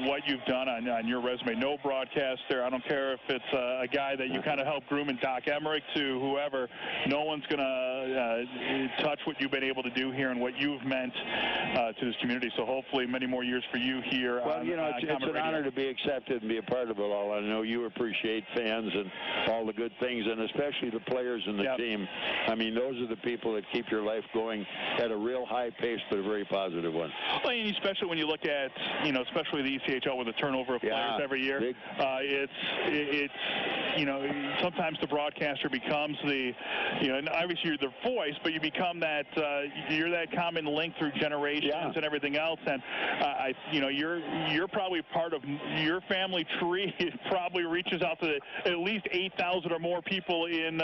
what you've done on your resume. No broadcaster. I don't care if it's a guy that you kind of helped groom, and Doc Emmerich to whoever. No one's going to touch what you've been able to do here and what you've meant to this community. So hopefully many more years for you here. Well, it's an honor to be accepted and be a part of it all. I know you appreciate fans and all the good things, and especially the players and the team. I mean, those are the people that keep your life going at a real high pace, but a very positive one. Well, and especially when you look at, especially the ECHL with the turnover of players every year, it's sometimes the broadcaster becomes and obviously you're the voice, but you become that, you're that common link through generations and everything else. And you're probably part of your family tree. It probably reaches out to at least 8,000 or more people in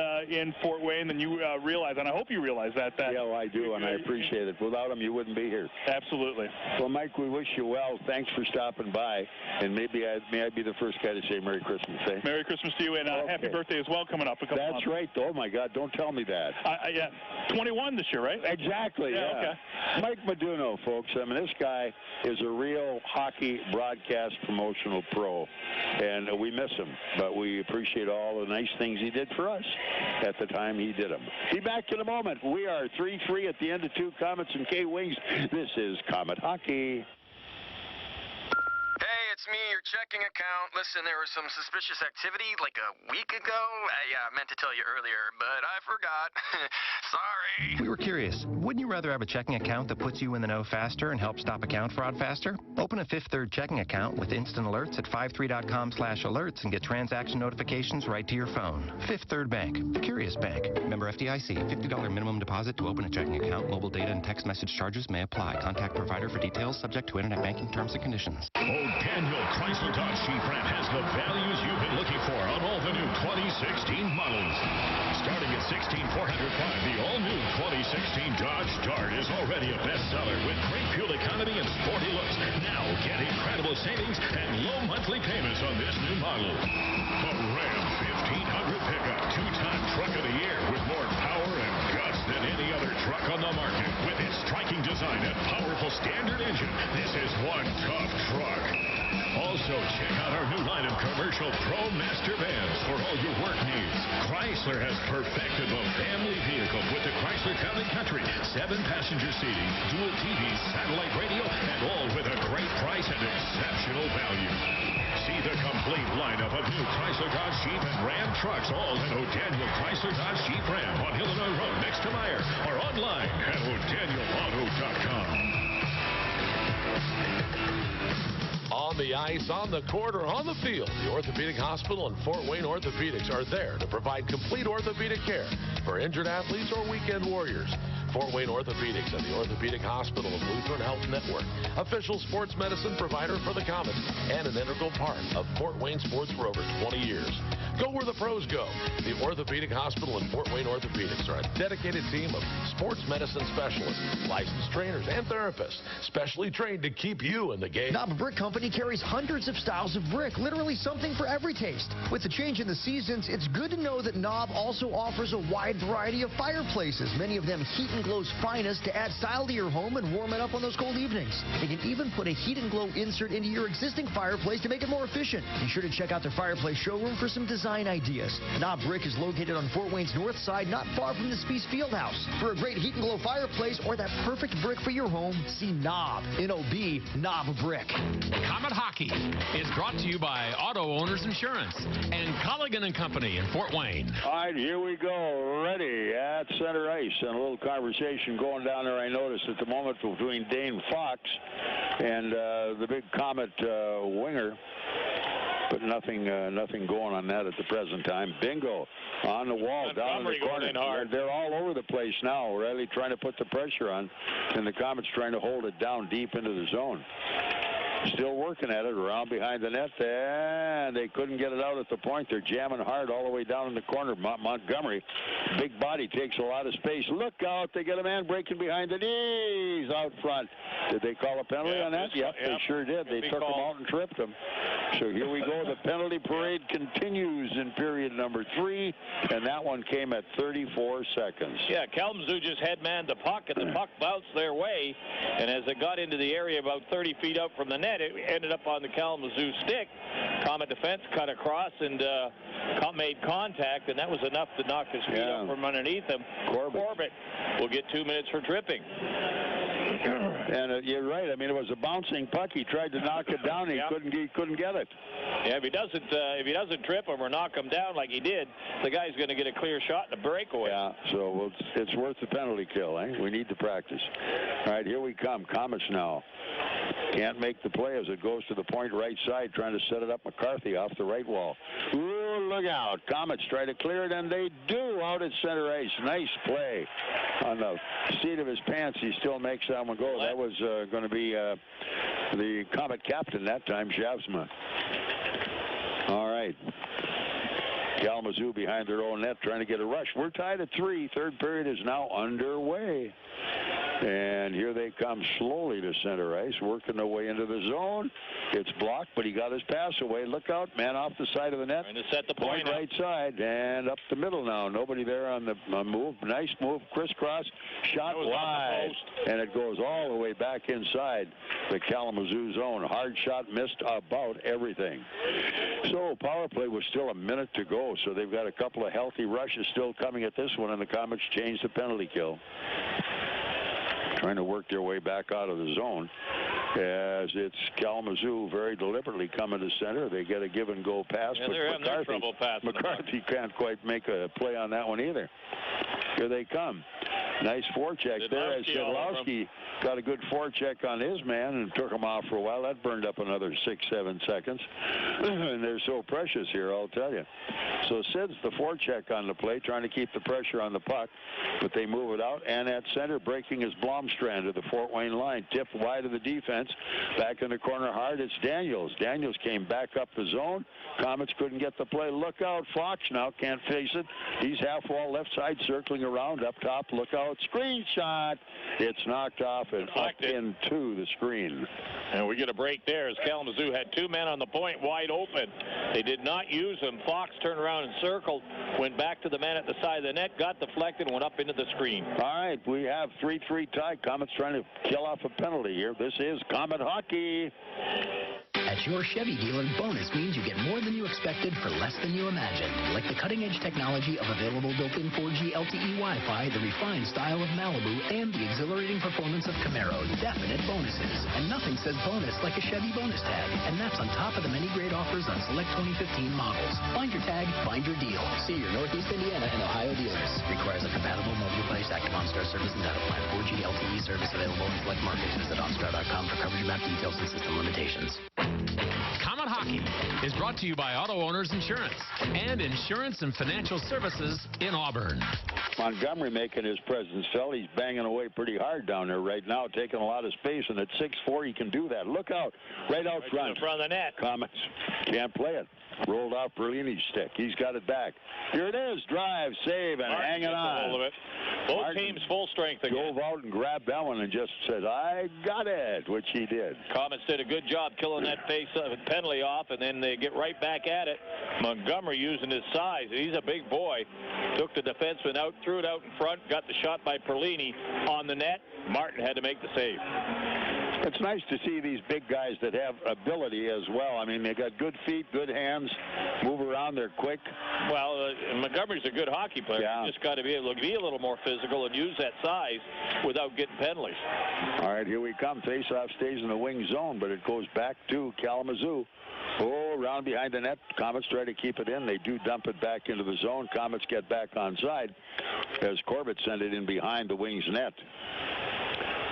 Fort Wayne than you realize, and I hope you realize that. Yeah, well, I do, and I appreciate it. Without them, you wouldn't be here. Absolutely. Well, Mike, we wish you well. Thanks for stopping by, and may I be the first guy to say Merry Christmas. Eh? Merry Christmas to you, and happy birthday as well coming up. That's right. Oh my God, don't tell me that. 21 this year, right? Exactly. Yeah. Okay. Mike Meduno, folks. I mean, this guy is a real hockey broadcast promotional pro, and we miss him, but we appreciate all the nice things he did for us at the time he did them. Be back in a moment. We are 3-3 at the end of 2 Komets and K-Wings. This is Komet Hockey. Hey, it's me, your checking account. Listen, there was some suspicious activity like a week ago. Yeah, I meant to tell you earlier, but I forgot. Sorry. We were curious. Wouldn't you rather have a checking account that puts you in the know faster and helps stop account fraud faster? Open a Fifth Third checking account with instant alerts at 53.com/alerts and get transaction notifications right to your phone. Fifth Third Bank. Curious Bank. Member FDIC. $50 minimum deposit to open a checking account. Mobile data and text message charges may apply. Contact provider for details subject to internet banking terms and conditions. Daniel Chrysler Dodge Jeep Ram has the values you've been looking for on all the new 2016 models. Starting at $16,405, the all-new 2016 Dodge Dart is already a bestseller with great fuel economy and sporty looks. Now get incredible savings and low monthly payments on this new model. The Ram 1500 pickup, 2-time truck of the year with more power and guts than any other truck on the market. With its striking design and powerful standard engine, this is one tough truck. Also, check out our new line of commercial Pro Master vans for all your work needs. Chrysler has perfected the family vehicle with the Chrysler Town & Country. 7-passenger seating, dual TVs, satellite radio, and all with a great price and exceptional value. See the complete lineup of new Chrysler Dodge Jeep and Ram trucks, all at O'Daniel Chrysler Dodge Jeep Ram on Illinois Road next to Meyer, or online at o'DanielAuto.com. On the ice, on the court, or on the field, the Orthopedic Hospital and Fort Wayne Orthopedics are there to provide complete orthopedic care for injured athletes or weekend warriors. Fort Wayne Orthopedics and the Orthopedic Hospital of Lutheran Health Network, official sports medicine provider for the Komets, and an integral part of Fort Wayne sports for over 20 years. Go where the pros go. The Orthopedic Hospital and Fort Wayne Orthopedics are a dedicated team of sports medicine specialists, licensed trainers, and therapists, specially trained to keep you in the game. Knob Brick Company carries hundreds of styles of brick, literally something for every taste. With the change in the seasons, it's good to know that Knob also offers a wide variety of fireplaces, many of them Heat and Glow's finest, to add style to your home and warm it up on those cold evenings. They can even put a Heat and Glow insert into your existing fireplace to make it more efficient. Be sure to check out their fireplace showroom for some design ideas. Knob Brick is located on Fort Wayne's north side, not far from the Speece Fieldhouse. For a great Heat and Glow fireplace or that perfect brick for your home, see Knob, N-O-B, Knob Brick. Komet Hockey is brought to you by Auto Owners Insurance and Colligan & Company in Fort Wayne. All right, here we go. Ready at center ice. And a little conversation going down there, I noticed at the moment, between Dane Fox and the big Komet winger. But nothing going on that at the present time. Bingo on the wall, down in the corner. They're all over the place now, really trying to put the pressure on, and the Komets trying to hold it down deep into the zone. Still working at it around behind the net, and they couldn't get it out at the point. They're jamming hard all the way down in the corner. Montgomery, big body, takes a lot of space. Look out, they get a man breaking behind the knees out front. Did they call a penalty on that? Yep, they sure did. They took him out and tripped him. So here we go. The penalty parade continues in period number 3, and that one came at 34 seconds. Yeah, Kalamazoo just headmanned the puck, and the puck bounced their way, and as it got into the area about 30 feet out from the net, it ended up on the Kalamazoo stick. Comet defense cut across and made contact, and that was enough to knock his feet up from underneath him. Corbett will get 2 minutes for tripping. And you're right. I mean, it was a bouncing puck. He tried to knock it down. He couldn't get it. Yeah, if he doesn't trip him or knock him down like he did, the guy's going to get a clear shot and a breakaway. Yeah, so it's worth the penalty kill, eh? We need to practice. All right, here we come. Komets now. Can't make the play as it goes to the point right side, trying to set it up. McCarthy off the right wall. Ooh, look out. Komets try to clear it, and they do out at center ice. Nice play. On the seat of his pants, he still makes that one go. That was going to be the Komet captain that time, Shavsma. All right. Kalamazoo behind their own net trying to get a rush. We're tied at 3. Third period is now underway. And here they come slowly to center ice, working their way into the zone. It's blocked, but he got his pass away. Look out, man off the side of the net. Trying to set the point right side, and up the middle now. Nobody there on the move. Nice move, crisscross, shot wide, and it goes all the way back inside the Kalamazoo zone. Hard shot, missed about everything. So power play was still a minute to go, so they've got a couple of healthy rushes still coming at this one, and the Komets changed the penalty kill. Trying to work their way back out of the zone as it's Kalamazoo very deliberately coming to center. They get a give-and-go pass, but McCarthy can't quite make a play on that one either. Here they come. Nice forecheck there as Szydlowski got a good forecheck on his man and took him off for a while. That burned up another 6-7 seconds. And they're so precious here, I'll tell you. So Sid's the forecheck on the play, trying to keep the pressure on the puck, but they move it out. And at center, breaking is Blomstrand to the Fort Wayne line. Tipped wide of the defense. Back in the corner hard, it's Daniels. Daniels came back up the zone. Komets couldn't get the play. Look out, Fox now can't face it. He's half wall left side, circling around up top. Look out, screen shot. It's knocked off and up into the screen. And we get a break there as Kalamazoo had 2 men on the point wide open. They did not use them. Fox turned around and circled, went back to the man at the side of the net, got deflected, and went up into the screen. All right, we have 3-3 tie. Komets trying to kill off a penalty here. This is Komet hockey. At your Chevy dealer, bonus means you get more than you expected for less than you imagined. Like the cutting-edge technology of available built-in 4G LTE Wi-Fi, the refined style of Malibu, and the exhilarating performance of Camaro. Definite bonuses. And nothing says bonus like a Chevy bonus tag. And that's on top of the many great offers on select 2015 models. Find your tag, find your deal. See your Northeast Indiana and Ohio dealers. Requires a compatible mobile device, active OnStar service and data plan. 4G LTE service available in select markets. Visit OnStar.com for coverage map details and system limitations. Komet Hockey is brought to you by Auto Owners Insurance and Insurance and Financial Services in Auburn. Montgomery making his presence felt. He's banging away pretty hard down there right now, taking a lot of space, and at 6'4", he can do that. Look out, right out front. In front of the net. Komets can't play it. Rolled off Perlini's stick. He's got it back. Here it is. Drive, save, and hanging on. Hold of it. Both teams full strength again. Drove out and grabbed that one and just said, I got it, which he did. Komets did a good job killing that penalty off, and then they get right back at it. Montgomery using his size. He's a big boy. Took the defenseman out, threw it out in front, got the shot by Perlini on the net. Martin had to make the save. It's nice to see these big guys that have ability as well. I mean, they got good feet, good hands, move around, they're quick. Well, Montgomery's a good hockey player. Yeah. You just got to be able to be a little more physical and use that size without getting penalties. All right, here we come. Faceoff stays in the wing zone, but it goes back to Kalamazoo. Oh, around behind the net. Komets try to keep it in. They do dump it back into the zone. Komets get back onside as Corbett sent it in behind the wing's net.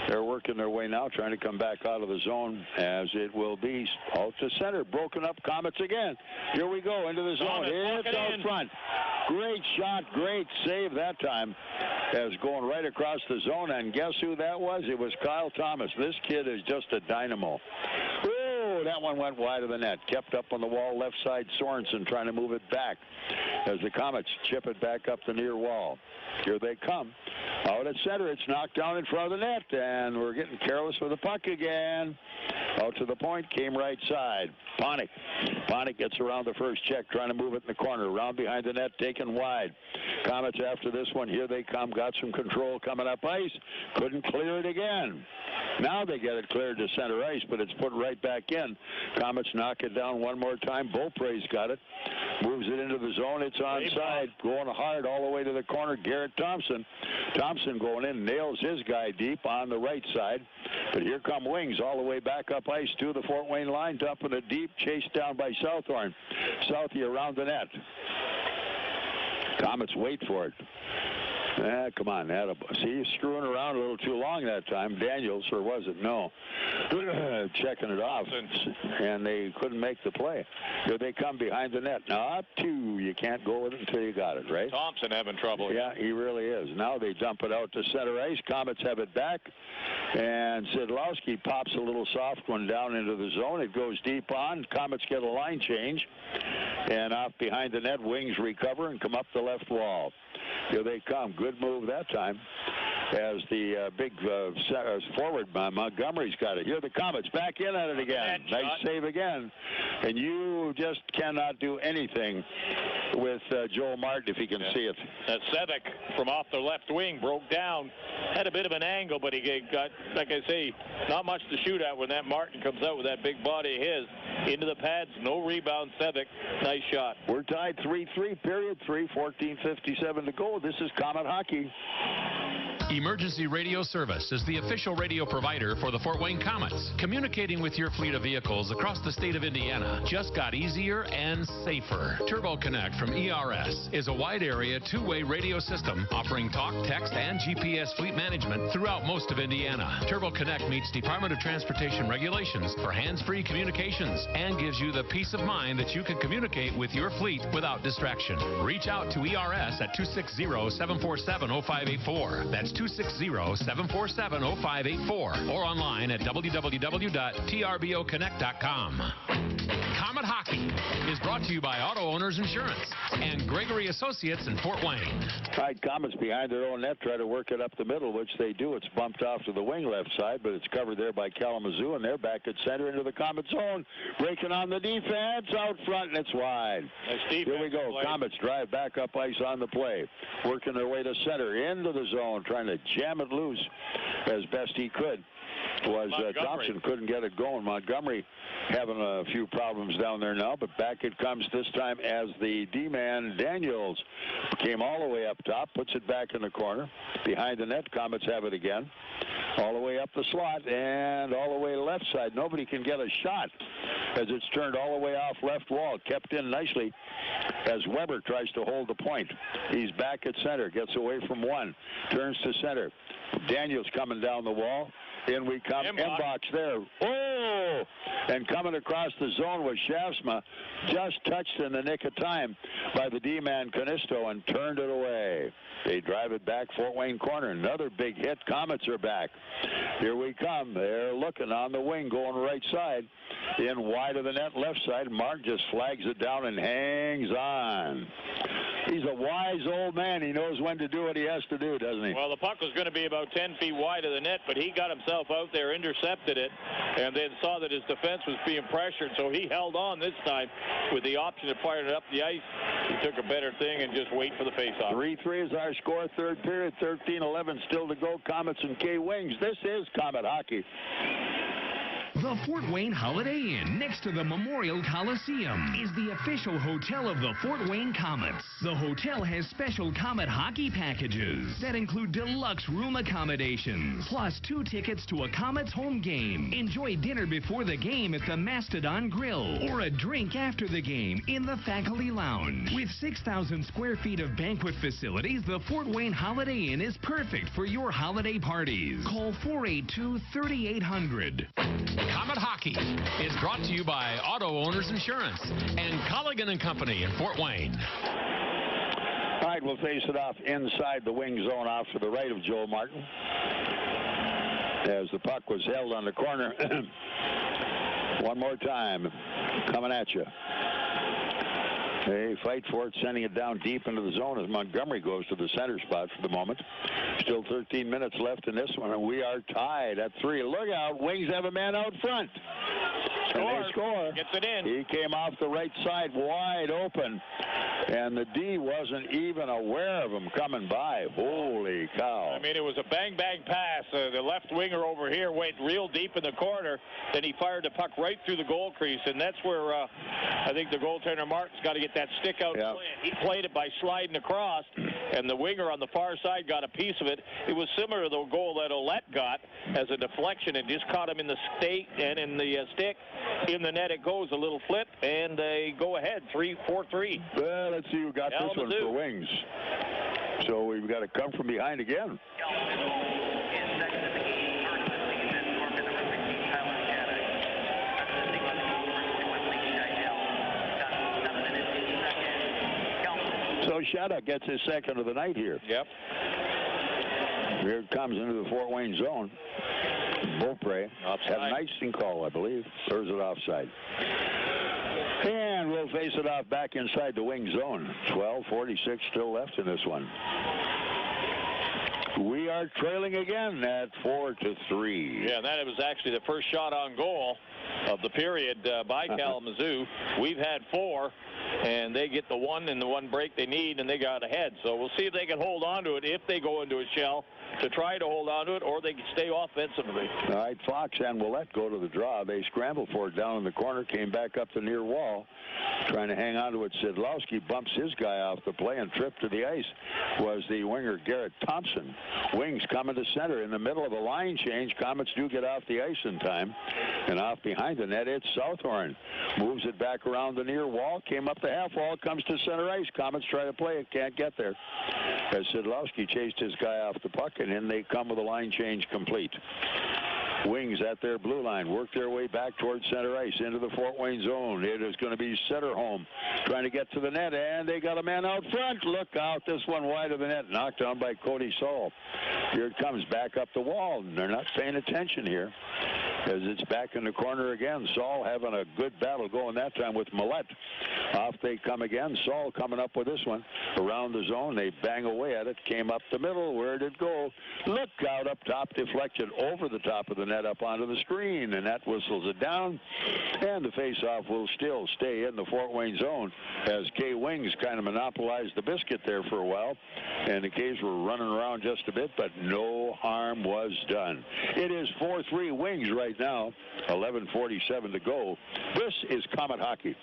They're working their way now, trying to come back out of the zone as it will be out to center. Broken up Komets again. Here we go into the zone. It's out front. Great shot, great save that time as going right across the zone. And guess who that was? It was Kyle Thomas. This kid is just a dynamo. Ooh, Oh, that one went wide of the net. Kept up on the wall left side. Sorensen trying to move it back as the Komets chip it back up the near wall. Here they come. Out at center, it's knocked down in front of the net, and we're getting careless with the puck again. Out to the point, came right side. Ponick gets around the first check, trying to move it in the corner. Around behind the net, taken wide. Komets after this one. Here they come. Got some control coming up ice. Couldn't clear it again. Now they get it cleared to center ice, but it's put right back in. Komets knock it down one more time. Beaupre's got it. Moves it into the zone. It's onside. Going hard all the way to the corner. Garrett Thompson. Thompson going in, nails his guy deep on the right side. But here come Wings all the way back up ice to the Fort Wayne line, dumping it deep, chased down by Southorn. Southie around the net. Komets wait for it. Come on, see, screwing around a little too long that time. Daniels, or was it? No. Checking it off, and they couldn't make the play. Here they come behind the net. Now up two. You can't go with it until you got it, right? Thompson having trouble. Yeah, he really is. Now they dump it out to center ice. Komets have it back, and Szydlowski pops a little soft one down into the zone. It goes deep on. Komets get a line change, and off behind the net. Wings recover and come up the left wall. Here they come. Good move that time as the big forward, Montgomery's got it. Here the Komets back in at it again. Nice save again. And you just cannot do anything with Joel Martin if he can see it. Szydlowski from off the left wing broke down. Had a bit of an angle, but he got, like I say, not much to shoot at when that Martin comes out with that big body of his. Into the pads, no rebound. Szydlowski, nice shot. We're tied 3-3, period 3, 14:57 to go. This is Komet Hockey. Emergency Radio Service is the official radio provider for the Fort Wayne Komets. Communicating with your fleet of vehicles across the state of Indiana just got easier and safer. Turbo Connect from ERS is a wide area two-way radio system offering talk, text, and GPS fleet management throughout most of Indiana. Turbo Connect meets Department of Transportation regulations for hands-free communications and gives you the peace of mind that you can communicate with your fleet without distraction. Reach out to ERS at 260-747-0584. That's 260-747-0584 or online at www.trboconnect.com. Komet Hockey is brought to you by Auto Owners Insurance and Gregory Associates in Fort Wayne. All right, Komets behind their own net try to work it up the middle, which they do. It's bumped off to the wing left side, but it's covered there by Kalamazoo, and they're back at center into the Komet zone. Breaking on the defense out front, and it's wide. Here we go. Komets drive back up ice on the play. Working their way to center, into the zone, trying to jam it loose as best he could. Thompson couldn't get it going. Montgomery having a few problems down there now, but back it comes this time as the D-man Daniels came all the way up top, puts it back in the corner. Behind the net, Komets have it again. All the way up the slot and all the way left side. Nobody can get a shot as it's turned all the way off left wall. Kept in nicely as Weber tries to hold the point. He's back at center, gets away from one, turns to center. Daniels coming down the wall. In we come. Embach there. Oh! And coming across the zone was Shafsma, just touched in the nick of time by the D-man Canisto and turned it away. They drive it back Fort Wayne corner. Another big hit. Komets are back. Here we come. They're looking on the wing, going right side. In wide of the net, left side. Mark just flags it down and hangs on. He's a wise old man. He knows when to do what he has to do, doesn't he? Well, the puck was going to be about 10 feet wide of the net, but he got himself out there, intercepted it, and then saw that his defense was being pressured, so he held on this time with the option of firing it up the ice. He took a better thing and just wait for the faceoff. 3-3 is our score. Third period, 13-11 still to go. Komets and K-Wings. This is Komet Hockey. The Fort Wayne Holiday Inn, next to the Memorial Coliseum, is the official hotel of the Fort Wayne Komets. The hotel has special Komet hockey packages that include deluxe room accommodations, plus 2 tickets to a Komets home game. Enjoy dinner before the game at the Mastodon Grill, or a drink after the game in the Faculty Lounge. With 6,000 square feet of banquet facilities, the Fort Wayne Holiday Inn is perfect for your holiday parties. Call 482-3800. Komet Hockey is brought to you by Auto Owners Insurance and Colligan & Company in Fort Wayne. All right, we'll face it off inside the wing zone off to the right of Joel Martin. As the puck was held on the corner One more time. Coming at you. They fight for it, sending it down deep into the zone as Montgomery goes to the center spot for the moment. Still 13 minutes left in this one, and we are tied at 3. Look out. Wings have a man out front. And they score. Gets it in. He came off the right side wide open, and the D wasn't even aware of him coming by. Holy cow. I mean, it was a bang-bang pass. The left winger over here went real deep in the corner. Then he fired the puck right through the goal crease, and that's where I think the goaltender Martin's got to get that stick out. Yep. He played it by sliding across, and the winger on the far side got a piece of it. It was similar to the goal that Ouellet got as a deflection. It just caught him in the stake and in the stick. In the net it goes, a little flip, and they go ahead, 4-3. Well, let's see who got this one for Wings. So we've got to come from behind again. So Shada gets his second of the night here. Yep. Here it comes into the Fort Wayne zone. Beaupre had an icing call, I believe. Or is it offside? And we'll face it off back inside the wing zone. 12:46 still left in this one. We are trailing again at 4-3. Yeah, that was actually the first shot on goal of the period by Kalamazoo. We've had 4, and they get the 1 and the 1 break they need, and they got ahead. So we'll see if they can hold on to it if they go into a shell to try to hold on to it, or they can stay offensively. All right, Fox and Ouellet go to the draw. They scramble for it down in the corner, came back up the near wall, trying to hang on to it. Szydlowski bumps his guy off the play, and tripped to the ice was the winger Garrett Thompson. Wings coming to center in the middle of a line change. Komets do get off the ice in time, and off behind the net it's Southorn. Moves it back around the near wall, came up the half wall, comes to center ice. Komets try to play it, can't get there, as Szydlowski chased his guy off the puck, and in they come with a line change complete. Wings at their blue line work their way back towards center ice into the Fort Wayne zone. It is going to be Setterholm trying to get to the net, and they got a man out front. Look out, this one wide of the net, knocked down by Cody Saul. Here it comes back up the wall, and they're not paying attention here as it's back in the corner again. Saul having a good battle going that time with Ouellet. Off they come again. Saul coming up with this one around the zone. They bang away at it. Came up the middle. Where did it go? Look out up top, deflected over the top of the net up onto the screen, and that whistles it down. And the face-off will still stay in the Fort Wayne zone as K Wings kind of monopolized the biscuit there for a while, and the K's were running around just a bit, but no harm was done. It is 4-3 Wings right now. 11:47 to go. This is Comet Hockey.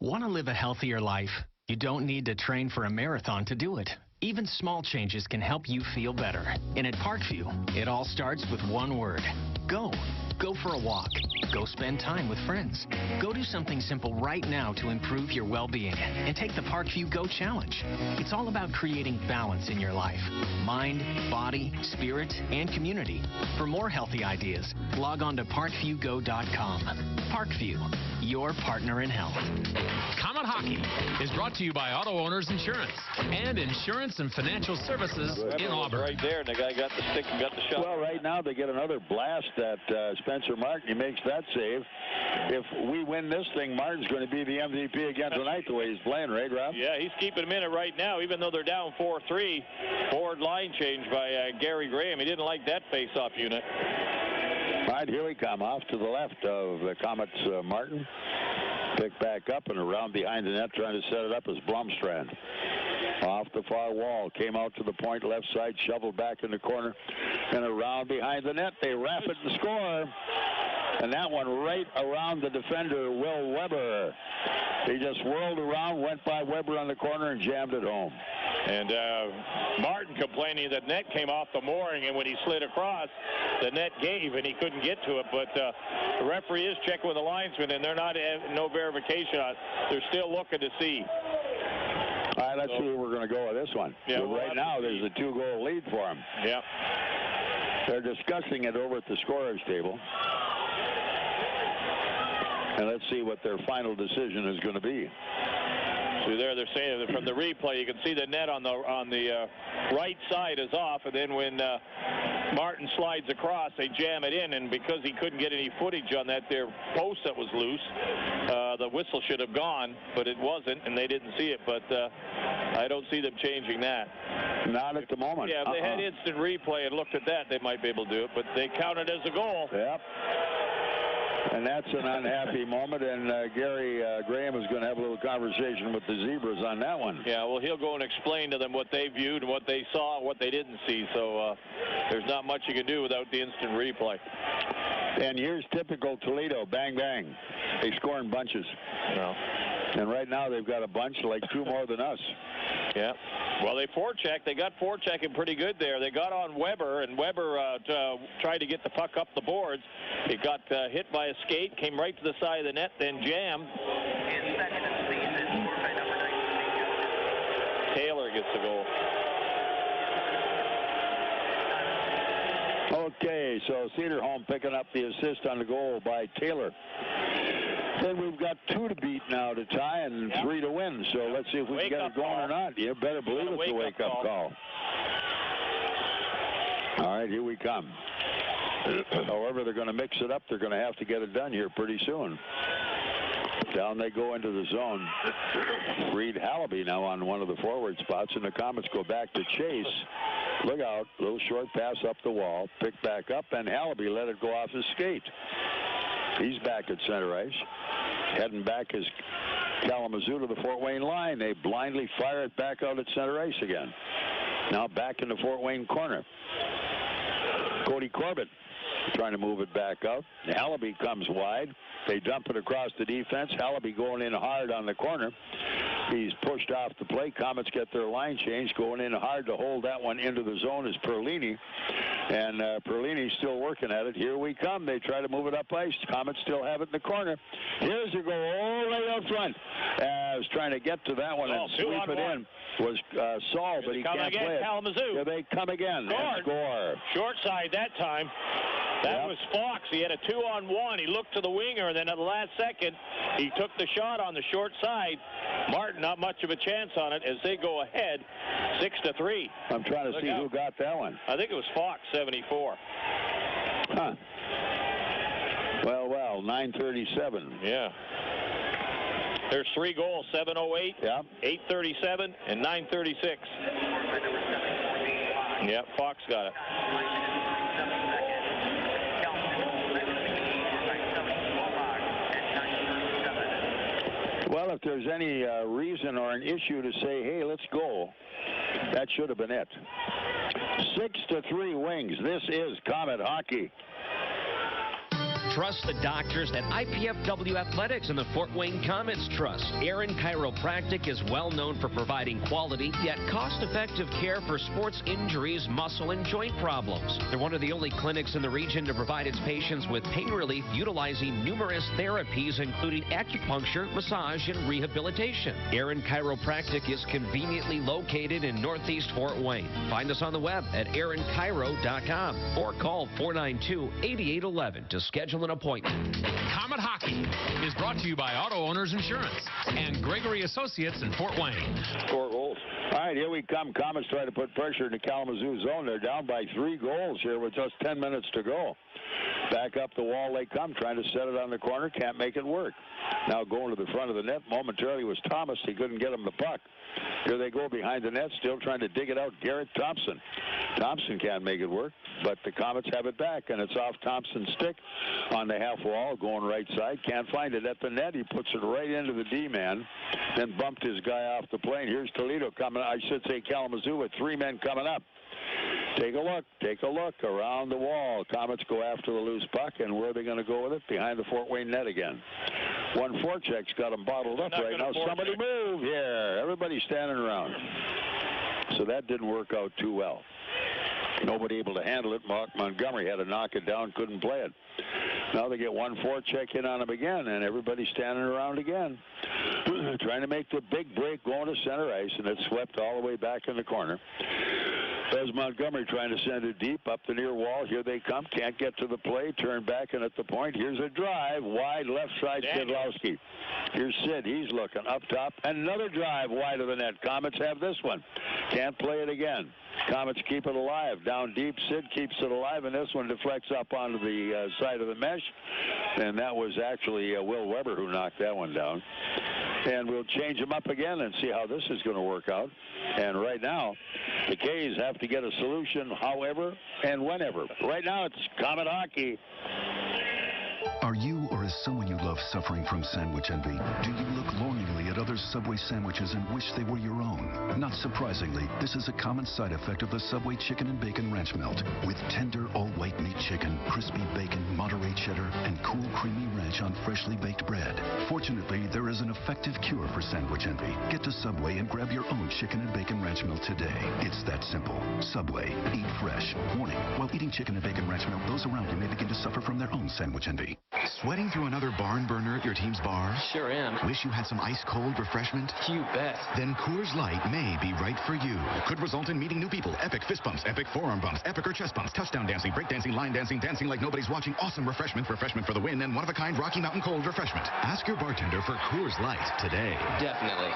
Want to live a healthier life? You don't need to train for a marathon to do it. Even small changes can help you feel better. And at Parkview, it all starts with one word: go. Go for a walk. Go spend time with friends. Go do something simple right now to improve your well-being and take the Parkview Go Challenge. It's all about creating balance in your life. Mind, body, spirit, and community. For more healthy ideas, log on to parkviewgo.com. Parkview, your partner in health. Comet Hockey is brought to you by Auto Owners Insurance and Insurance and Financial Services in Auburn. Right there, and the guy got the stick and got the shot. Well, right now they get another blast at Spencer Martin. He makes that save. If we win this thing, Martin's going to be the MVP again tonight, the way he's playing, right, Rob? Yeah, he's keeping him in it right now, even though they're down 4-3. Forward line change by Gary Graham. He didn't like that face-off unit. All right, here we come off to the left of the Komets, Martin. Picked back up and around behind the net, trying to set it up as Blomstrand. Off the far wall, came out to the point, left side, shoveled back in the corner, and around behind the net. They wrap it and score. And that one right around the defender, Will Weber. He just whirled around, went by Weber on the corner, and jammed it home. And Martin complaining that net came off the mooring, and when he slid across, the net gave, and he couldn't get to it. But the referee is checking with the linesman, and they're not no verification on it. They're still looking to see. All right, let's see where we're going to go with this one. Yeah, so right now, there's a 2-goal lead for them. Yeah. They're discussing it over at the scorer's table. And let's see what their final decision is going to be. So there they're saying that from the replay, you can see the net on the right side is off, and then when Martin slides across, they jam it in, and because he couldn't get any footage on that there post that was loose, the whistle should have gone, but it wasn't, and they didn't see it. But I don't see them changing that. Not at the moment. Yeah, if they had instant replay and looked at that, they might be able to do it, but they count it as a goal. Yep. And that's an unhappy moment, and Gary Graham is going to have a little conversation with the Zebras on that one. Yeah, well, he'll go and explain to them what they viewed and what they saw and what they didn't see, so there's not much you can do without the instant replay. And here's typical Toledo. Bang, bang. They score in bunches. No. And right now they've got a bunch like two more than us. Yeah. Well, they forechecked. They got forechecking pretty good there. They got on Weber, and Weber tried to get the puck up the boards. It got hit by a skate, came right to the side of the net, then jammed. Taylor gets the goal. Okay, so Cedarholm picking up the assist on the goal by Taylor. Then we've got 2 to beat now to tie and 3 to win. So let's see if we can get it going or not. You better believe it's a wake-up call. All right, here we come. However, they're going to mix it up. They're going to have to get it done here pretty soon. Down they go into the zone. Reed Hallaby now on one of the forward spots, and the Komets go back to Chase. Look out, little short pass up the wall, picked back up, and Hallaby let it go off his skate. He's back at center ice. Heading back is Kalamazoo to the Fort Wayne line. They blindly fire it back out at center ice again. Now back in the Fort Wayne corner. Cody Corbett trying to move it back out. Hallaby comes wide. They dump it across the defense. Hallaby going in hard on the corner. He's pushed off the play. Komets get their line change. Going in hard to hold that one into the zone is Perlini. And Perlini's still working at it. Here we come. They try to move it up ice. Komets still have it in the corner. Here's a goal all right up front. Was trying to get to that one and sweep it in. Was Saul, but he can't play it. Kalamazoo. Here they come again and score. Short side that time. That was Fox. He had a 2-on-1. He looked to the winger, and then at the last second, he took the shot on the short side. Martin, not much of a chance on it as they go ahead 6-3. I'm trying to see who got that one. I think it was Fox, 74. Huh. Well, 9:37. Yeah. There's 3 goals, 7:08, 8:37, and 9:36. Yeah, Fox got it. Well, if there's any reason or an issue to say, hey, let's go, that should have been it. 6-3 Wings. This is Comet Hockey. Trust the doctors at IPFW Athletics and the Fort Wayne Komets Trust. Aaron Chiropractic is well known for providing quality yet cost-effective care for sports injuries, muscle, and joint problems. They're one of the only clinics in the region to provide its patients with pain relief utilizing numerous therapies, including acupuncture, massage, and rehabilitation. Aaron Chiropractic is conveniently located in Northeast Fort Wayne. Find us on the web at aaronchiro.com or call 492-8811 to schedule an appointment. Comet Hockey is brought to you by Auto Owners Insurance and Gregory Associates in Fort Wayne. 4 goals. All right, here we come. Komets try to put pressure in the Kalamazoo zone. They're down by 3 goals here with just 10 minutes to go. Back up the wall they come, trying to set it on the corner. Can't make it work. Now going to the front of the net momentarily was Thomas. He couldn't get him the puck. Here they go behind the net, still trying to dig it out. Garrett Thompson. Thompson can't make it work, but the Komets have it back, and it's off Thompson's stick on the half wall, going right side. Can't find it at the net. He puts it right into the D-man, then bumped his guy off the plane. Here's Toledo coming, I should say Kalamazoo, with 3 men coming up. Take a look around the wall. Komets go after the loose puck, and where are they going to go with it? Behind the Fort Wayne net again. One forecheck's got them bottled up right now. Somebody move here. Everybody's standing around. So that didn't work out too well. Nobody able to handle it. Mark Montgomery had to knock it down, couldn't play it. Now they get one forecheck in on him again, and everybody's standing around again. Trying to make the big break going to center ice, and it's swept all the way back in the corner. There's Montgomery trying to send it deep up the near wall. Here they come. Can't get to the play. Turn back and at the point. Here's a drive. Wide left side, Szydlowski. Here's Sid. He's looking up top. Another drive wide of the net. Komets have this one. Can't play it again. Komets keep it alive. Down deep, Sid keeps it alive, and this one deflects up onto the side of the mesh. And that was actually Will Weber who knocked that one down. And we'll change them up again and see how this is going to work out. And right now, the K's have to get a solution however and whenever. Right now, it's Comet hockey. Are you or is someone you love suffering from sandwich envy? Do you look longingly at other Subway sandwiches and wish they were your own? Not surprisingly, this is a common side effect of the Subway Chicken and Bacon Ranch Melt. With tender all-white meat chicken, crispy bacon, Monterey cheddar, and cool creamy ranch on freshly baked bread. Fortunately, there is an effective cure for sandwich envy. Get to Subway and grab your own Chicken and Bacon Ranch Melt today. It's that simple. Subway. Eat fresh. Warning, while eating Chicken and Bacon Ranch Melt, those around you may begin to suffer from their own sandwich envy. Sweating through another barn burner at your team's bar? Sure am. Wish you had some ice-cold refreshment? You bet. Then Coors Light may be right for you. Could result in meeting new people. Epic fist bumps, epic forearm bumps, epic or chest bumps, touchdown dancing, break dancing, line dancing, dancing like nobody's watching, awesome refreshment for the win, and one-of-a-kind Rocky Mountain Cold refreshment. Ask your bartender for Coors Light today. Definitely.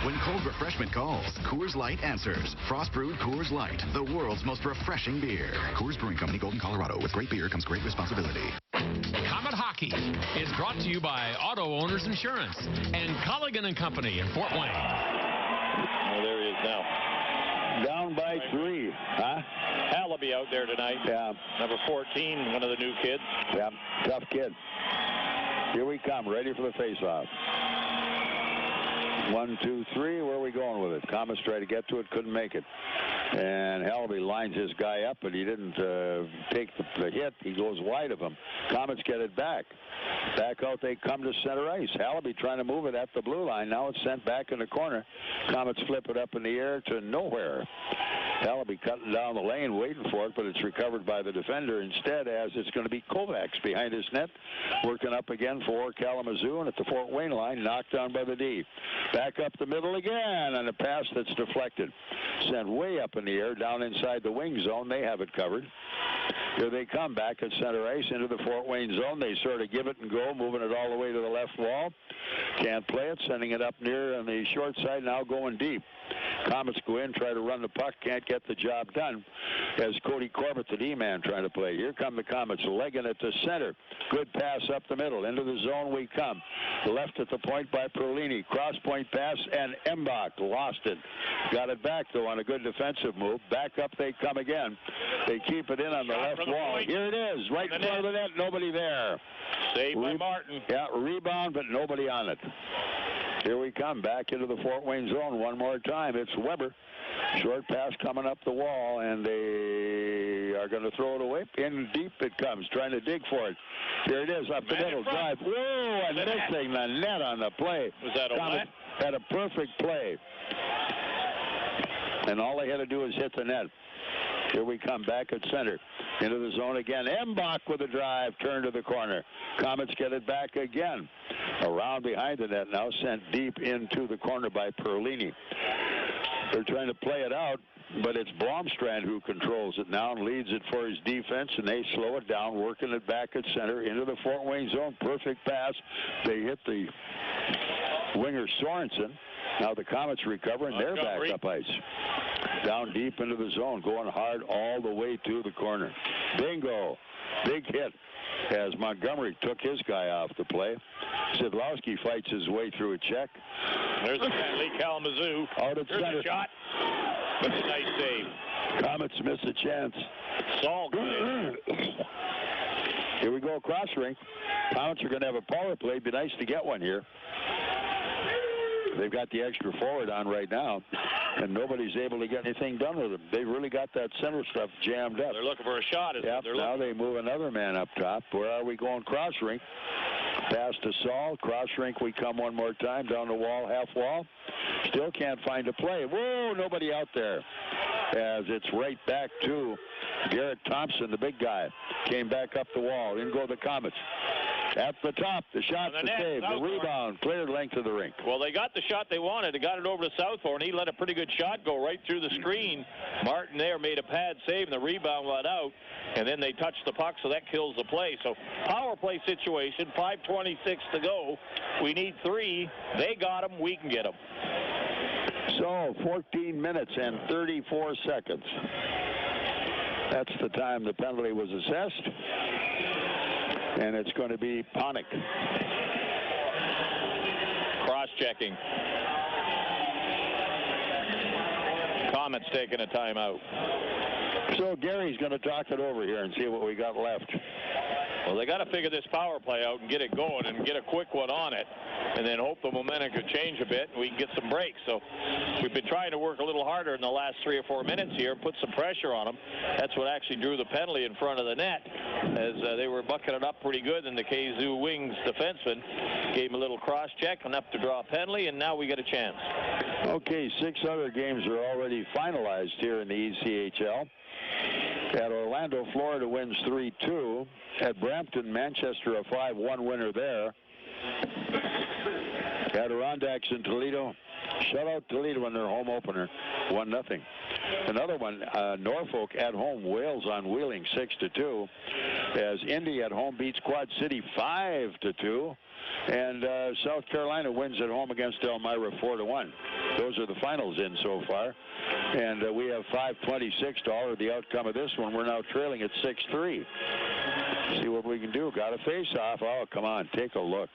When cold refreshment calls, Coors Light answers. Frost-brewed Coors Light, the world's most refreshing beer. Coors Brewing Company, Golden, Colorado. With great beer comes great responsibility. Comet Hockey is brought to you by Auto Owners Insurance and Colligan & Company in Fort Wayne. Oh, there he is now. Down by 3. Huh? Hallaby out there tonight. Yeah. Number 14, one of the new kids. Yeah, tough kid. Here we come, ready for the face-off. 1, 2, 3. Where are we going with it? Komets tried to get to it, couldn't make it. And Hallaby lines his guy up, but he didn't take the hit. He goes wide of him. Komets get it back. Back out they come to center ice. Hallaby trying to move it at the blue line. Now it's sent back in the corner. Komets flip it up in the air to nowhere. Hallaby cutting down the lane, waiting for it, but it's recovered by the defender instead, as it's going to be Kovacs behind his net, working up again for Kalamazoo, and at the Fort Wayne line, knocked down by the D. Back up the middle again, and a pass that's deflected. Sent way up in the air, down inside the wing zone. They have it covered. Here they come back at center ice into the Fort Wayne zone. They sort of give it and go, moving it all the way to the left wall. Can't play it, sending it up near on the short side, now going deep. Komets go in, try to run the puck, can't get the job done as Cody Corbett, the D-man, trying to play. Here come the Komets, legging it to center. Good pass up the middle. Into the zone we come. Left at the point by Perlini. Cross-point pass, and Embach lost it. Got it back, though, on a good defensive move. Back up they come again. They keep it in on the left wall. Here it is, right in front of the net. Nobody there. Saved by Martin. Yeah, rebound, but nobody on it. Here we come, back into the Fort Wayne zone one more time. It's Weber. Short pass coming up the wall, and they are going to throw it away. In deep it comes, trying to dig for it. Here it is, up the middle, drive. Whoa, and missing the net on the play. Was that Ouellet? Had a perfect play. And all they had to do is hit the net. Here we come back at center. Into the zone again. Embach with a drive, turn to the corner. Komets get it back again. Around behind the net now, sent deep into the corner by Perlini. They're trying to play it out, but it's Blomstrand who controls it now and leads it for his defense, and they slow it down, working it back at center into the Fort Wayne zone. Perfect pass. They hit the winger Sorensen. Now the Komets recover, and they're back up ice. Down deep into the zone, going hard all the way to the corner. Bingo. Big hit as Montgomery took his guy off the play. Szydlowski fights his way through a check. There's a Lee Kalamazoo. Out at There's center. A shot. That's a nice save. Komets miss a chance. Saul. Here we go, cross rink. Komets are going to have a power play. Be nice to get one here. They've got the extra forward on right now, and nobody's able to get anything done with them. They've really got that center stuff jammed up. They're looking for a shot. Yep, now they move another man up top. Where are we going? Cross rink. Pass to Saul. Cross rink we come one more time. Down the wall, half wall. Still can't find a play. Whoa, nobody out there. As it's right back to Garrett Thompson, the big guy. Came back up the wall. In go the Komets. At the top, the shot, the save, the rebound, cleared length of the rink. Well, they got the shot they wanted. They got it over to Southorn. He let a pretty good shot go right through the screen. Martin there made a pad save, and the rebound let out. And then they touched the puck, so that kills the play. So power play situation, 5:26 to go. We need 3. They got them. We can get them. So 14 minutes and 34 seconds. That's the time the penalty was assessed. And it's going to be Ponick. Cross-checking. Komets taking a timeout. So Gary's going to talk it over here and see what we got left. Well, they got to figure this power play out and get it going and get a quick one on it, and then hope the momentum could change a bit and we can get some breaks. So we've been trying to work a little harder in the last 3 or 4 minutes here, put some pressure on them. That's what actually drew the penalty in front of the net, as they were bucking it up pretty good, and the Kazoo Wings defenseman gave him a little cross-check, enough to draw a penalty, and now we get a chance. Okay, 6 other games are already finalized here in the ECHL. At Orlando, Florida wins 3-2. At Brampton, Manchester, a 5-1 winner there. Adirondacks in Toledo, shut out Toledo in their home opener, 1-0. Another one, Norfolk at home, Wales on Wheeling, 6-2. As Indy at home beats Quad City 5-2. And South Carolina wins at home against Elmira 4-1. Those are the finals in so far. And we have 5:26 to alter the outcome of this one. We're now trailing at 6-3. See what we can do. Got a face-off. Oh, come on. Take a look.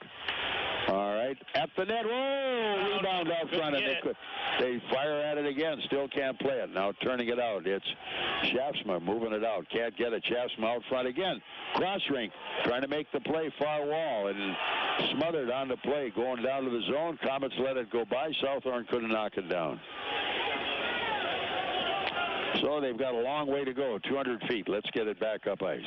All right. At the net. Whoa! Rebound out front. And they fire at it again. Still can't play it. Now turning it out. It's Shaftsma moving it out. Can't get it. Shaftsma out front again. Cross rink. Trying to make the play far wall. And smothered on the play. Going down to the zone. Komets let it go by. Southorn couldn't knock it down. So they've got a long way to go. 200 feet. Let's get it back up ice.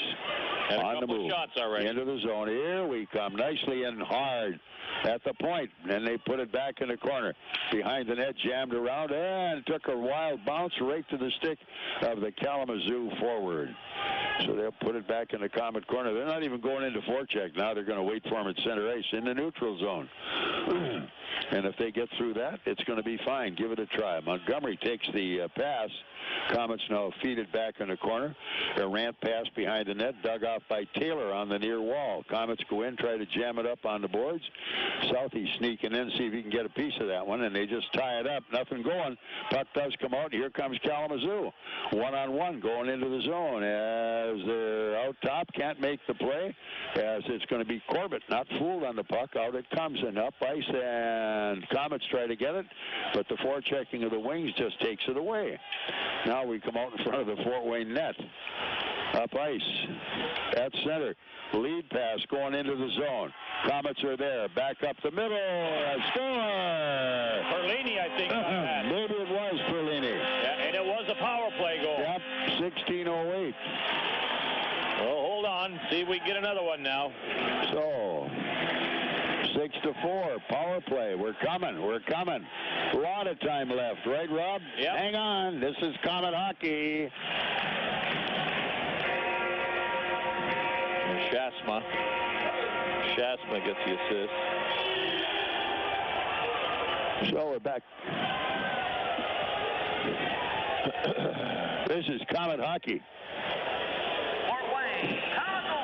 And on the move. Shots already. Into the zone. Here we come. Nicely and hard at the point. And they put it back in the corner. Behind the net, jammed around, and took a wild bounce right to the stick of the Kalamazoo forward. So they'll put it back in the Comet corner. They're not even going into forecheck. Now they're going to wait for him at center ice in the neutral zone. And if they get through that, it's going to be fine. Give it a try. Montgomery takes the pass. Komets now feed it back in the corner. A rant pass behind the net, dug off by Taylor on the near wall. Komets go in, try to jam it up on the boards. Southie sneaking in, see if he can get a piece of that one, and they just tie it up. Nothing going. Puck does come out. Here comes Kalamazoo. One-on-one going into the zone. As they're out top, can't make the play. As it's going to be Corbett, not fooled on the puck. Out it comes and up ice, and Komets try to get it, but the forechecking of the Wings just takes it away. Now we come out in front of the Fort Wayne net. Up ice. At center. Lead pass going into the zone. Komets are there. Back up the middle. Score! Perlini, I think, got that. Maybe it was Perlini. Yeah, and it was a power play goal. Yep, 16:08. Well, hold on. See if we can get another one now. So, 6-4, power play. We're coming. We're coming. A lot of time left, right, Rob? Yep. Hang on. This is Comet hockey. Shasma gets the assist. So we're back. This is Comet hockey. Fort Wayne, Chicago.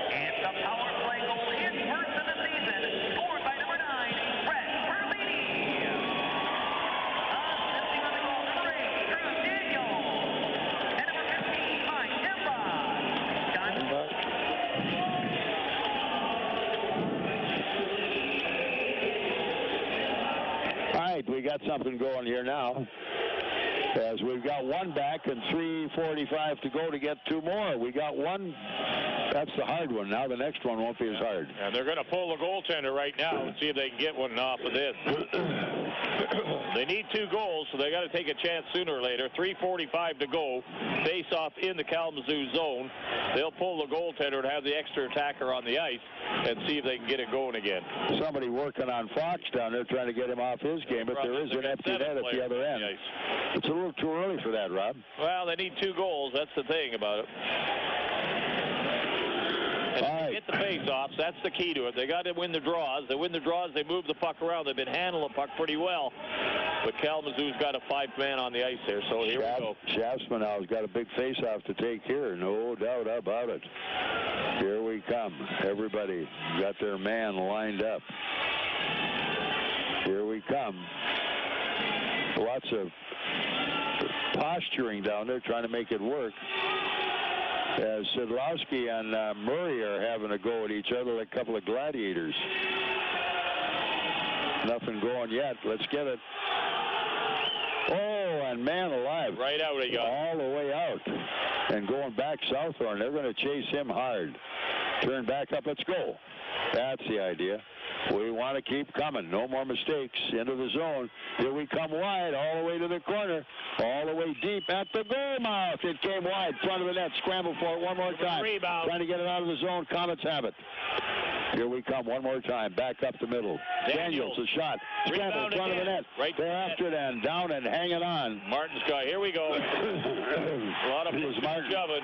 It's a power play goal, his first of the season, scored by number 9, Brett Perlini. Assisting on the goal, number 8, Drew Daniel. And number 15, Mike Embach. All right, we got something going here now. As we've got one back and 3:45 to go to get 2 more. We got one. That's the hard one. Now the next one won't be as hard. And they're going to pull the goaltender right now and see if they can get one off of this. They need 2 goals, so they got to take a chance sooner or later. 3:45 to go. Face off in the Kalamazoo zone. They'll pull the goaltender and have the extra attacker on the ice and see if they can get it going again. Somebody working on Fox down there trying to get him off his game, but there is an empty net at the other end. It's a little too early for that, Rob. Well, they need 2 goals. That's the thing about it. And if they get the face-offs. That's the key to it. They got to win the draws. They win the draws, they move the puck around. They've been handling the puck pretty well. But Kalamazoo's got a 5-man on the ice there, so here we go. Shaftsman now has got a big face-off to take here, no doubt about it. Here we come. Everybody got their man lined up. Here we come. Lots of posturing down there, trying to make it work. As Szydlowski and Murray are having a go at each other like a couple of gladiators. Nothing going yet. Let's get it. Oh, and man alive. Right out he got. All the way out. And going back Southorn. They're going to chase him hard. Turn back up. Let's go. That's the idea. We want to keep coming. No more mistakes. Into the zone. Here we come wide. All the way to the corner. All the way deep at the goal mouth. It came wide. Front of the net. Scramble for it one more time. Rebound. Trying to get it out of the zone. Komets have it. Here we come one more time. Back up the middle. Daniels, a shot. Scramble in front of the net. Right there after it and down and hanging on. Martin's got. Here we go. A lot of shoving.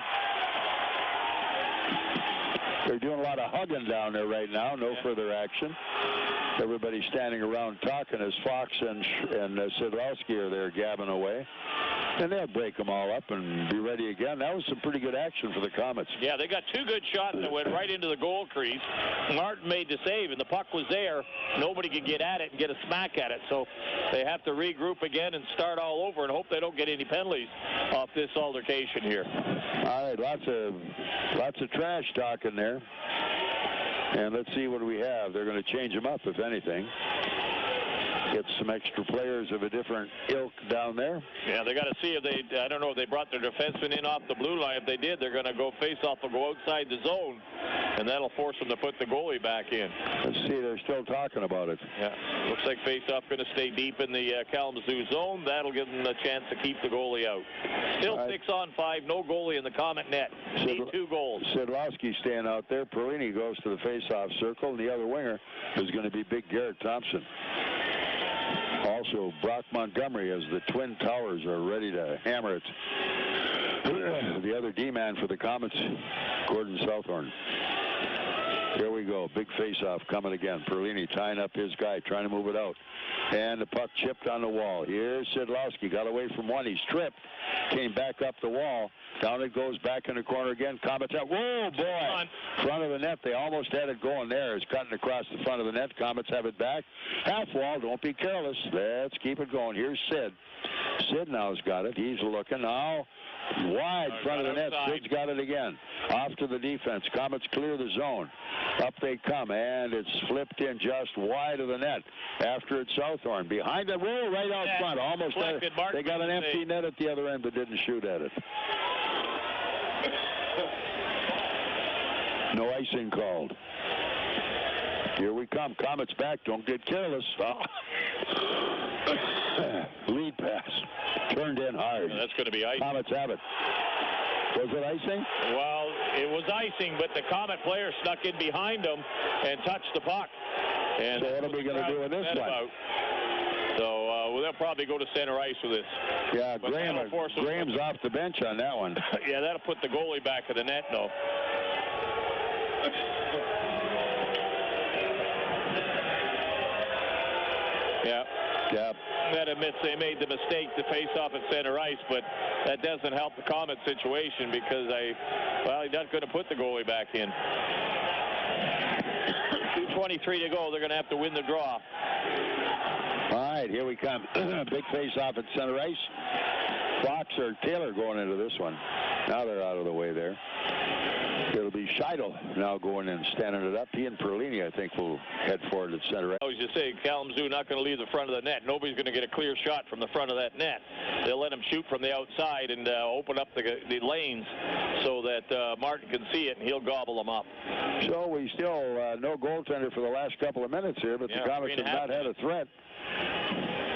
They're doing a lot of hugging down there right now. No further action. Everybody's standing around talking as Fox and Szydlowski are there gabbing away. And they'll break them all up and be ready again. That was some pretty good action for the Komets. Yeah, they got two good shots that went right into the goal crease. Martin made the save, and the puck was there. Nobody could get at it and get a smack at it. So they have to regroup again and start all over and hope they don't get any penalties off this altercation here. All right, lots of trash talking there. And let's see what we have. They're going to change them up, if anything. Get some extra players of a different ilk down there. Yeah, they got to see if they, I don't know if they brought their defenseman in off the blue line. If they did, they're going to go face off and go outside the zone, and that'll force them to put the goalie back in. Let's see, they're still talking about it. Yeah, looks like face-off going to stay deep in the Kalamazoo zone. That'll give them a chance to keep the goalie out. Still 6-on-5, no goalie in the Comet net. Need 2 goals. Szydlowski staying out there. Perlini goes to the face-off circle, and the other winger is going to be big Garrett Thompson. Also, Brock Montgomery, as the Twin Towers are ready to hammer it. The other D-man for the Komets, Gordon Southorn. Here we go. Big face-off coming again. Perlini tying up his guy, trying to move it out. And the puck chipped on the wall. Here's Szydlowski. Got away from one. He's tripped. Came back up the wall. Down it goes, back in the corner again. Komets out. Whoa, boy. Front of the net. They almost had it going there. It's cutting across the front of the net. Komets have it back. Half wall. Don't be careless. Let's keep it going. Here's Sid. Sid now's got it. He's looking now. Wide front of the net. Sid's got it again. Off to the defense. Komets clear the zone. Up they come, and it's flipped in just wide of the net. After it's Southorn. Behind it. Whoa, right out front. Almost there. They got an empty net at the other end, but didn't shoot at it. No icing called. Here we come. Komets back. Don't get careless. Lead pass. Turned in hard. That's going to be icing. Komets have it. Was it icing? Well, it was icing, but the Comet player snuck in behind him and touched the puck. And so what are we going to do with this one? So they'll probably go to center ice with this. Yeah, Graham's off the bench on that one. Yeah, that'll put the goalie back in the net, though. Yeah. Yeah. That admits they made the mistake to face off at center ice, but that doesn't help the Comet situation because he's not going to put the goalie back in. 2:23 to go. They're going to have to win the draw. All right, here we come. Big face-off at center ice. Fox or Taylor going into this one. Now they're out of the way there. It'll be Szydlowski now going in, standing it up. He and Perlini, I think, will head forward at center ice. I was just saying, Kalamazoo not going to leave the front of the net. Nobody's going to get a clear shot from the front of that net. They'll let him shoot from the outside and open up the lanes so that Martin can see it, and he'll gobble them up. So we still no goaltender for the last couple of minutes here, but the Komets have not had a threat.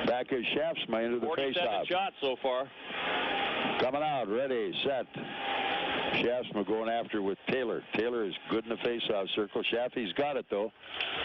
Back is Shaftsman into the face-off. 47 shots so far. Coming out, ready, set. Shaftsman going after with Taylor. Taylor is good in the face-off circle. Shaffy's got it, though.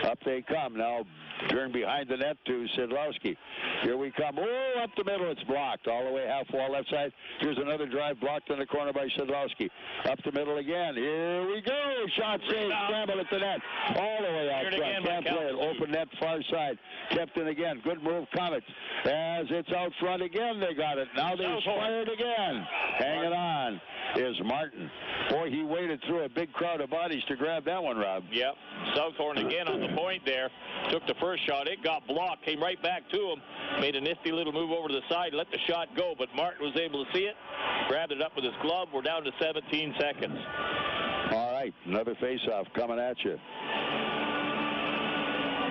Up they come. Now Turn behind the net to Szydlowski. Here we come. Oh, up the middle. It's blocked. All the way half wall left side. Here's another drive blocked in the corner by Szydlowski. Up the middle again. Here we go. Shot saved. Scramble at the net. All the way out front. Can't play it. Open net far side. Kept in again. Good move, Komets. As it's out front again, they got it. Now they've fired again. Hanging on is Martin. Boy, he waded through a big crowd of bodies to grab that one, Rob. Yep. Southorn again on the point there. Took the first shot. It got blocked. Came right back to him. Made a nifty little move over to the side. Let the shot go, but Martin was able to see it. Grabbed it up with his glove. We're down to 17 seconds. All right. Another face-off coming at you.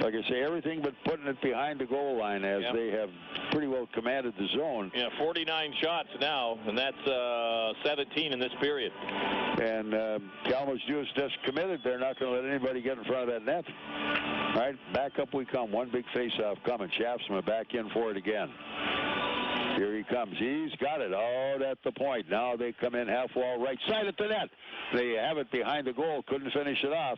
Like I say, everything but putting it behind the goal line as they have pretty well commanded the zone. Yeah, 49 shots now, and that's 17 in this period. And Kalamazoo is just committed. They're not going to let anybody get in front of that net. All right, back up we come. One big face-off coming. Shaftsman back in for it again. Here he comes. He's got it. Oh, that's the point. Now they come in half wall right side at the net. They have it behind the goal. Couldn't finish it off.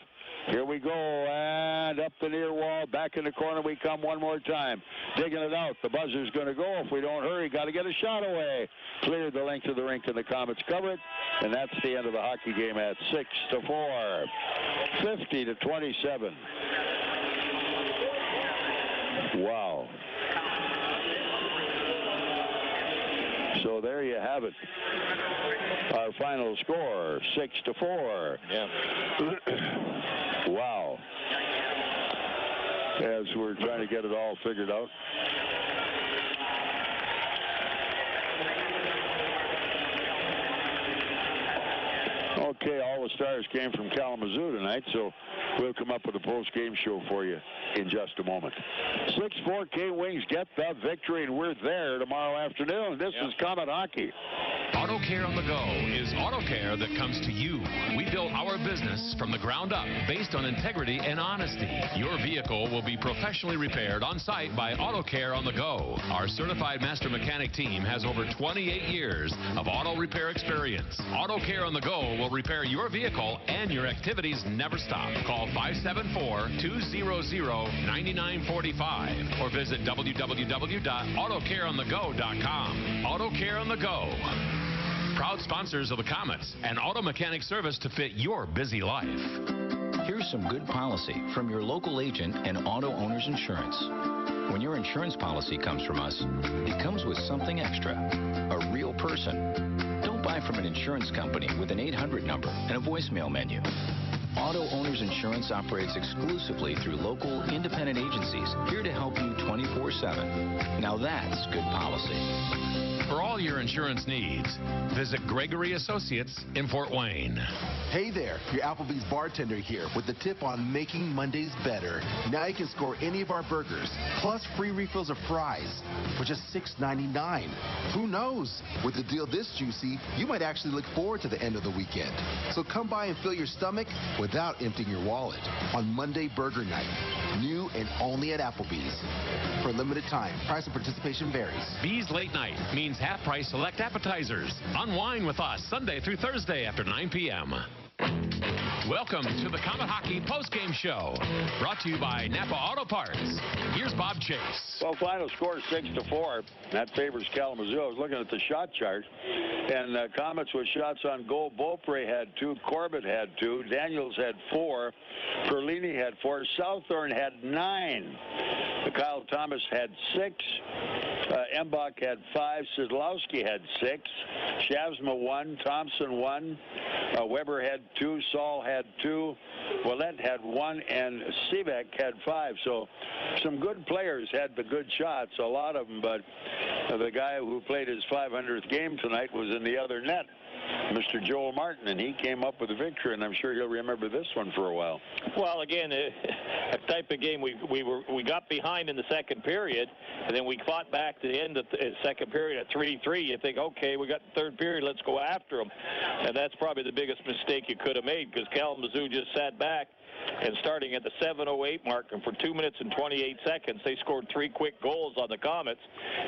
Here we go, and up the near wall, back in the corner we come one more time. Digging it out. The buzzer's going to go. If we don't hurry, got to get a shot away. Cleared the length of the rink, and the Komets cover it. And that's the end of the hockey game at 6-4. 50-27. Wow. So there you have it. Our final score, 6-4. Yeah. Wow. As we're trying to get it all figured out. Okay, all the stars came from Kalamazoo tonight, so we'll come up with a post-game show for you in just a moment. 6-4 K-Wings get the victory, and we're there tomorrow afternoon. This is Comet Hockey. Auto Care on the Go is auto care that comes to you. We built our business from the ground up based on integrity and honesty. Your vehicle will be professionally repaired on site by Auto Care on the Go. Our certified master mechanic team has over 28 years of auto repair experience. Auto Care on the Go will repair your vehicle and your activities never stop. Call 574-200-9945 or visit www.autocareonthego.com. Auto Care on the Go. Proud sponsors of the Komets, an auto mechanic service to fit your busy life. Here's some good policy from your local agent and Auto Owners Insurance. When your insurance policy comes from us, it comes with something extra, a real person. Don't buy from an insurance company with an 800 number and a voicemail menu. Auto Owners Insurance operates exclusively through local independent agencies here to help you 24/7. Now that's good policy. For all your insurance needs, visit Gregory Associates in Fort Wayne. Hey there, your Applebee's bartender here with the tip on making Mondays better. Now you can score any of our burgers, plus free refills of fries for just $6.99. Who knows? With a deal this juicy, you might actually look forward to the end of the weekend. So come by and fill your stomach without emptying your wallet on Monday Burger Night. New and only at Applebee's. For a limited time, price and participation varies. Bees Late Night means half-price select appetizers. Unwind with us Sunday through Thursday after 9 p.m. Welcome to the Comet Hockey postgame show, brought to you by Napa Auto Parts. Here's Bob Chase. Well, final score 6-4. That favors Kalamazoo. I was looking at the shot chart, and Komets with shots on goal. Beaupre had 2, Corbett had 2, Daniels had 4, Perlini had 4, Southorn had 9, Kyle Thomas had 6, Embach had 5, Szydlowski had 6, Shavsma 1, Thompson 1, Weber had 2, Saul had 2, Ouellet had 1, and Embach had 5. So some good players had the good shots, a lot of them, but the guy who played his 500th game tonight was in the other net, Mr. Joel Martin, and he came up with a victory, and I'm sure he'll remember this one for a while. Well, again, a type of game we got behind in the second period, and then we fought back to the end of the second period at 3-3. You think, okay, we got the third period, let's go after them. And that's probably the biggest mistake you could have made, because Kalamazoo just sat back, and starting at the 7:08 mark, and for 2 minutes and 28 seconds, they scored 3 quick goals on the Komets,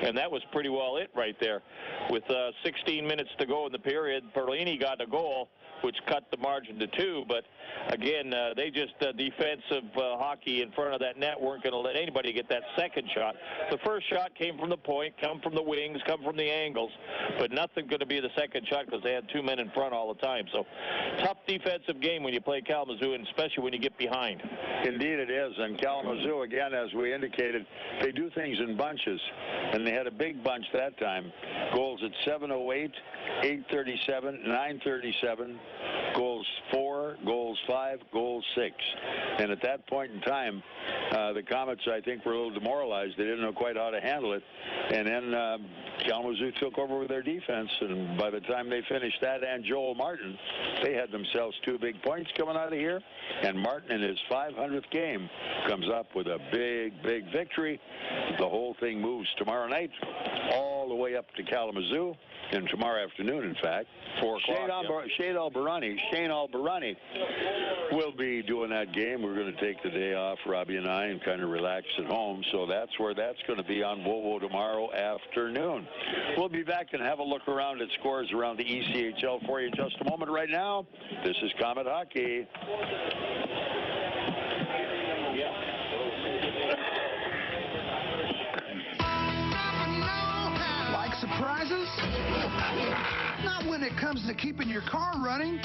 and that was pretty well it right there. With 16 minutes to go in the period, Perlini Perlini got a goal, which cut the margin to 2. But again, they just defensive hockey in front of that net weren't going to let anybody get that second shot. The first shot came from the point, come from the wings, come from the angles, but nothing going to be the second shot because they had 2 men in front all the time. So tough defensive game when you play Kalamazoo, and especially when you get behind. Indeed it is. And Kalamazoo, again, as we indicated, they do things in bunches. And they had a big bunch that time. Goals at 7:08, 8:37, 9:37, goals 4, goals 5, goals 6. And at that point in time, the Komets, I think, were a little demoralized. They didn't know quite how to handle it. And then Kalamazoo took over with their defense. And by the time they finished that and Joel Martin, they had themselves 2 big points coming out of here. And Martin, in his 500th game, comes up with a big, big victory. The whole thing moves tomorrow night all the way up to Kalamazoo, and tomorrow afternoon, in fact, 4 o'clock. Shane Albarani will be doing that game. We're going to take the day off, Robbie and I, and kind of relax at home. So that's where that's going to be on WOWO tomorrow afternoon. We'll be back and have a look around at scores around the ECHL for you in just a moment. Right now, this is Comet Hockey. Like surprises? Not when it comes to keeping your car running.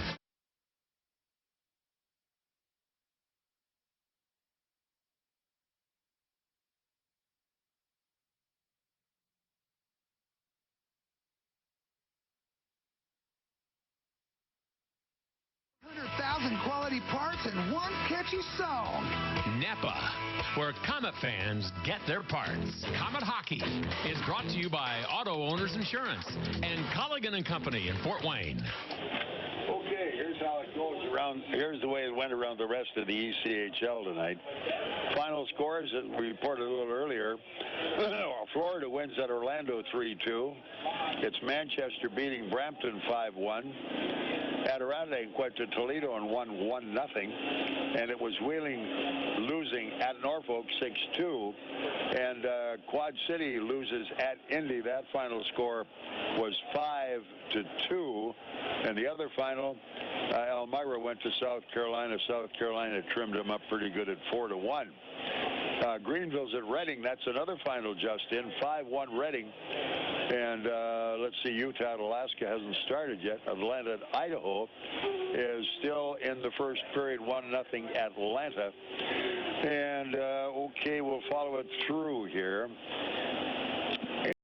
Quality parts and one catchy song. Napa, where Comet fans get their parts. Comet Hockey is brought to you by Auto Owners Insurance and Colligan & Company in Fort Wayne. Okay, here's how it goes around. Here's the way it went around the rest of the ECHL tonight. Final scores that we reported a little earlier. Florida wins at Orlando 3-2. It's Manchester beating Brampton 5-1. Adirondack went to Toledo and won 1-0. And it was Wheeling losing at Norfolk 6-2. And Quad City loses at Indy. That final score was 5-2. And the other final, Elmira went to South Carolina. South Carolina trimmed them up pretty good at 4-1. Greenville's at Reading. That's another final just in, 5-1 Reading. And let's see, Utah at Alaska hasn't started yet. Atlanta at Idaho is still in the first period, 1-0 Atlanta. And okay, we'll follow it through here.